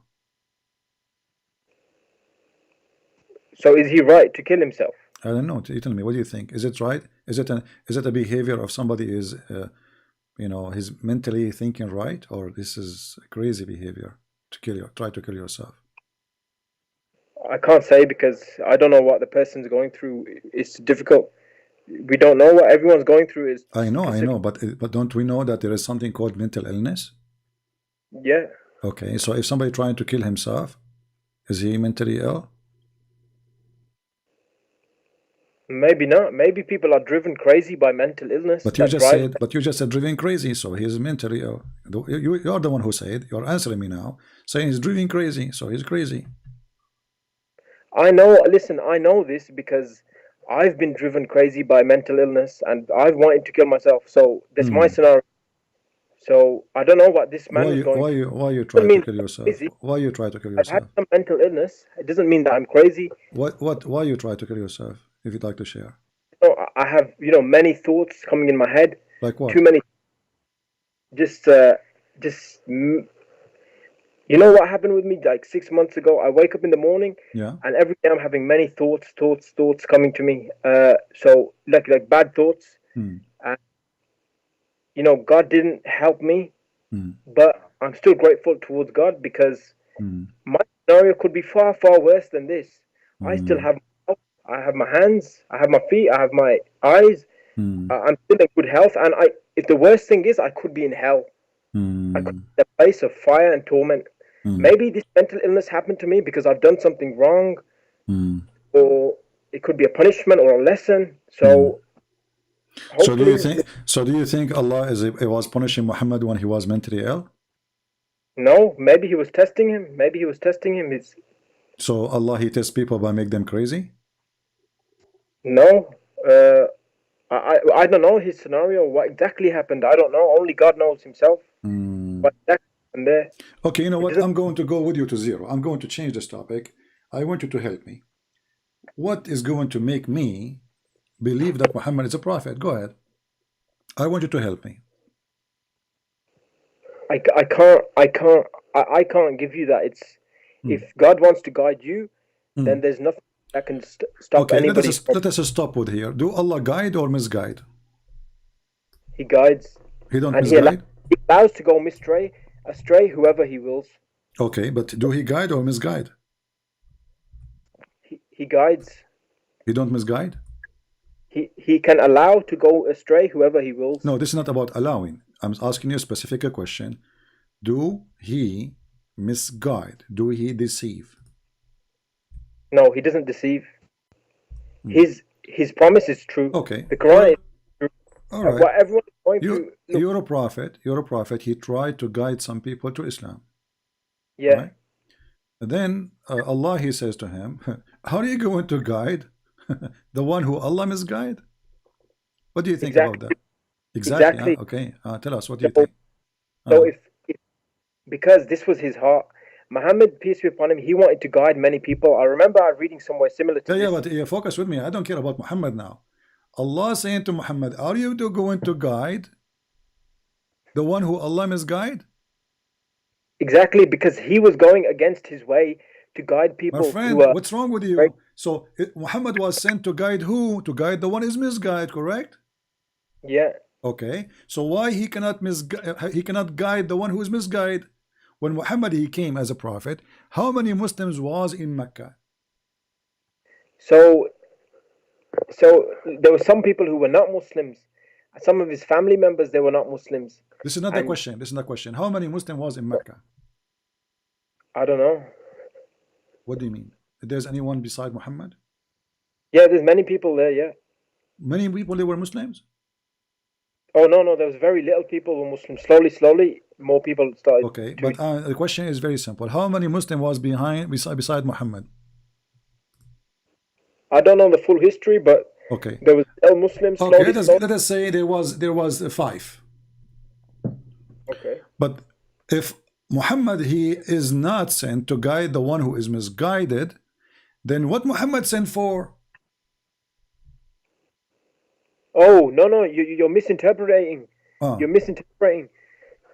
So is he right to kill himself?
I don't know. You tell me. What do you think? Is it right? Is it a behavior of somebody is, he's mentally thinking right, or this is a crazy behavior to try to kill yourself?
I can't say because I don't know what the person's going through. It's difficult. We don't know what everyone's going through is.
I know, but don't we know that there is something called mental illness?
Yeah.
Okay, so if somebody trying to kill himself, is he mentally ill?
Maybe not. Maybe people are driven crazy by mental illness.
But you just said driven crazy, so he's mentally ill. You're the one who said. You're answering me now, saying he's driven crazy, so he's crazy.
I know. Listen, I know this because I've been driven crazy by mental illness, and I've wanted to kill myself. So that's my scenario. So I don't know what this man is going.
Why you try to kill yourself? Why you try to kill yourself?
I've had some mental illness. It doesn't mean that I'm crazy.
Why you try to kill yourself? If you'd like to share.
No, I have many thoughts coming in my head.
Like what?
Too many. Just what happened with me like 6 months ago? I wake up in the morning, and every day I'm having many thoughts coming to me. So like bad thoughts. And God didn't help me, but I'm still grateful towards God because my scenario could be far, far worse than this. I still have my hands, I have my feet, I have my eyes. I'm still in good health, and if the worst thing is, I could be in hell. I could be in a place of fire and torment. Maybe this mental illness happened to me because I've done something wrong, or it could be a punishment or a lesson. So,
do you think Allah was punishing Muhammad when he was mentally ill?
No, maybe he was testing him. Maybe he was testing him.
So Allah, he tests people by make them crazy?
No, I don't know his scenario. What exactly happened? I don't know. Only God knows himself. What exactly happened there?
Okay, you know what? I'm going to go with you to zero. I'm going to change this topic. I want you to help me. What is going to make me believe that Muhammad is a prophet? Go ahead. I want you to help me.
I can't give you that. It's if God wants to guide you, then there's nothing that can stop anybody.
Let us stop with here. Do Allah guide or misguide?
He guides.
He don't misguide?
He allows to go astray whoever he wills.
Okay, but do he guide or misguide?
He guides.
He don't misguide?
He can allow to go astray whoever he wills.
No, this is not about allowing. I'm asking you a specific question. Do he misguide? Do he deceive?
No, he doesn't deceive. His promise is true.
Okay.
The Quran is true.
All right.
What everyone is going through.
You're a prophet. You're a prophet. He tried to guide some people to Islam.
Yeah.
Right? And then Allah, he says to him, how are you going to guide the one who Allah misguide? What do you think about that? Exactly. Okay. Tell us, what do you think?
So if because this was his heart, Muhammad, peace be upon him, he wanted to guide many people. I remember I reading somewhere similar to this.
Yeah, but focus with me. I don't care about Muhammad now. Allah saying to Muhammad, are you going to guide the one who Allah misguide?
Exactly, because he was going against his way to guide people.
My friend, what's wrong with you? Right? So Muhammad was sent to guide who? To guide the one who is misguided, correct?
Yeah.
Okay. So why he cannot guide the one who is misguided? When Muhammad he came as a prophet, how many Muslims was in Mecca?
So there were some people who were not Muslims. Some of his family members, they were not Muslims.
This is not the question. This is not the question. How many Muslims was in Mecca?
I don't know.
What do you mean? There's anyone beside Muhammad?
Yeah, there's many people there, yeah.
Many people, they were Muslims?
Oh, no, there was very little people who were Muslims. Slowly, more people started.
Okay, but the question is very simple. How many Muslims was beside Muhammad?
I don't know the full history, but
okay,
there was Muslims.
Okay, let us say there was 5.
Okay.
But if Muhammad he is not sent to guide the one who is misguided, then what Muhammad sent for?
Oh, no, you're misinterpreting. You're misinterpreting.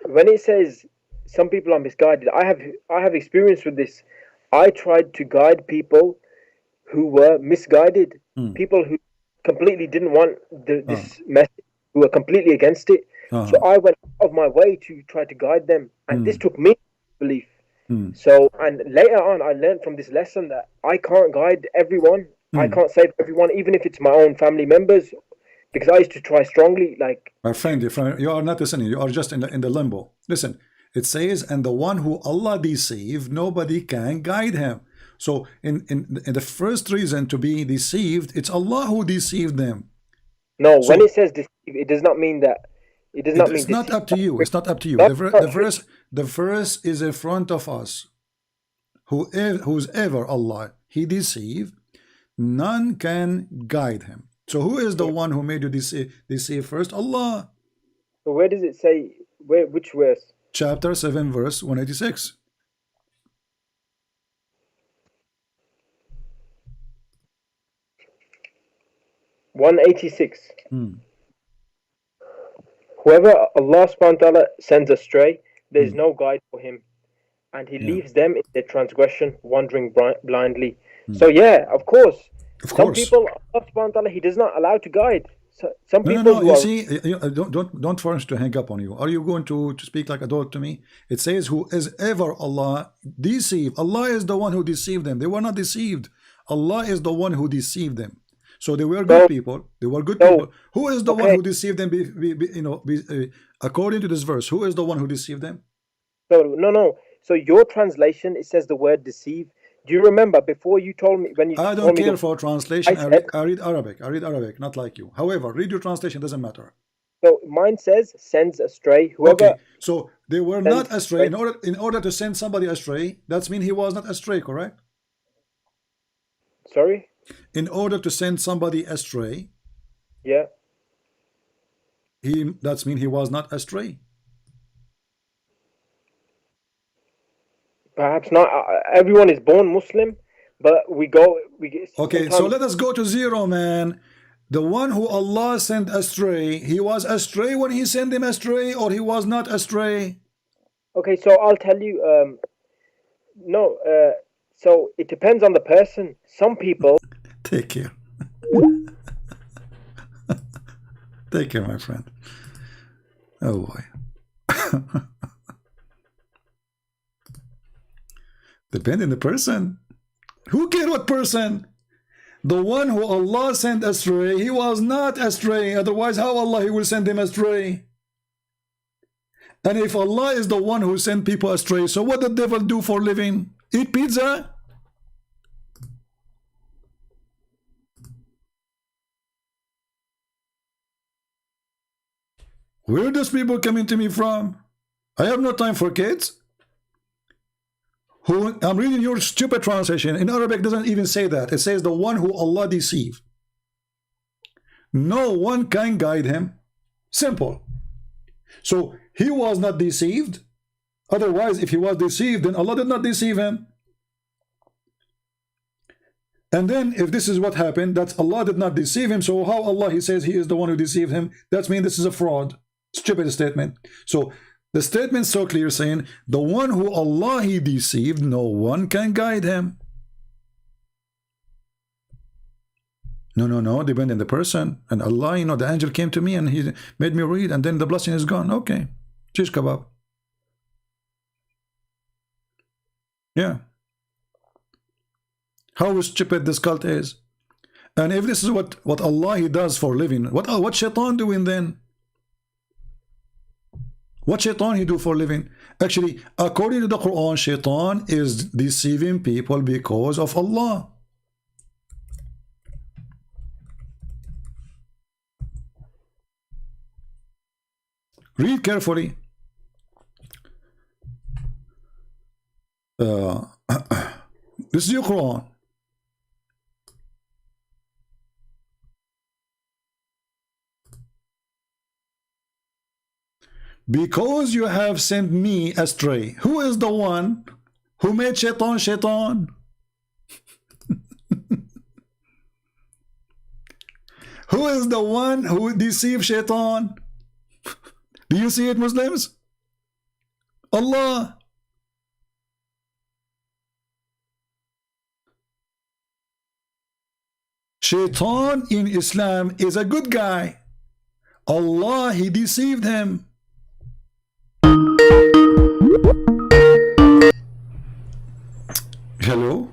When it says some people are misguided, I have experience with this. I tried to guide people who were misguided, people who completely didn't want this message, who were completely against it. So I went out of my way to try to guide them, and this took me belief. So, and later on, I learned from this lesson that I can't guide everyone. I can't save everyone, even if it's my own family members, because I used to try strongly. Like
my friend, you are not listening. You are just in the limbo. Listen, it says, and the one who Allah deceived, nobody can guide him. So in the first reason to be deceived, it's Allah who deceived them.
No, so, when it says deceive, it does not mean that. It does not mean.
It's not up to you. It's not up to you. The verse is in front of us. Who's ever Allah he deceived, none can guide him. So who is the one who made you deceive first? Allah.
So where does it say? Which verse?
Chapter 7, verse 186.
Whoever Allah subhanahu wa ta'ala sends astray, there is no guide for him, and he leaves them in their transgression, wandering blindly. So yeah, of course. Some people, Allah subhanahu wa ta'ala, he does not allow to guide. So, some people
you see, don't force to hang up on you. Are you going to speak like adult to me? It says, who is ever Allah deceived. Allah is the one who deceived them. They were not deceived. Allah is the one who deceived them. So they were good people. They were good people. Who is the one who deceived them? According to this verse, who is the one who deceived them?
No. So your translation, it says the word deceive. Do you remember before you told me when you?
I don't care for translation. I read Arabic. I read Arabic, not like you. However, read your translation. Doesn't matter.
So mine says sends astray. Whoever.
Okay. So they were not astray. In order to send somebody astray, that means he was not astray, correct?
Sorry.
In order to send somebody astray,
yeah,
that means he was not astray.
Perhaps not. Everyone is born Muslim, but we
okay, so let us go to zero, man. The one who Allah sent astray, he was astray when he sent him astray, or he was not astray?
Okay, so I'll tell you. So it depends on the person. Some people.
Take care. Take care, my friend. Oh boy. Depending on the person. Who cares what person? The one who Allah sent astray, he was not astray. Otherwise, how Allah he will send him astray? And if Allah is the one who sent people astray, so what the devil do for living? Eat pizza? Where does people coming to me from? I have no time for kids. Who, I'm reading your stupid translation. In Arabic, it doesn't even say that. It says the one who Allah deceived. No one can guide him. Simple. So he was not deceived. Otherwise, if he was deceived, then Allah did not deceive him. And then if this is what happened, that's Allah did not deceive him. So how Allah, he says he is the one who deceived him? That means this is a fraud. Stupid statement. So the statement so clear saying the one who Allah he deceived, no one can guide him. No, depend on the person. And Allah, you know, the angel came to me and he made me read, and then the blessing is gone. Okay. Shish kebab. Yeah. How stupid this cult is. And if this is what Allah he does for living, what shaitan doing then? What shaitan he do for living? Actually, according to the Quran, shaitan is deceiving people because of Allah. Read carefully. This is your Quran. Because you have sent me astray. Who is the one who made shaitan shaitan? Who is the one who deceived shaitan? Do you see it, Muslims? Allah. Shaitan in Islam is a good guy. Allah, he deceived him. Hello?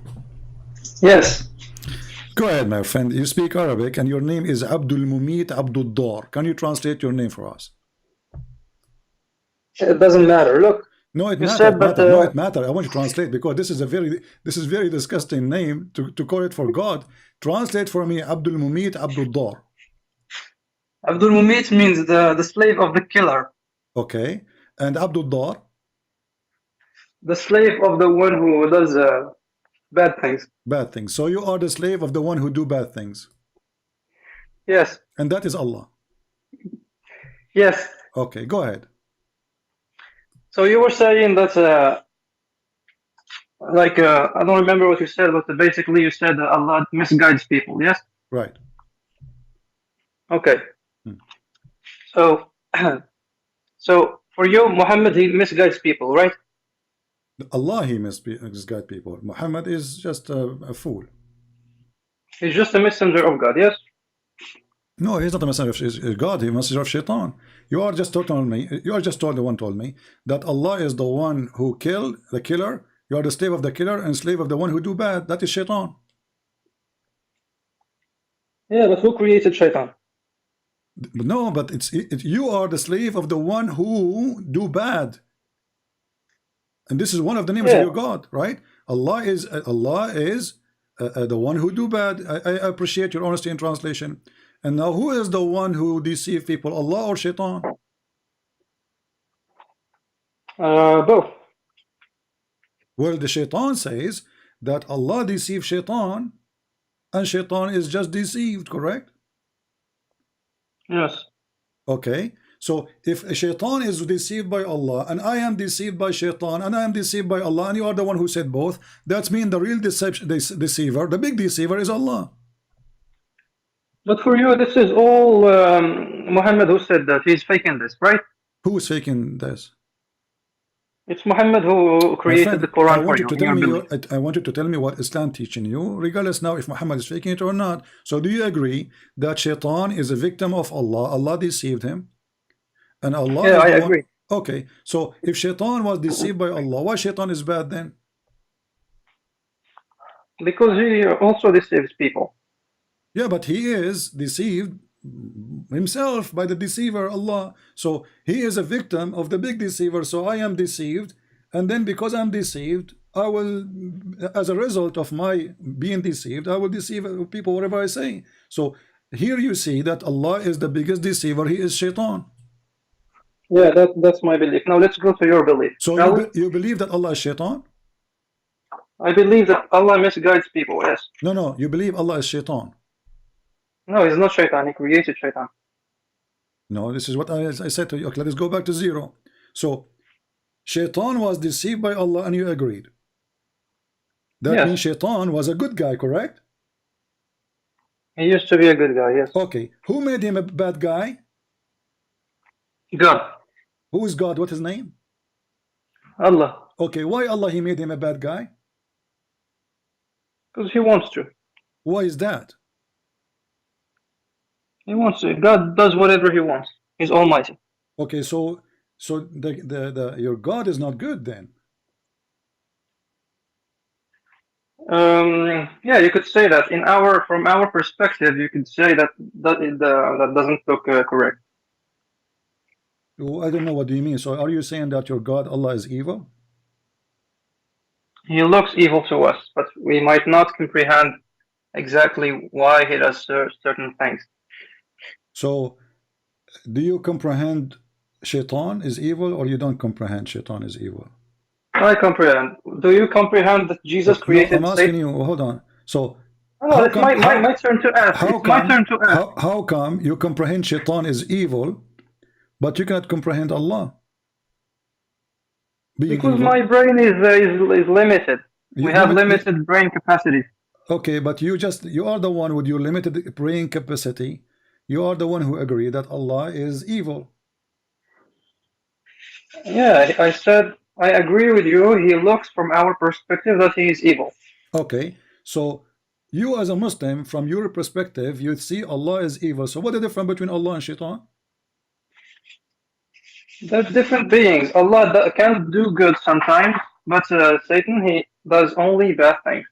Yes.
Go ahead, my friend. You speak Arabic and your name is Abdul Mumit Abdul Dar. Can you translate your name for us?
It doesn't matter. Look.
No, it matters. No, it matters. I want you to translate because this is a very disgusting name to call it for God. Translate for me Abdul Mumit Abdul Dar.
Abdul Mumit means the slave of the killer.
Okay. And Abdul Dar?
The slave of the one who does bad things.
Bad things. So you are the slave of the one who do bad things.
Yes.
And that is Allah.
Yes.
Okay, go ahead.
So you were saying that, I don't remember what you said, but basically you said that Allah misguides people, yes?
Right.
Okay. So, so for you, Muhammad, he misguides people, right?
Allah, he misguides people. Muhammad is just a fool.
He's just a messenger of God, yes?
No, he's not a messenger of God. He's a messenger of shaitan. You are just told me. You are just told me that Allah is the one who killed the killer. You are the slave of the killer and slave of the one who do bad. That is shaitan.
Yeah, but who created shaitan?
No, but you are the slave of the one who do bad. And this is one of the names of your God, right? Allah is the one who do bad. I appreciate your honesty in translation. And now, who is the one who deceive people, Allah or shaitan?
Both.
Well, the shaitan says that Allah deceives shaitan, and shaitan is just deceived, correct?
Yes.
Okay. So if a shaitan is deceived by Allah, and I am deceived by shaitan, and I am deceived by Allah, and you are the one who said both, that means the real deceiver, the big deceiver is Allah.
But for you, this is all Muhammad who said that. He's faking this, right?
Who is faking this?
It's Muhammad who created the Quran for you.
I want you to tell me what Islam teaching you, regardless now if Muhammad is faking it or not. So do you agree that shaitan is a victim of Allah? Allah deceived him? And Allah.
Yeah, I agree.
Okay, so if shaitan was deceived by Allah, why shaitan is bad then?
Because he also deceives people.
Yeah, but he is deceived himself by the deceiver Allah. So he is a victim of the big deceiver. So I am deceived, and then because I'm deceived, I will, as a result of my being deceived, I will deceive people whatever I say. So here you see that Allah is the biggest deceiver. He is shaitan.
Yeah, that's my belief. Now let's go to your belief.
So you believe that Allah is shaitan?
I believe that Allah misguides people, yes.
No, you believe Allah is shaitan.
No, he's not shaitan, he created shaitan.
No, this is what I said to you. Okay, let's go back to zero. So shaitan was deceived by Allah and you agreed. That means shaitan was a good guy, correct?
He used to be a good guy, yes.
Okay, who made him a bad guy?
God.
Who is God? What's his name?
Allah.
Okay, why Allah he made him a bad guy?
Because he wants to.
Why is that?
He wants to. God does whatever he wants. He's almighty.
Okay, so your God is not good then.
Yeah, you could say that. From our perspective, you could say that doesn't look correct.
I don't know, what do you mean? So are you saying that your God Allah is evil?
He looks evil to us, but we might not comprehend exactly why he does certain things.
So do you comprehend shaitan is evil, or you don't comprehend shaitan is evil?
I comprehend. Do you comprehend that Jesus created
I'm asking
Satan?
you, hold on. So
no, it's my turn to ask. It's my turn to ask.
How come you comprehend shaitan is evil, but you cannot comprehend Allah?
Because my brain is limited. We have limited brain capacity.
Okay, but you are the one with your limited brain capacity. You are the one who agreed that Allah is evil.
Yeah, I said I agree with you. He looks from our perspective that he is evil.
Okay, so you as a Muslim, from your perspective, you see Allah is evil. So what is the difference between Allah and shaitan?
They're different beings. Allah can do good sometimes, but Satan, he does only bad things.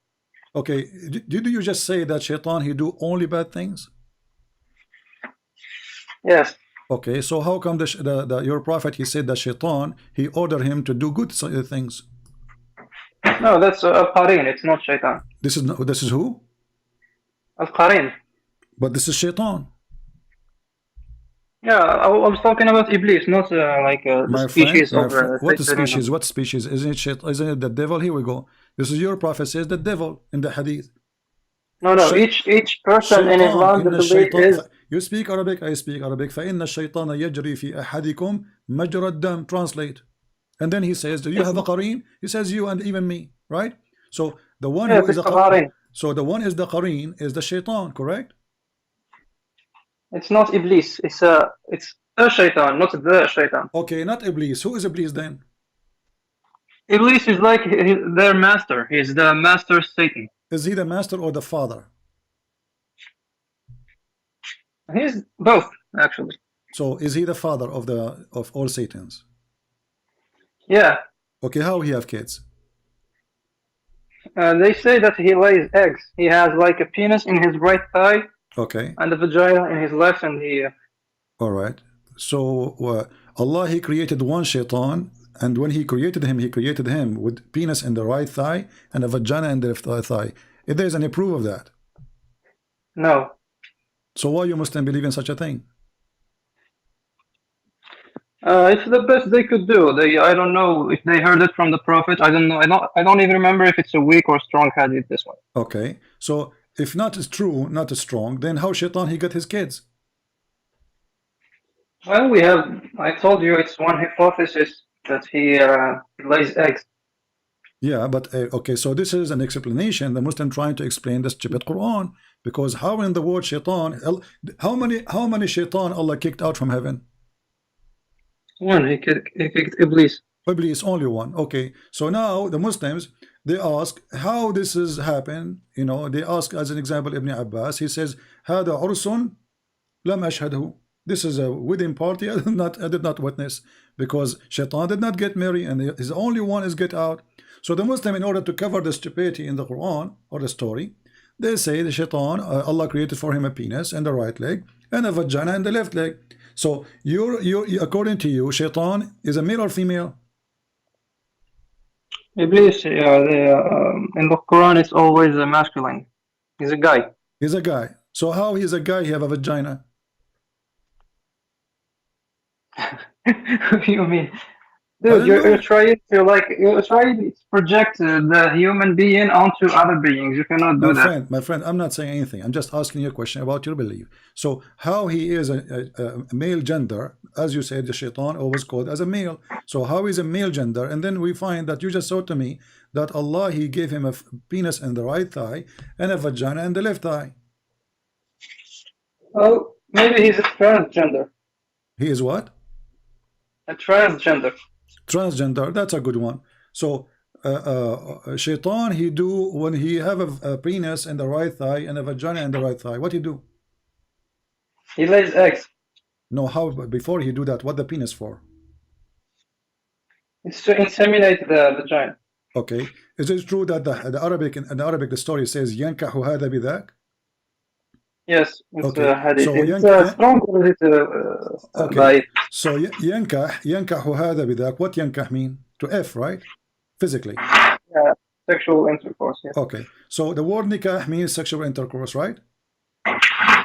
Okay, did you just say that shaitan, he do only bad things?
Yes.
Okay, so how come your prophet, he said that shaitan, he ordered him to do good things?
No, that's Al-Qarin, it's not shaitan.
This is who?
Al-Qarin.
But this is shaitan.
Yeah, I was talking about Iblis, not the species of
what species? What species? Isn't it the devil? Here we go. This is your prophet says the devil in the hadith.
No, each person in Islam, the belief is...
You speak Arabic, I speak Arabic. فَإِنَّ الشَّيْطَانَ يَجْرِي فِي أَحَدِكُمْ مَجْرَى الدَّمِ. Translate. And then he says, do you have a qareen? He says you and even me, right? So the one who is the qareen, so the one is the qareen is the shaitan, correct?
It's not Iblis. It's a shaitan, not the shaitan.
Okay, not Iblis. Who is Iblis then?
Iblis is like their master. He's the master Satan.
Is he the master or the father?
He's both, actually.
So is he the father of all Satans?
Yeah.
Okay, how he have kids?
They say that he lays eggs. He has like a penis in his right thigh.
Okay.
And a vagina in his left, and he...
All right. So Allah, he created one shaitan, and when he created him with penis in the right thigh and a vagina in the left thigh. If there's any proof of that?
No.
So why you Muslim believe in such a thing?
It's the best they could do. I don't know if they heard it from the Prophet. I don't know. I don't even remember if it's a weak or strong hadith, this one.
Okay. So if not is true, not as strong, then how shaitan he got his kids?
Well, I told you it's one hypothesis that he lays eggs.
Yeah, but okay, so this is an explanation. The Muslim trying to explain the stupid Quran, because how in the word shaitan, how many shaitan Allah kicked out from heaven?
One, he kicked Iblis.
Iblis, only one. Okay, so now the Muslims, they ask how this has happened. You know, they ask as an example Ibn Abbas. He says, "Hada ursun lam ashhadhu." This is a wedding party I did not witness, because shaitan did not get married, and his only one is get out. So the Muslim, in order to cover the stupidity in the Quran or the story, they say the shaitan, Allah created for him a penis in the right leg and a vagina in the left leg. So according to you, shaitan is a male or female?
Iblis, in the Quran, it's always a masculine. He's a guy.
He's a guy. So how he's a guy, he have a vagina?
What do you mean? Dude, you're trying to project the human being onto other beings. You cannot do that.
My friend, I'm not saying anything. I'm just asking you a question about your belief. So how he is a male gender, as you said, the shaitan always called as a male. So how is a male gender? And then we find that you just said to me that Allah, he gave him a penis in the right thigh and a vagina in the left thigh.
Well, maybe he's a transgender.
He is what?
A transgender.
Transgender, that's a good one. So shaitan, he do when he have a penis in the right thigh and a vagina in the right thigh, what he do?
He lays eggs.
No, how before he do that, what the penis for?
It's to inseminate the vagina.
Okay, is it true that the Arabic in the Arabic the story says yankahu hada bidak?
Yes, it's
okay.
hadith.
So
It's strong
okay. So yankahu hada bidak. What yankah mean? To F, right? Physically.
Yeah, sexual intercourse. Yes.
Okay. So the word nikah means sexual intercourse, right?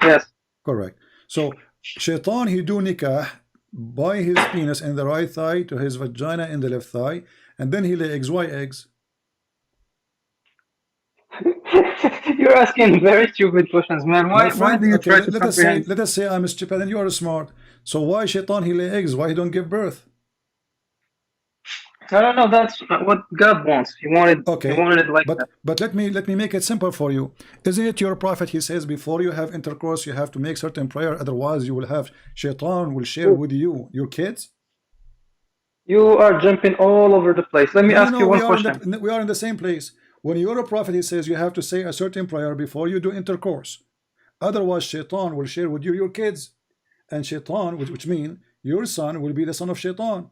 Yes.
Correct. So shaitan, he do nikah by his penis in the right thigh to his vagina in the left thigh, and then he lay eggs. Why eggs?
You're asking very stupid questions, man. Why do you try to comprehend?
Let us say I'm stupid and you are smart. So why shaitan he lay eggs? Why he don't give birth?
No, that's what God wants. He wanted,
okay.
He wanted it like that.
But let me make it simple for you. Isn't it your prophet? He says before you have intercourse, you have to make certain prayer. Otherwise, you will have shaitan will share with you your kids.
You are jumping all over the place. Let me ask you one question.
We are in the same place. When you're a prophet, he says you have to say a certain prayer before you do intercourse. Otherwise, shaitan will share with you your kids. And shaitan, which means your son will be the son of shaitan.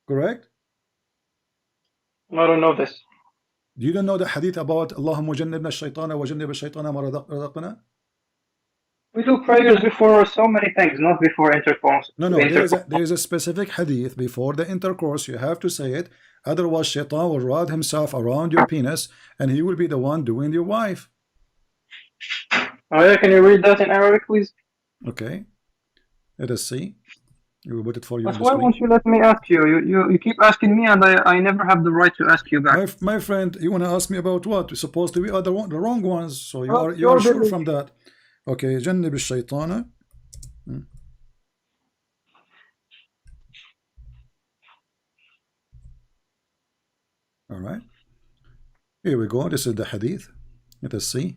Correct?
I don't know this.
You don't know the hadith about Allahumma jannibna shaytana wa jannib shaytana ma razaqtana?
We do prayers before so many things, not before intercourse.
No, there is a specific hadith before the intercourse. You have to say it. Otherwise, shaitan will wrap himself around your penis and he will be the one doing your wife.
Oh yeah, can you read that in Arabic, please?
Okay. Let us see. We will put it for you.
Why won't you let me ask you? You keep asking me and I never have the right to ask you back.
My friend, you want to ask me about what? We're supposed to be the wrong ones. So you are sure from that. Okay, جنب الشيطان. All right. Here we go. This is the hadith. Let us see.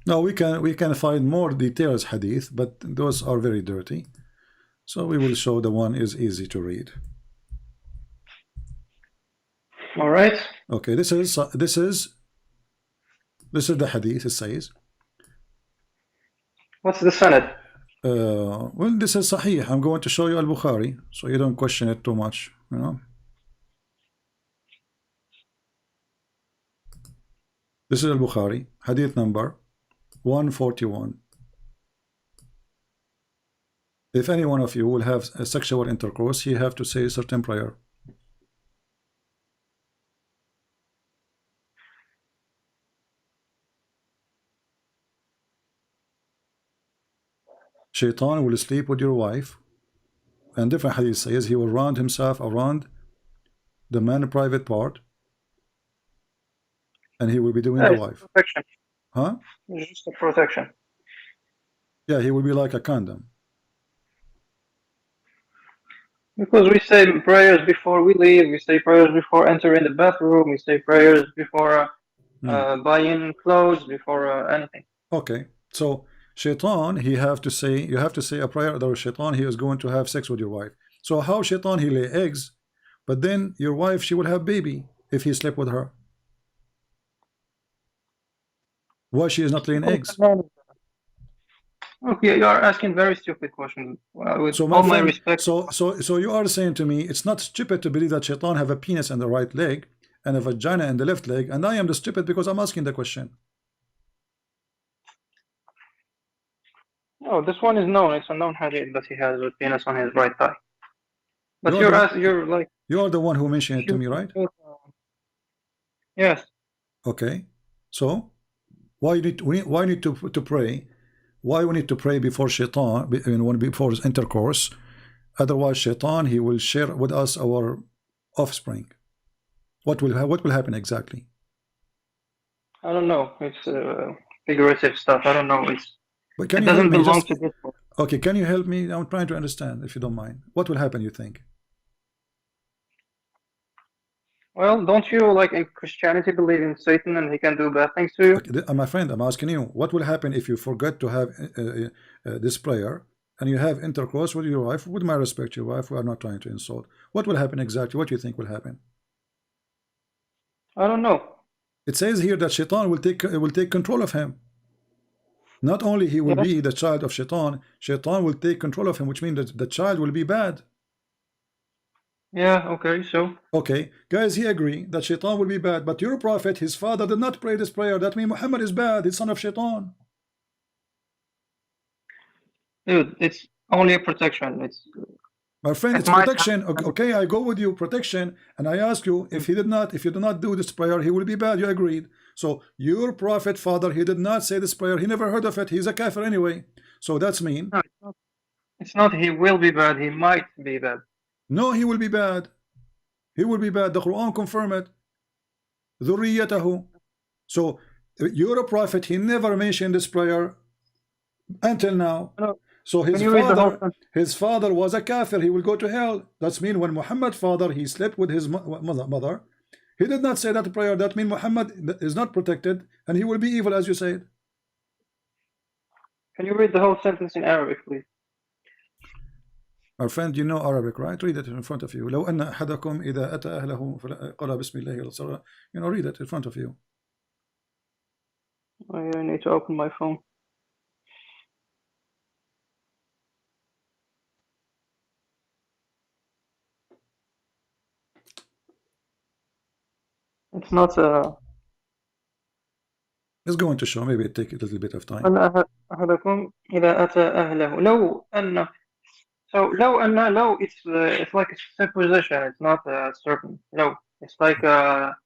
Now we can find more details hadith, but those are very dirty. So we will show the one is easy to read.
All right.
Okay, this is the hadith. It says.
What's the sanad?
Well, this is Sahih. I'm going to show you Al-Bukhari, so you don't question it too much, you know. This is Al-Bukhari, hadith number 141. If any one of you will have a sexual intercourse, you have to say a certain prayer. Shaitan will sleep with your wife, and different hadith says he will round himself around the man's private part, and he will be doing the wife.
Protection.
Huh?
Just a protection.
Yeah, he will be like a condom.
Because we say prayers before we leave, we say prayers before entering the bathroom, we say prayers before buying clothes, before anything.
Okay, so shaitan, you have to say a prayer. Otherwise, shaitan, he is going to have sex with your wife. So how shaitan, he lay eggs, but then your wife, she will have baby if he slept with her. Why she is not laying eggs?
Okay, you are asking very stupid questions. With
So
all
my
my
friend,
respect.
so you are saying to me it's not stupid to believe that Shaitan have a penis in the right leg and a vagina in the left leg, and I am the stupid because I'm asking the question.
No, this one is known. It's a known hadith that he has a penis on his right thigh. But
You are the one who mentioned it to me, right?
Yes.
Okay. So why you need why need to pray? Why we need to pray before Shaitan, before intercourse? Otherwise, Shaitan, he will share with us our offspring. What will happen exactly?
I don't know. It's figurative stuff. I don't know.
But can
it
you
doesn't
help me?
belong to this book.
Okay, can you help me? I'm trying to understand, if you don't mind. What will happen, you think?
Well, don't you, like in Christianity, believe in Satan and he can do bad things to you?
Okay, my friend, I'm asking you, what will happen if you forget to have this prayer and you have intercourse with your wife? With my respect, your wife, we are not trying to insult. What will happen exactly? What do you think will happen?
I don't know.
It says here that Shaitan will take control of him. Not only he will be the child of Shaitan, Shaitan will take control of him, which means that the child will be bad.
Yeah, okay, so.
Okay, guys, he agree that Shaitan will be bad, but your prophet, his father did not pray this prayer. That means Muhammad is bad, he's son of Shaitan.
Dude, it's only a protection.
My friend, it's protection. Okay, I go with you, protection, and I ask you, if you do not do this prayer, he will be bad. You agreed. So your prophet father, he did not say this prayer. He never heard of it. He's a kafir anyway. So that's mean.
No, it's not he will be bad. He might be bad.
No, he will be bad. He will be bad. The Quran confirm it. ذُرِّيَّتَهُ. So your prophet, he never mentioned this prayer until now.
No.
So his father was a kafir. He will go to hell. That's mean when Muhammad's father, he slept with his mother, he did not say that prayer. That means Muhammad is not protected and he will be evil, as you said.
Can you read the whole sentence in Arabic, please?
Our friend, you know Arabic, right? Read it in front of you. لو أن أحدكم إذا أتى أهله قال بسم الله. You know, read it in front of you.
I need to open my phone. It's not
It's going to show. Maybe it take a little bit of time.
أحدكم إذا أتى أهله لو أن. So لو it's like a supposition. It's not certain. No, it's like a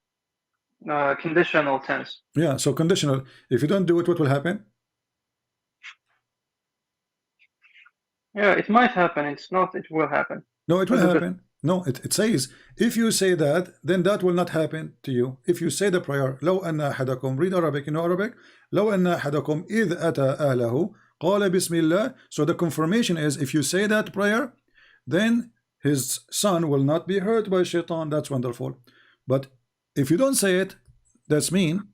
conditional tense.
Yeah, so conditional. If you don't do it, what will happen?
Yeah, it might happen. It's not. It will happen.
No, it will happen. No, it says if you say that, then that will not happen to you. If you say the prayer, لو أن أحدكم, read Arabic, you know Arabic. لو أن أحدكم إذ أتى أهله قال بسم الله. So the confirmation is if you say that prayer, then his son will not be hurt by Shaitan. That's wonderful. But if you don't say it, that's mean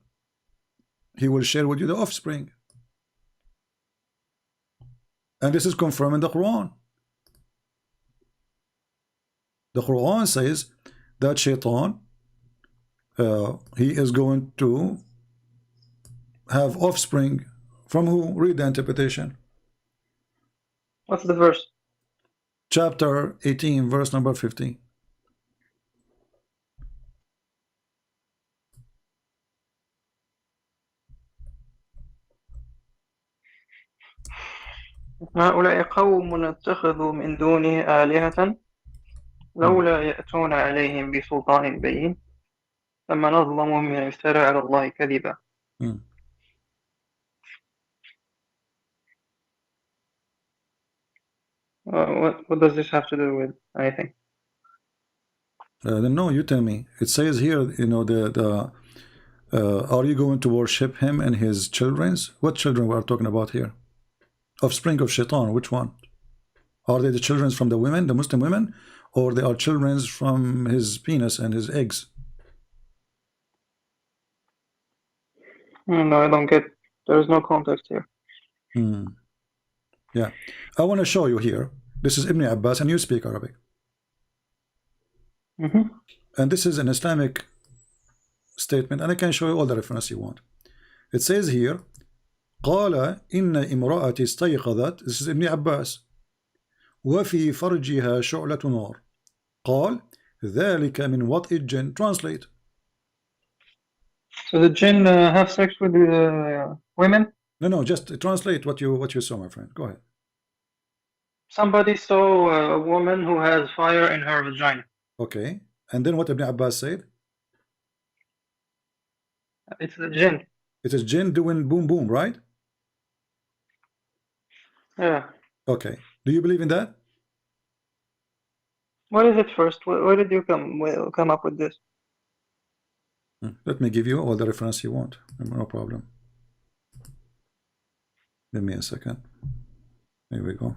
he will share with you the offspring. And this is confirmed in the Quran. The Quran says that Shaitan, he is going to have offspring from who? Read the interpretation.
What's the verse?
Chapter 18, verse number 15.
هؤلاء قوم اتخذوا من دونه آلهة لولا يأتون عليهم بسلطان بين فمن أظلم ممن افترى على الله كذبا. What does this have to do with anything?
No, you tell me. It says here, you know, are you going to worship him and his children's? What children we are talking about here? Offspring of Shaitan, which one? Are they the children from the women, the Muslim women, or they are children from his penis and his eggs?
No, I don't get. There is no context here.
Yeah, I want to show you here. This is Ibn Abbas, and you speak Arabic. And this is an Islamic statement, and I can show you all the reference you want. It says here, قال إن امرأتي استيقظت. This is Ibn Abbas. وفي فرجها شعلة نار. قال ذلك من وطئ الجن. Translate.
So the jinn have sex with women?
No, just translate what you saw, my friend. Go ahead.
Somebody saw a woman who has fire in her vagina.
Okay. And then what Ibn Abbas said?
It's the jinn.
It is jinn doing boom boom, right?
Yeah.
Okay. Do you believe in that?
What is it first? Where did you come up with this?
Let me give you all the reference you want. No problem. Give me a second. Here we go.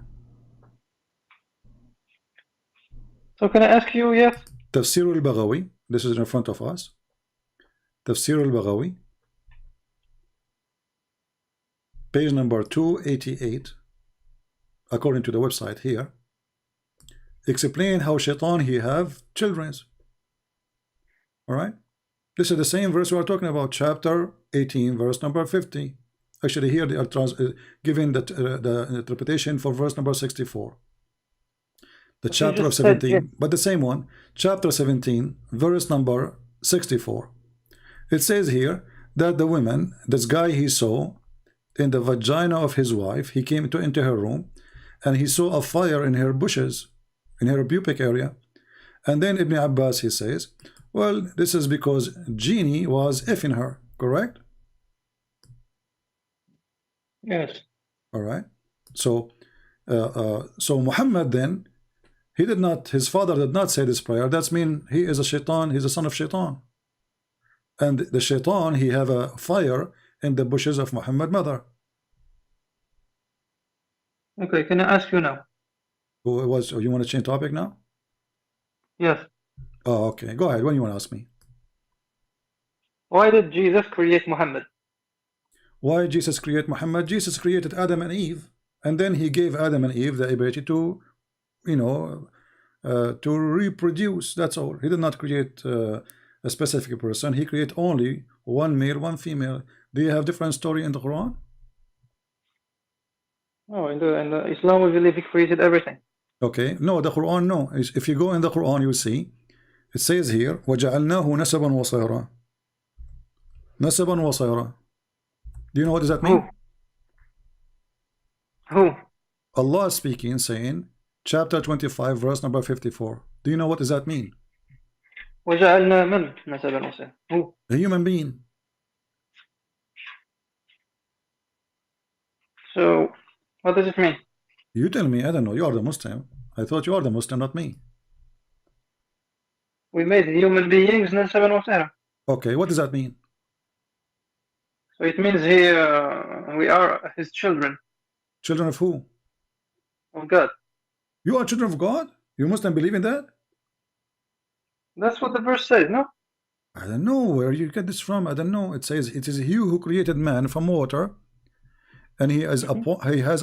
So can I ask you, yes?
Tafsir al-Baghawi. This is in front of us. Tafsir al-Baghawi. Page number 288. According to the website here. Explain how shaitan he have children's. Alright? This is the same verse we are talking about, chapter 18, verse number 50. Actually, here they are giving the interpretation for verse number 64. The chapter of 17, but the same one, chapter 17, verse number 64. It says here that the woman, this guy he saw in the vagina of his wife, he came into her room and he saw a fire in her bushes, in her pubic area. And then Ibn Abbas, he says, well, this is because genie was effing her, correct?
Yes.
All right. So, so Muhammad then, his father did not say this prayer. That's mean he is a shaitan, he's a son of shaitan. And the shaitan, he have a fire in the bushes of Muhammad's mother.
Okay, can I ask you now?
You want to change topic now?
Yes.
Oh, okay. Go ahead. What do you want to ask me?
Why did Jesus create Muhammad?
Why did Jesus create Muhammad? Jesus created Adam and Eve, and then he gave Adam and Eve the ability to, to reproduce. That's all. He did not create a specific person. He created only one male, one female. Do you have different story in the Quran?
Oh, in the Islam we believe he created everything.
Okay. No, the Quran, no. If you go in the Quran, you see, it says here, وَجَعَلْنَاهُ نَسَبًا وَصَيْرًا. نَسَبًا وَصَيْرًا. Do you know what does that mean?
Who?
Allah speaking, saying, chapter 25, verse number 54. Do you know what does that mean?
وَجَعَلْنَا مَنْ نَسَبًا وَصَيْرًا. Who?
A human being.
So, what does it mean?
You tell me. I don't know. You are the Muslim. I thought you are the Muslim, not me.
We made human beings نَسَبًا وَصَيْرًا.
Okay, what does that mean?
So it means we are his children.
Children of who?
Of God.
You are children of God? You Muslim believe in that?
That's what the verse says, no?
I don't know where you get this from. I don't know. It says it is he who created man from water, and he has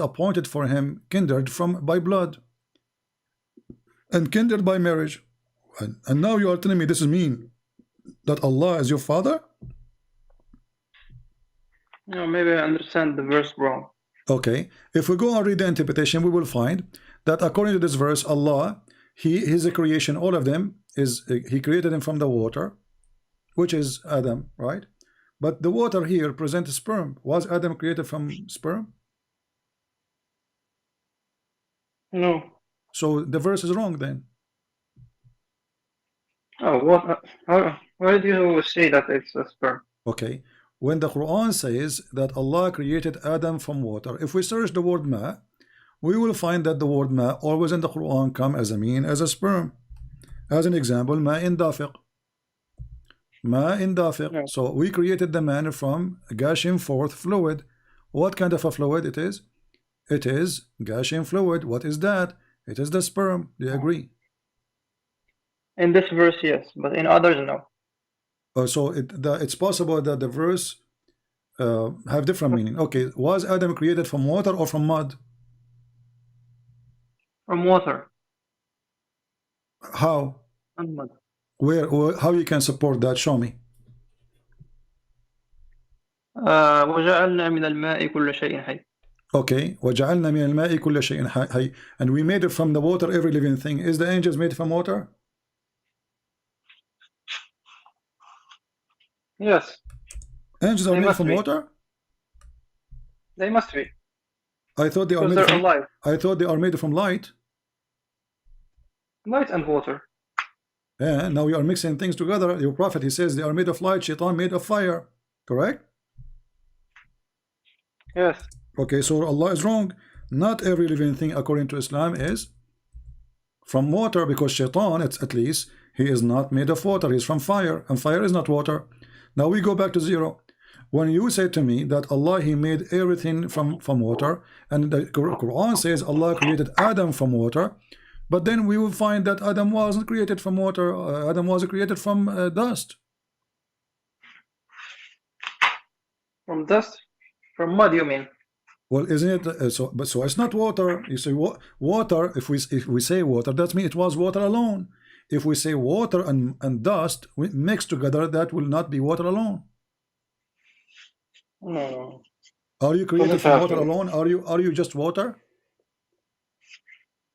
appointed for him kindred by blood and kindred by marriage. And now you are telling me this is mean that Allah is your father?
No, maybe I understand the verse wrong.
Okay, if we go and read the interpretation, we will find that according to this verse, Allah, his creation, all of them, he created them from the water, which is Adam, right? But the water here presents sperm. Was Adam created from sperm?
No.
So the verse is wrong then.
Oh, what? Why did you say that it's a sperm?
Okay. When the Quran says that Allah created Adam from water, if we search the word ma, we will find that the word ma always in the Quran come as a sperm. As an example, ma in dafiq. Ma in dafiq. No. So we created the man from gushing forth fluid. What kind of a fluid it is? It is gushing fluid. What is that? It is the sperm. Do you agree?
In this verse, yes, but in others, no.
So it's possible that the verse have different meaning. Okay, was Adam created from water or from mud?
From water.
How?
From mud.
How you can support that? Show me.
وجعلنا من الماء كل شيء حي.
Okay, وَجَعَلْنَا مِنَ الْمَاءِ كُلَّ شَيْءٍ حَيٍّ, and we made it from the water every living thing. Is the angels made from water?
Yes.
Angels are
They
made
must
from
be.
water?
They must be.
I thought they are
Because
made
they're
from.
alive.
I thought they are made from light.
Light and water.
Yeah, now you are mixing things together. Your prophet, he says they are made of light, shaitan made of fire. Correct?
Yes.
Okay, so Allah is wrong. Not every living thing according to Islam is from water, because shaitan, it's at least, he is not made of water, he's from fire, and fire is not water. Now we go back to zero. When you say to me that Allah, he made everything from water, and the Quran says Allah created Adam from water, but then we will find that Adam wasn't created from water. Adam was created from dust.
From dust? From mud, you mean?
Well, isn't it so? But so it's not water. You say water. If we say water, that means it was water alone. If we say water and dust mixed together, that will not be water alone.
No.
Are you created from water alone? Are you just water?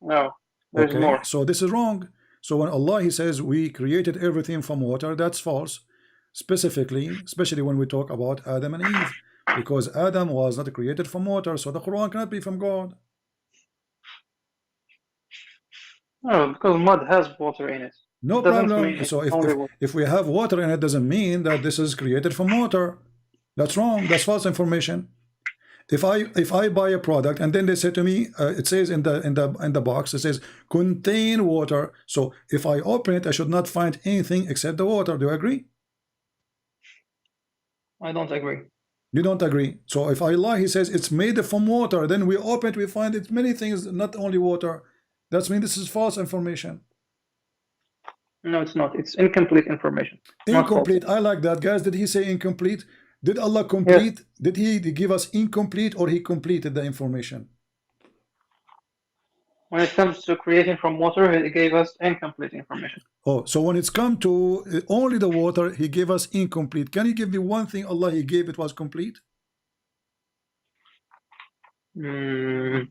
No. There's
okay,
more.
so this is wrong. So when Allah, he says we created everything from water, that's false. Specifically, especially when we talk about Adam and Eve, because Adam was not created from water, so the Quran cannot be from God.
No, because mud has water in it.
No problem. So if we have water in it, doesn't mean that this is created from water. That's wrong. That's false information. If I buy a product and then they say to me, it says in the box, it says contain water. So if I open it, I should not find anything except the water. Do you agree?
I don't agree.
You don't agree. So if Allah, he says it's made from water, then we open it, we find it many things, not only water. That means this is false information.
No, it's not. It's incomplete information.
Incomplete. I like that, guys. Did he say incomplete? Did Allah complete? Yes. Did he give us incomplete, or he completed the information?
When it comes to creating from water, he gave us incomplete information.
Oh, so when it's come to only the water, he gave us incomplete. Can you give me one thing Allah, he gave it was complete?
I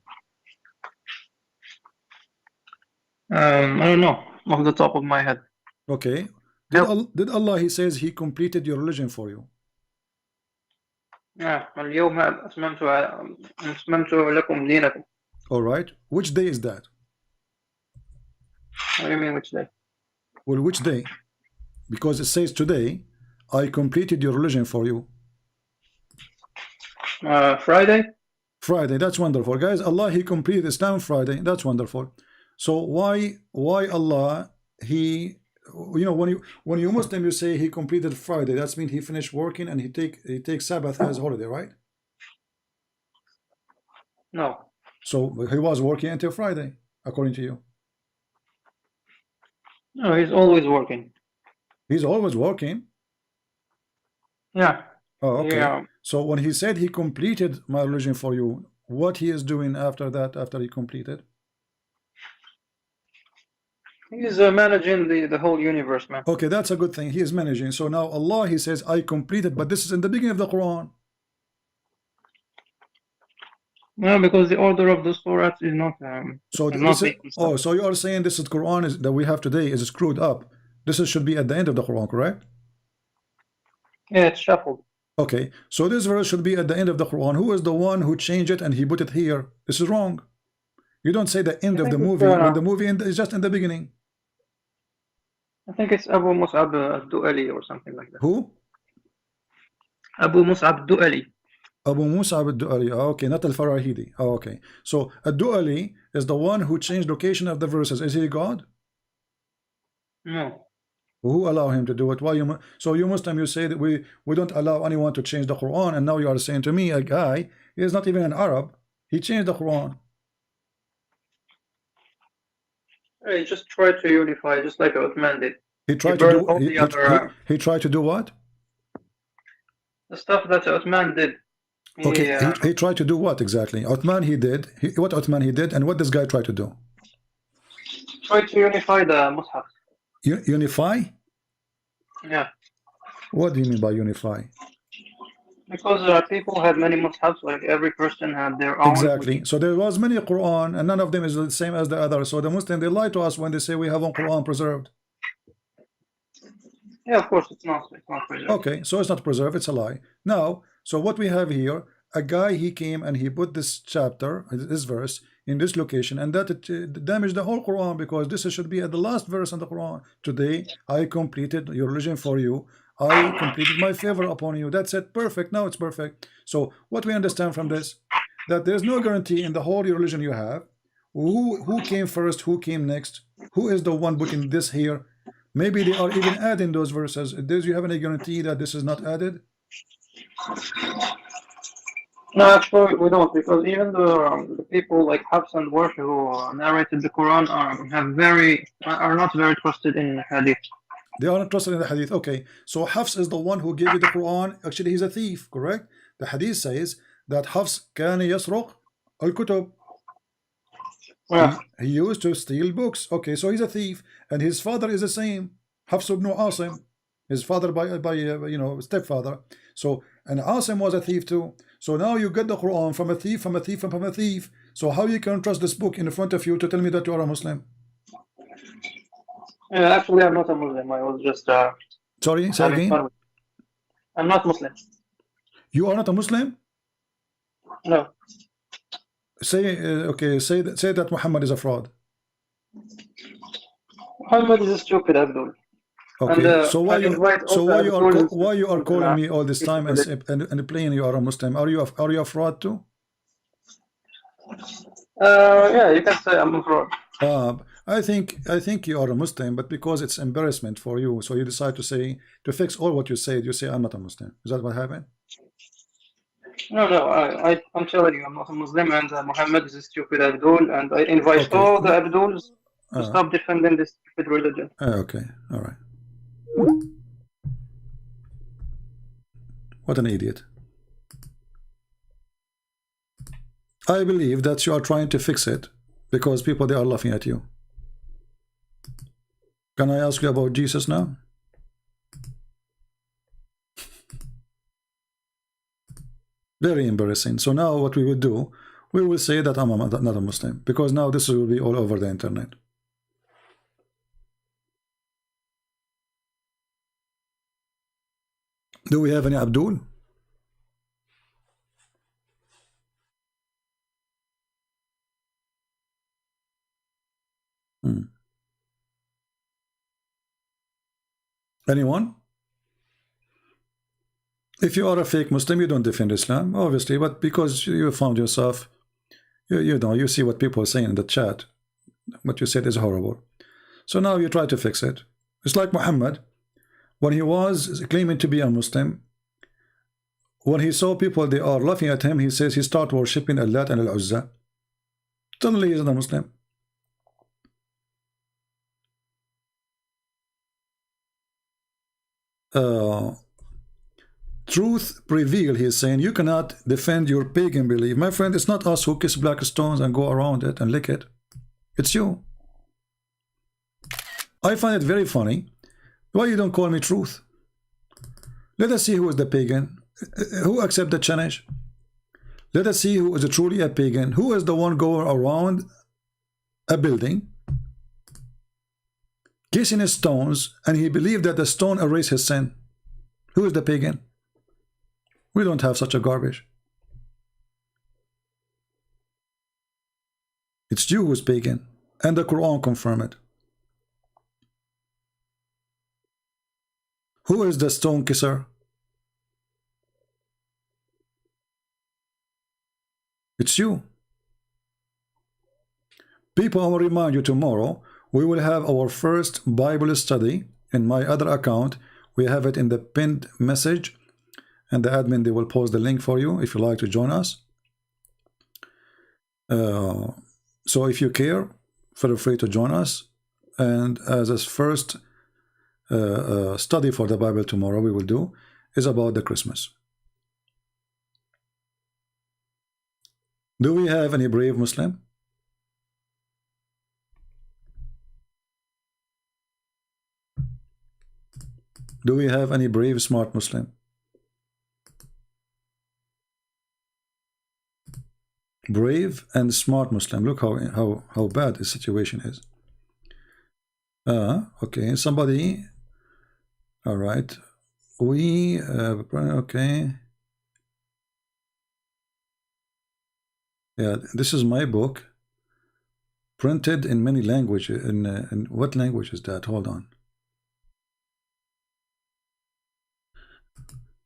don't know off the top of my head.
Okay. Did Allah, he says he completed your religion for you?
اليوم أتممت لكم دينكم.
All right. Which day is that?
What do you mean which day?
Well, which day? Because it says today, I completed your religion for you.
Friday?
Friday. That's wonderful. Guys, Allah, he completed Islam Friday. That's wonderful. So why Allah, he, you know, when you Muslim, you say he completed Friday, that means he finished working and he takes Sabbath as holiday, right?
No.
So he was working until Friday, according to you.
No, he's always working.
He's always working.
Yeah.
Oh, okay.
Yeah.
So when he said he completed my religion for you, what he is doing after that, after he completed?
He's managing the whole universe, man.
Okay, that's a good thing. He is managing. So now Allah, he says, I completed, but this is in the beginning of the Quran.
No, because the order of the surahs is not.
So this is, oh, so you are saying this is Quran is that we have today is screwed up. This should be at the end of the Quran, correct?
Yeah, it's shuffled.
Okay, so this verse should be at the end of the Quran. Who is the one who changed it and he put it here? This is wrong. You don't say the end of the movie when the movie is just in the beginning.
I think it's Abu Mus'ab al-Du'ali or something like that.
Who?
Abu Mus'ab al-Du'ali.
Abu Mus'ab al-Du'ali. Oh, okay, not al-Farahidi. Oh, okay. So al-Du'ali is the one who changed location of the verses. Is he God?
No.
Who allow him to do it? Why you? So you Muslim, you say that we don't allow anyone to change the Quran, and now you are saying to me, a guy, he is not even an Arab, he changed the Quran.
He just tried to unify, just like Uthman did.
He tried to do. He tried to do what?
The stuff that Uthman did.
Okay, he tried to do what exactly? Uthman, he did. What Uthman he did, and what this guy tried to do?
Tried to unify the Mus'haf.
Unify?
Yeah.
What do you mean by unify?
Because people had many mushafs, like every Christian had their own.
Exactly. So there was many Quran, and none of them is the same as the other. So the Muslim, they lie to us when they say we have one Quran preserved.
Yeah, of course, it's not preserved.
Okay, so it's not preserved, it's a lie. Now, so what we have here, a guy, he came and he put this chapter, this verse, in this location, and that it damaged the whole Quran, because this should be at the last verse in the Quran. Today, I completed your religion for you. I completed my favor upon you. That's it. Perfect. Now it's perfect. So what we understand from this, that there's no guarantee in the whole religion you have. Who came first? Who came next? Who is the one putting this here? Maybe they are even adding those verses. Do you have any guarantee that this is not added?
No, actually, we don't, because even the people like Hafs and Warsh who narrated the Quran are not very trusted in Hadith.
They are not trusted in the Hadith. Okay, so Hafs is the one who gave you the Quran. Actually, he's a thief, correct? The Hadith says that Hafs كان يسرق الكتب.
Yeah.
He used to steal books. Okay, so he's a thief, and his father is the same. Hafs ibn Asim, his father by stepfather. So, and Asim was a thief too. So now you get the Quran from a thief, from a thief, and from a thief. So how you can trust this book in front of you to tell me that you are a Muslim?
Yeah, actually, I'm not a Muslim. I was just.
Sorry, say again.
I'm not Muslim.
You are not a Muslim?
No.
Say okay. Say that Muhammad is a fraud.
Muhammad is a stupid Abdul.
Okay.
And,
so why you are calling me all this time and playing you are a Muslim? Are you a fraud too?
Yeah, you can say I'm a fraud.
I think you are a Muslim, but because it's embarrassment for you, so you decide to fix all what you said. You say I'm not a Muslim. Is that what happened?
No, I'm telling you, I'm not a Muslim, and Muhammad is a stupid Abdul, and I invite all the Abduls to stop defending this stupid religion.
Okay, all right. What an idiot. I believe that you are trying to fix it because people, they are laughing at you. Can I ask you about Jesus now? Very embarrassing. So now what we will do, we will say that I'm not a Muslim, because now this will be all over the internet. Do we have any Abdul? Anyone? If you are a fake Muslim, you don't defend Islam, obviously, but because you found yourself, you see what people are saying in the chat, what you said is horrible. So now you try to fix it. It's like Muhammad, when he was claiming to be a Muslim, when he saw people, they are laughing at him, he says he started worshipping Al-Lat and Al-Uzza. Suddenly he's not a Muslim. Truth prevail, he is saying. You cannot defend your pagan belief. My friend, it's not us who kiss black stones and go around it and lick it. It's you. I find it very funny. Why you don't call me truth? Let us see who is the pagan. Who accept the challenge? Let us see who is truly a pagan. Who is the one going around a building kissing his stones, and he believed that the stone erased his sin? Who is the pagan? We don't have such a garbage. It's you who's pagan, and the Quran confirm it. Who is the stone kisser? It's you. People, I will remind you, tomorrow we will have our first Bible study in my other account. We have it in the pinned message, and the admin, they will post the link for you if you like to join us. So if you care, feel free to join us. And as a first study for the Bible tomorrow we will do is about the Christmas. Do we have any brave Muslim? Do we have any brave, smart Muslim? brave and smart Muslim. Look how bad the situation is. Okay, somebody. All right, we okay. Yeah, this is my book, printed in many languages. In what language is that? Hold on.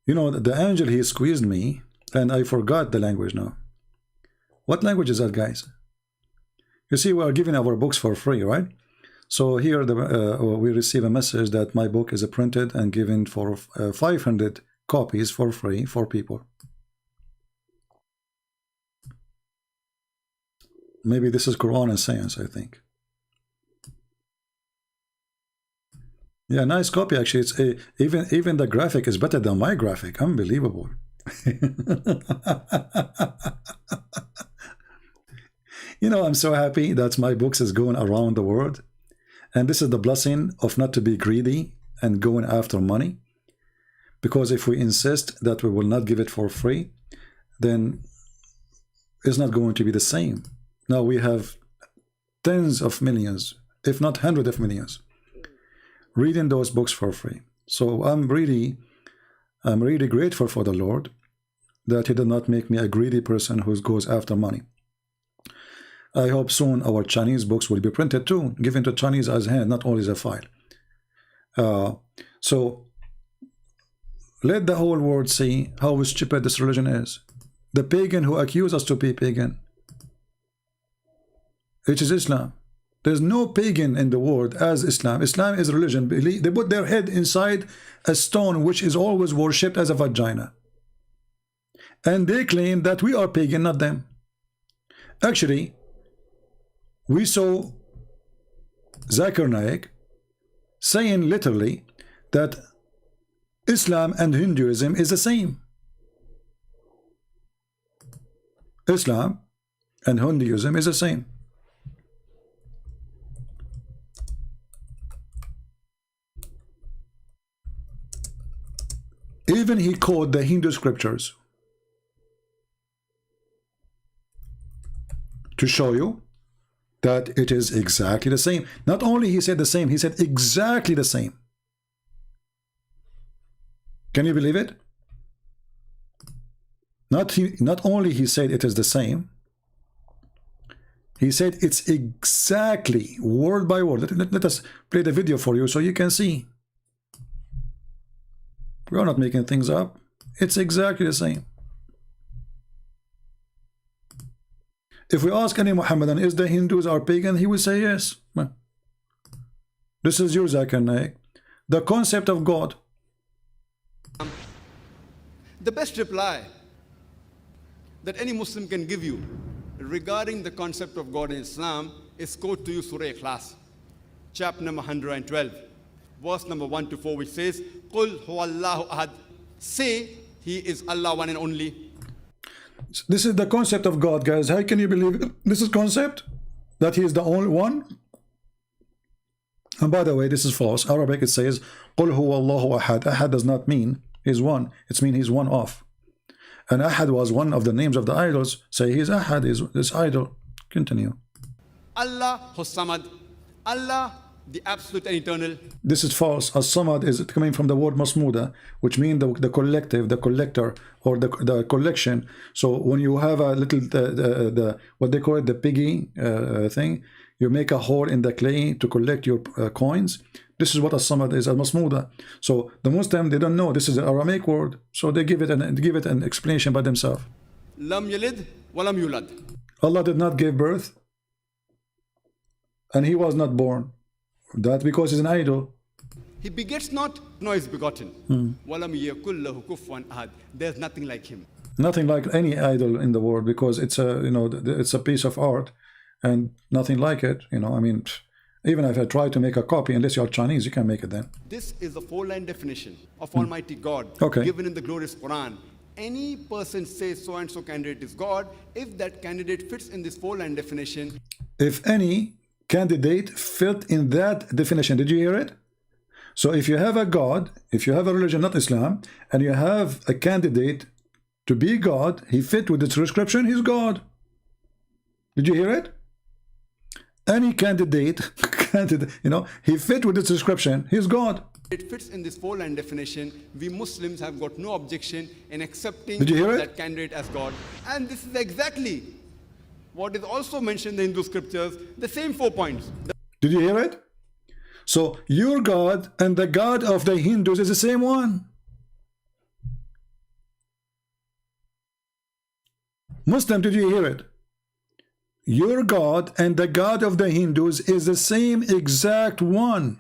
You know, the angel, he squeezed me, and I forgot the language now. What language is that, guys? You see, we are giving our books for free, right? So here we receive a message that my book is printed and given for 500 copies for free for people. Maybe this is Quran and Science, I think. Yeah, nice copy actually. It's even the graphic is better than my graphic. Unbelievable. You know, I'm so happy that my books is going around the world, and this is the blessing of not to be greedy and going after money. Because if we insist that we will not give it for free, then it's not going to be the same. Now we have tens of millions, if not hundreds of millions, reading those books for free. So I'm really grateful for the Lord that He did not make me a greedy person who goes after money. I hope soon our Chinese books will be printed too, given to Chinese as hand, not only as a file. So let the whole world see how stupid this religion is. The pagan who accuse us to be pagan, which is Islam. There's no pagan in the world as Islam. Islam is religion. They put their head inside a stone which is always worshipped as a vagina. And they claim that we are pagan, not them. Actually, we saw Zakir Naik saying literally that Islam and Hinduism is the same. Islam and Hinduism is the same. Even he quoted the Hindu scriptures to show you that it is exactly the same. Not only he said the same, he said exactly the same. Can you believe it? Not only he said it is the same, he said it's exactly word by word. Let us play the video for you so you can see. We are not making things up. It's exactly the same. If we ask any Muhammadan, is the Hindus are pagan? He will say yes. This is your Zakir Naik. The concept of God.
The best reply that any Muslim can give you regarding the concept of God in Islam is quote to you Surah Ikhlas, chapter number 112, verse number 1 to 4, which says, Qul huwallahu ahad. Say, He is Allah, one and only.
This is the concept of God, guys. How can you believe it? This is concept that He is the only one. And by the way, this is false. Arabic, it says Qul huwallahu ahad. Ahad does not mean He's one. It means He's one of. And Ahad was one of the names of the idols. Say He's Ahad, is this idol. Continue.
Allah Hussamad. Allah, the absolute and eternal.
This is false. As-Samad is coming from the word Masmuda, which means the collective, the collector, or the collection. So when you have a little, what they call it, the piggy thing, you make a hole in the clay to collect your coins. This is what As-Samad is, Al-Masmuda. So the Muslim, they don't know this is an Aramaic word, so they give it an explanation by themselves.
Lam yalid wa lam yulad.
Allah did not give birth, and He was not born. That because He's an idol.
He begets not, nor is begotten. Walam yakul lahu kufuwan ahad. There's nothing like Him.
Nothing like any idol in the world, because it's a it's a piece of art, and nothing like it. I mean, even if I try to make a copy, unless you're Chinese, you can't make it then.
This is the 4-line definition of Almighty God, given in the glorious Quran. Any person says so and so candidate is God, if that candidate fits in this 4-line definition.
If any candidate fit in that definition, did you hear it? So if you have a God, if you have a religion, not Islam, and you have a candidate to be God, he fit with the description, he's God. Did you hear it? Any candidate, he fit with this description. He's God.
It fits in this four-line definition. We Muslims have got no objection in accepting
Did you hear it?
that candidate as God. And this is exactly what is also mentioned in the Hindu scriptures, the same 4 points.
Did you hear it? So your God and the God of the Hindus is the same one. Muslim, did you hear it? Your God and the God of the Hindus is the same exact one.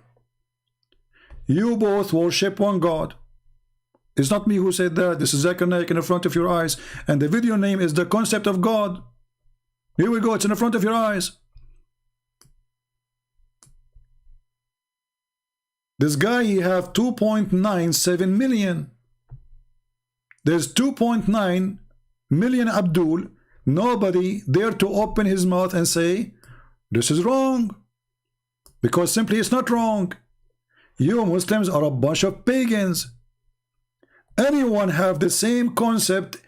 You both worship one God. It's not me who said that. This is Zakir Naik in front of your eyes. And the video name is The Concept of God. Here we go. It's in the front of your eyes. This guy, he have 2.97 million. There's 2.9 million Abdul. Nobody dare to open his mouth and say, this is wrong. Because simply it's not wrong. You Muslims are a bunch of pagans. Anyone have the same concept.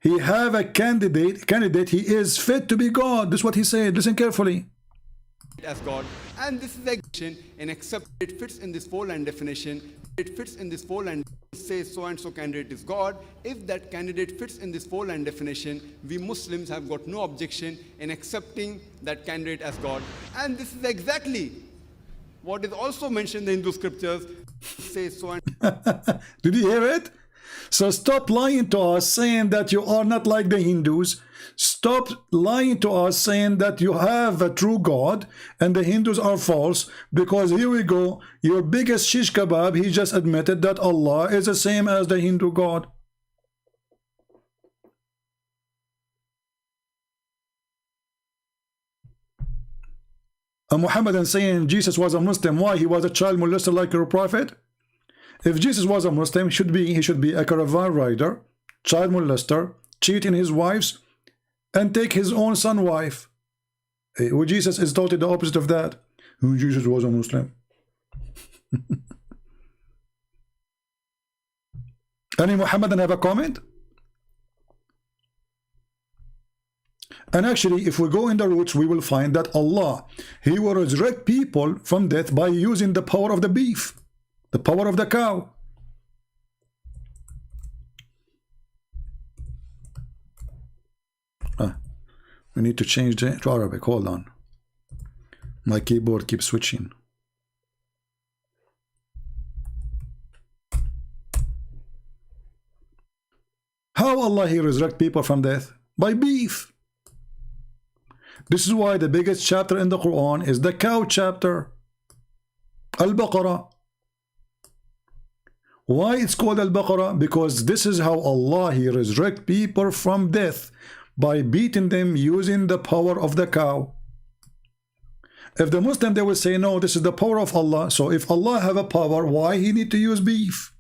He have a candidate, he is fit to be God. This is what he said. Listen carefully.
As God. And this is the action and accept it fits in this four-line definition. It fits in this four-line says so and so candidate is God. If that candidate fits in this four-line definition, we Muslims have got no objection in accepting that candidate as God. And this is exactly what is also mentioned in the Hindu scriptures. Says so and
Did you hear it? So stop lying to us saying that you are not like the Hindus. Stop lying to us saying that you have a true God and the Hindus are false, because here we go, your biggest shish kebab, he just admitted that Allah is the same as the Hindu God. A Muhammadan saying Jesus was a Muslim, why? He was a child molester like your prophet? If Jesus was a Muslim, he should be a caravan rider, child molester, cheating his wives, and take his own son wife. Well, Jesus is totally the opposite of that. Jesus was a Muslim. Any Muhammadan have a comment? And actually, if we go in the roots, we will find that Allah, He will resurrect people from death by using the power of the beef, the power of the cow. We need to change it to Arabic. Hold on. My keyboard keeps switching. How Allah He resurrect people from death? By beef. This is why the biggest chapter in the Quran is the cow chapter, Al-Baqarah. Why it's called Al-Baqarah? Because this is how Allah He resurrect people from death, by beating them using the power of the cow. If the Muslim, they will say, no, this is the power of Allah. So if Allah have a power, why He need to use beef?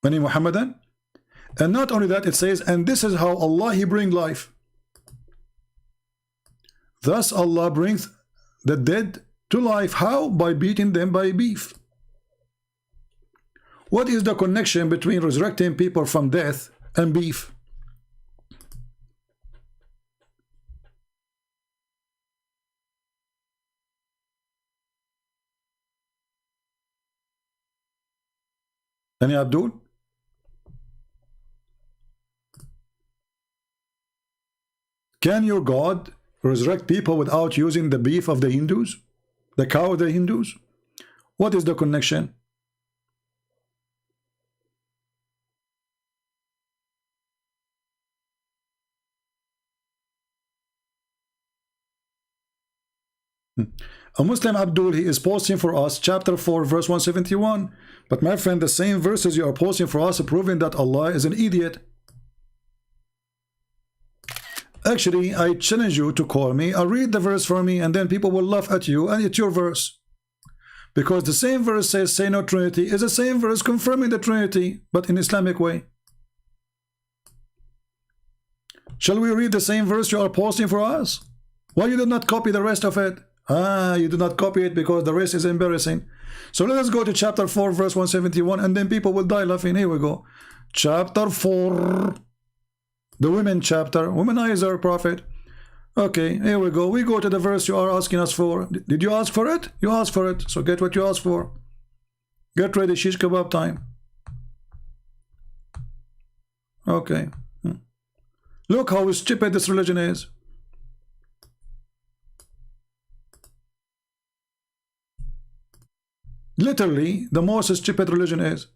Any Muhammadan? And not only that, it says, and this is how Allah He bring life. Thus Allah brings the dead to life. How? By beating them by beef. What is the connection between resurrecting people from death and beef? Any Abdul? Can your God resurrect people without using the beef of the Hindus? The cow of the Hindus? What is the connection? A Muslim Abdul, he is posting for us chapter 4 verse 171. But my friend, the same verses you are posting for us are proving that Allah is an idiot. Actually, I challenge you to call me, read the verse for me, and then people will laugh at you, and it's your verse. Because the same verse says, say no Trinity, is the same verse confirming the Trinity, but in Islamic way. Shall we read the same verse you are posting for us? Why you did not copy the rest of it? You do not copy it because the rest is embarrassing. So let us go to chapter 4 verse 171, and then people will die laughing. Here we go. Chapter 4, the women chapter, womanizer prophet. Okay, here we go. We go to the verse you are asking us for. Did you ask for it? You asked for it. So get what you asked for. Get ready, shish kebab time. Okay. Look how stupid this religion is. Literally, the most stupid religion is.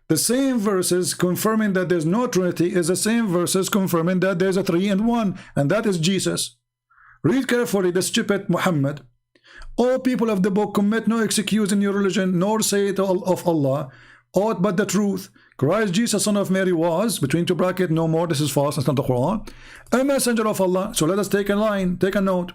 The same verses confirming that there's no Trinity is the same verses confirming that there's a 3 and 1, and that is Jesus. Read carefully the stupid Muhammad. All people of the book commit no excuse in your religion, nor say it of Allah, aught but the truth. Christ Jesus, son of Mary, was, between two brackets, no more, this is false, that's not the Quran, a messenger of Allah. So let us take a line, take a note.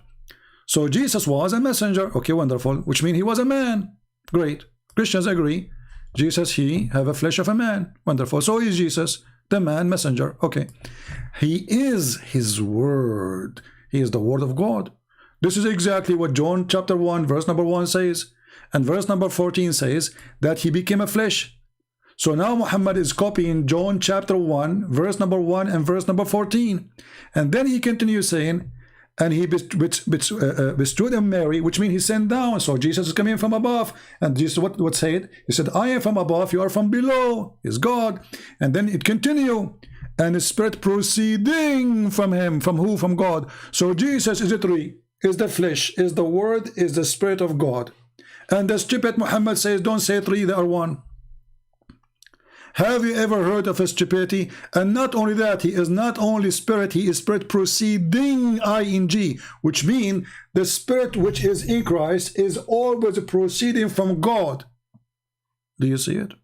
So Jesus was a messenger. Okay, wonderful. Which means he was a man. Great. Christians agree. Jesus, he have a flesh of a man. Wonderful. So is Jesus, the man messenger. Okay. He is his word. He is the word of God. This is exactly what John chapter 1 verse number 1 says. And verse number 14 says that he became a flesh. So now Muhammad is copying John chapter 1 verse number 1 and verse number 14. And then he continues saying, and he bestowed on Mary, which means he sent down. So Jesus is coming from above. And Jesus what said? He said, I am from above, you are from below. Is God. And then it continue. And the spirit proceeding from him. From who? From God. So Jesus is the 3. Is the flesh, is the word, is the spirit of God. And the stupid Muhammad says, don't say 3, they are 1. Have you ever heard of a stupidity? And not only that, he is not only spirit, he is spirit proceeding, ing, which means the spirit which is in Christ is always proceeding from God. Do you see it?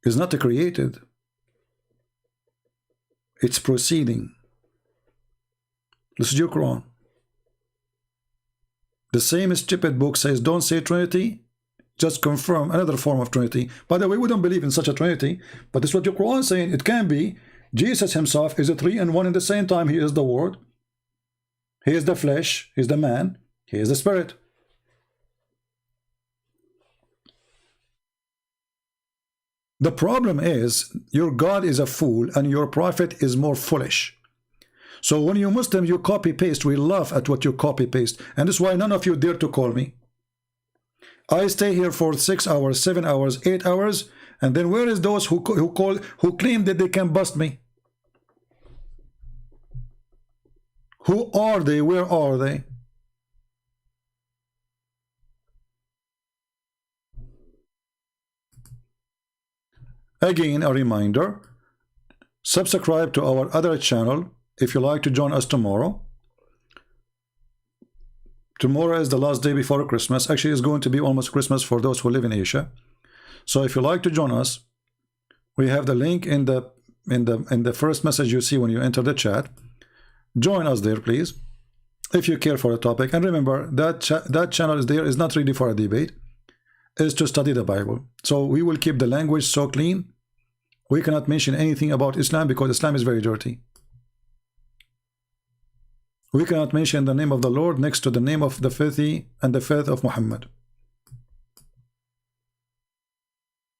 It's not created. It's proceeding. This is your Quran. The same stupid book says, don't say Trinity. Just confirm another form of Trinity. By the way, we don't believe in such a Trinity, but this is what your Quran is saying. It can be. Jesus himself is a 3 and 1 at the same time. He is the word. He is the flesh. He is the man. He is the spirit. The problem is your God is a fool and your prophet is more foolish. So when you Muslims, you copy paste, we laugh at what you copy paste. And that's why none of you dare to call me. I stay here for 6 hours, 7 hours, 8 hours, and then where is those who claim that they can bust me? Who are they? Where are they? Again, a reminder, subscribe to our other channel if you like to join us tomorrow. Tomorrow is the last day before Christmas. Actually, it's going to be almost Christmas for those who live in Asia. So if you like to join us, we have the link in the first message you see when you enter the chat. Join us there, please, if you care for the topic. And remember that channel is there is not really for a debate. It's to study the Bible. So we will keep the language so clean. We cannot mention anything about Islam because Islam is very dirty. We cannot mention the name of the Lord next to the name of the filthy and the faith of Muhammad.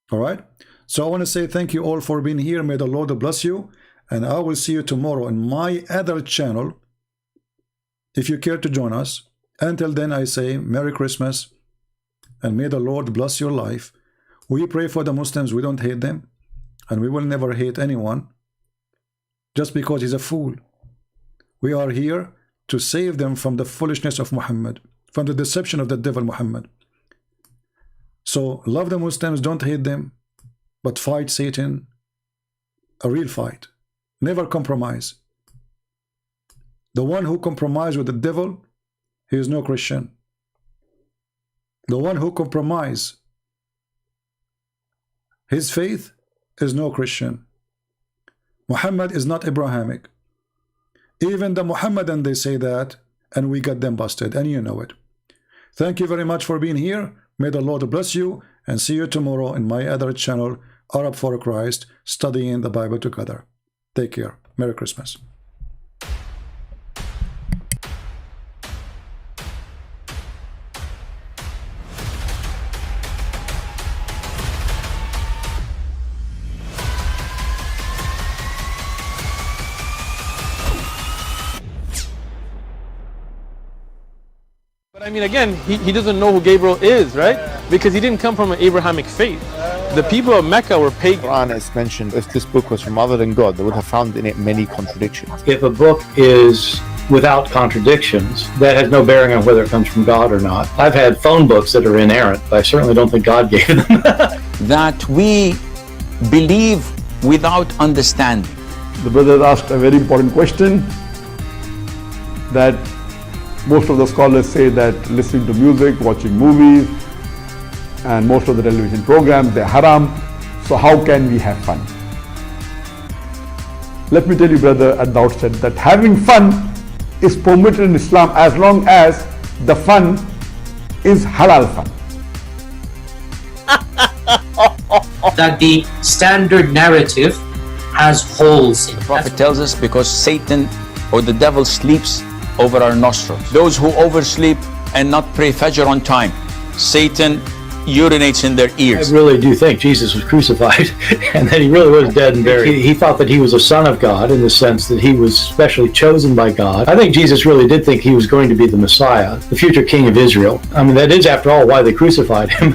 All right. So I want to say thank you all for being here. May the Lord bless you. And I will see you tomorrow on my other channel if you care to join us. Until then, I say Merry Christmas and may the Lord bless your life. We pray for the Muslims. We don't hate them. And we will never hate anyone just because he's a fool. We are here to save them from the foolishness of Muhammad, from the deception of the devil Muhammad. So love the Muslims, don't hate them, but fight Satan, a real fight. Never compromise. The one who compromises with the devil, he is no Christian. The one who compromises his faith is no Christian. Muhammad is not Abrahamic. Even the Muhammadan, they say that, and we got them busted, and you know it. Thank you very much for being here. May the Lord bless you, and see you tomorrow in my other channel, Arab for Christ, studying the Bible together. Take care. Merry Christmas.
I mean, again, he doesn't know who Gabriel is, right? Because he didn't come from an Abrahamic faith. The people of Mecca were pagan.
Quran is mentioned, if this book was from other than God, they would have found in it many contradictions.
If a book is without contradictions, that has no bearing on whether it comes from God or not. I've had phone books that are inerrant, but I certainly don't think God gave them.
That we believe without understanding.
The brother asked a very important question, that most of the scholars say that listening to music, watching movies, and most of the television programs, they're haram. So how can we have fun? Let me tell you, brother, at the outset that having fun is permitted in Islam as long as the fun is halal fun.
That the standard narrative has holes in it.
The Prophet tells us because Satan or the devil sleeps over our nostrils. Those who oversleep and not pray Fajr on time, Satan urinates in their ears.
I really do think Jesus was crucified and that he really was dead and buried. He thought that he was a son of God in the sense that he was specially chosen by God. I think Jesus really did think he was going to be the Messiah, the future king of Israel. I mean, that is, after all, why they crucified him.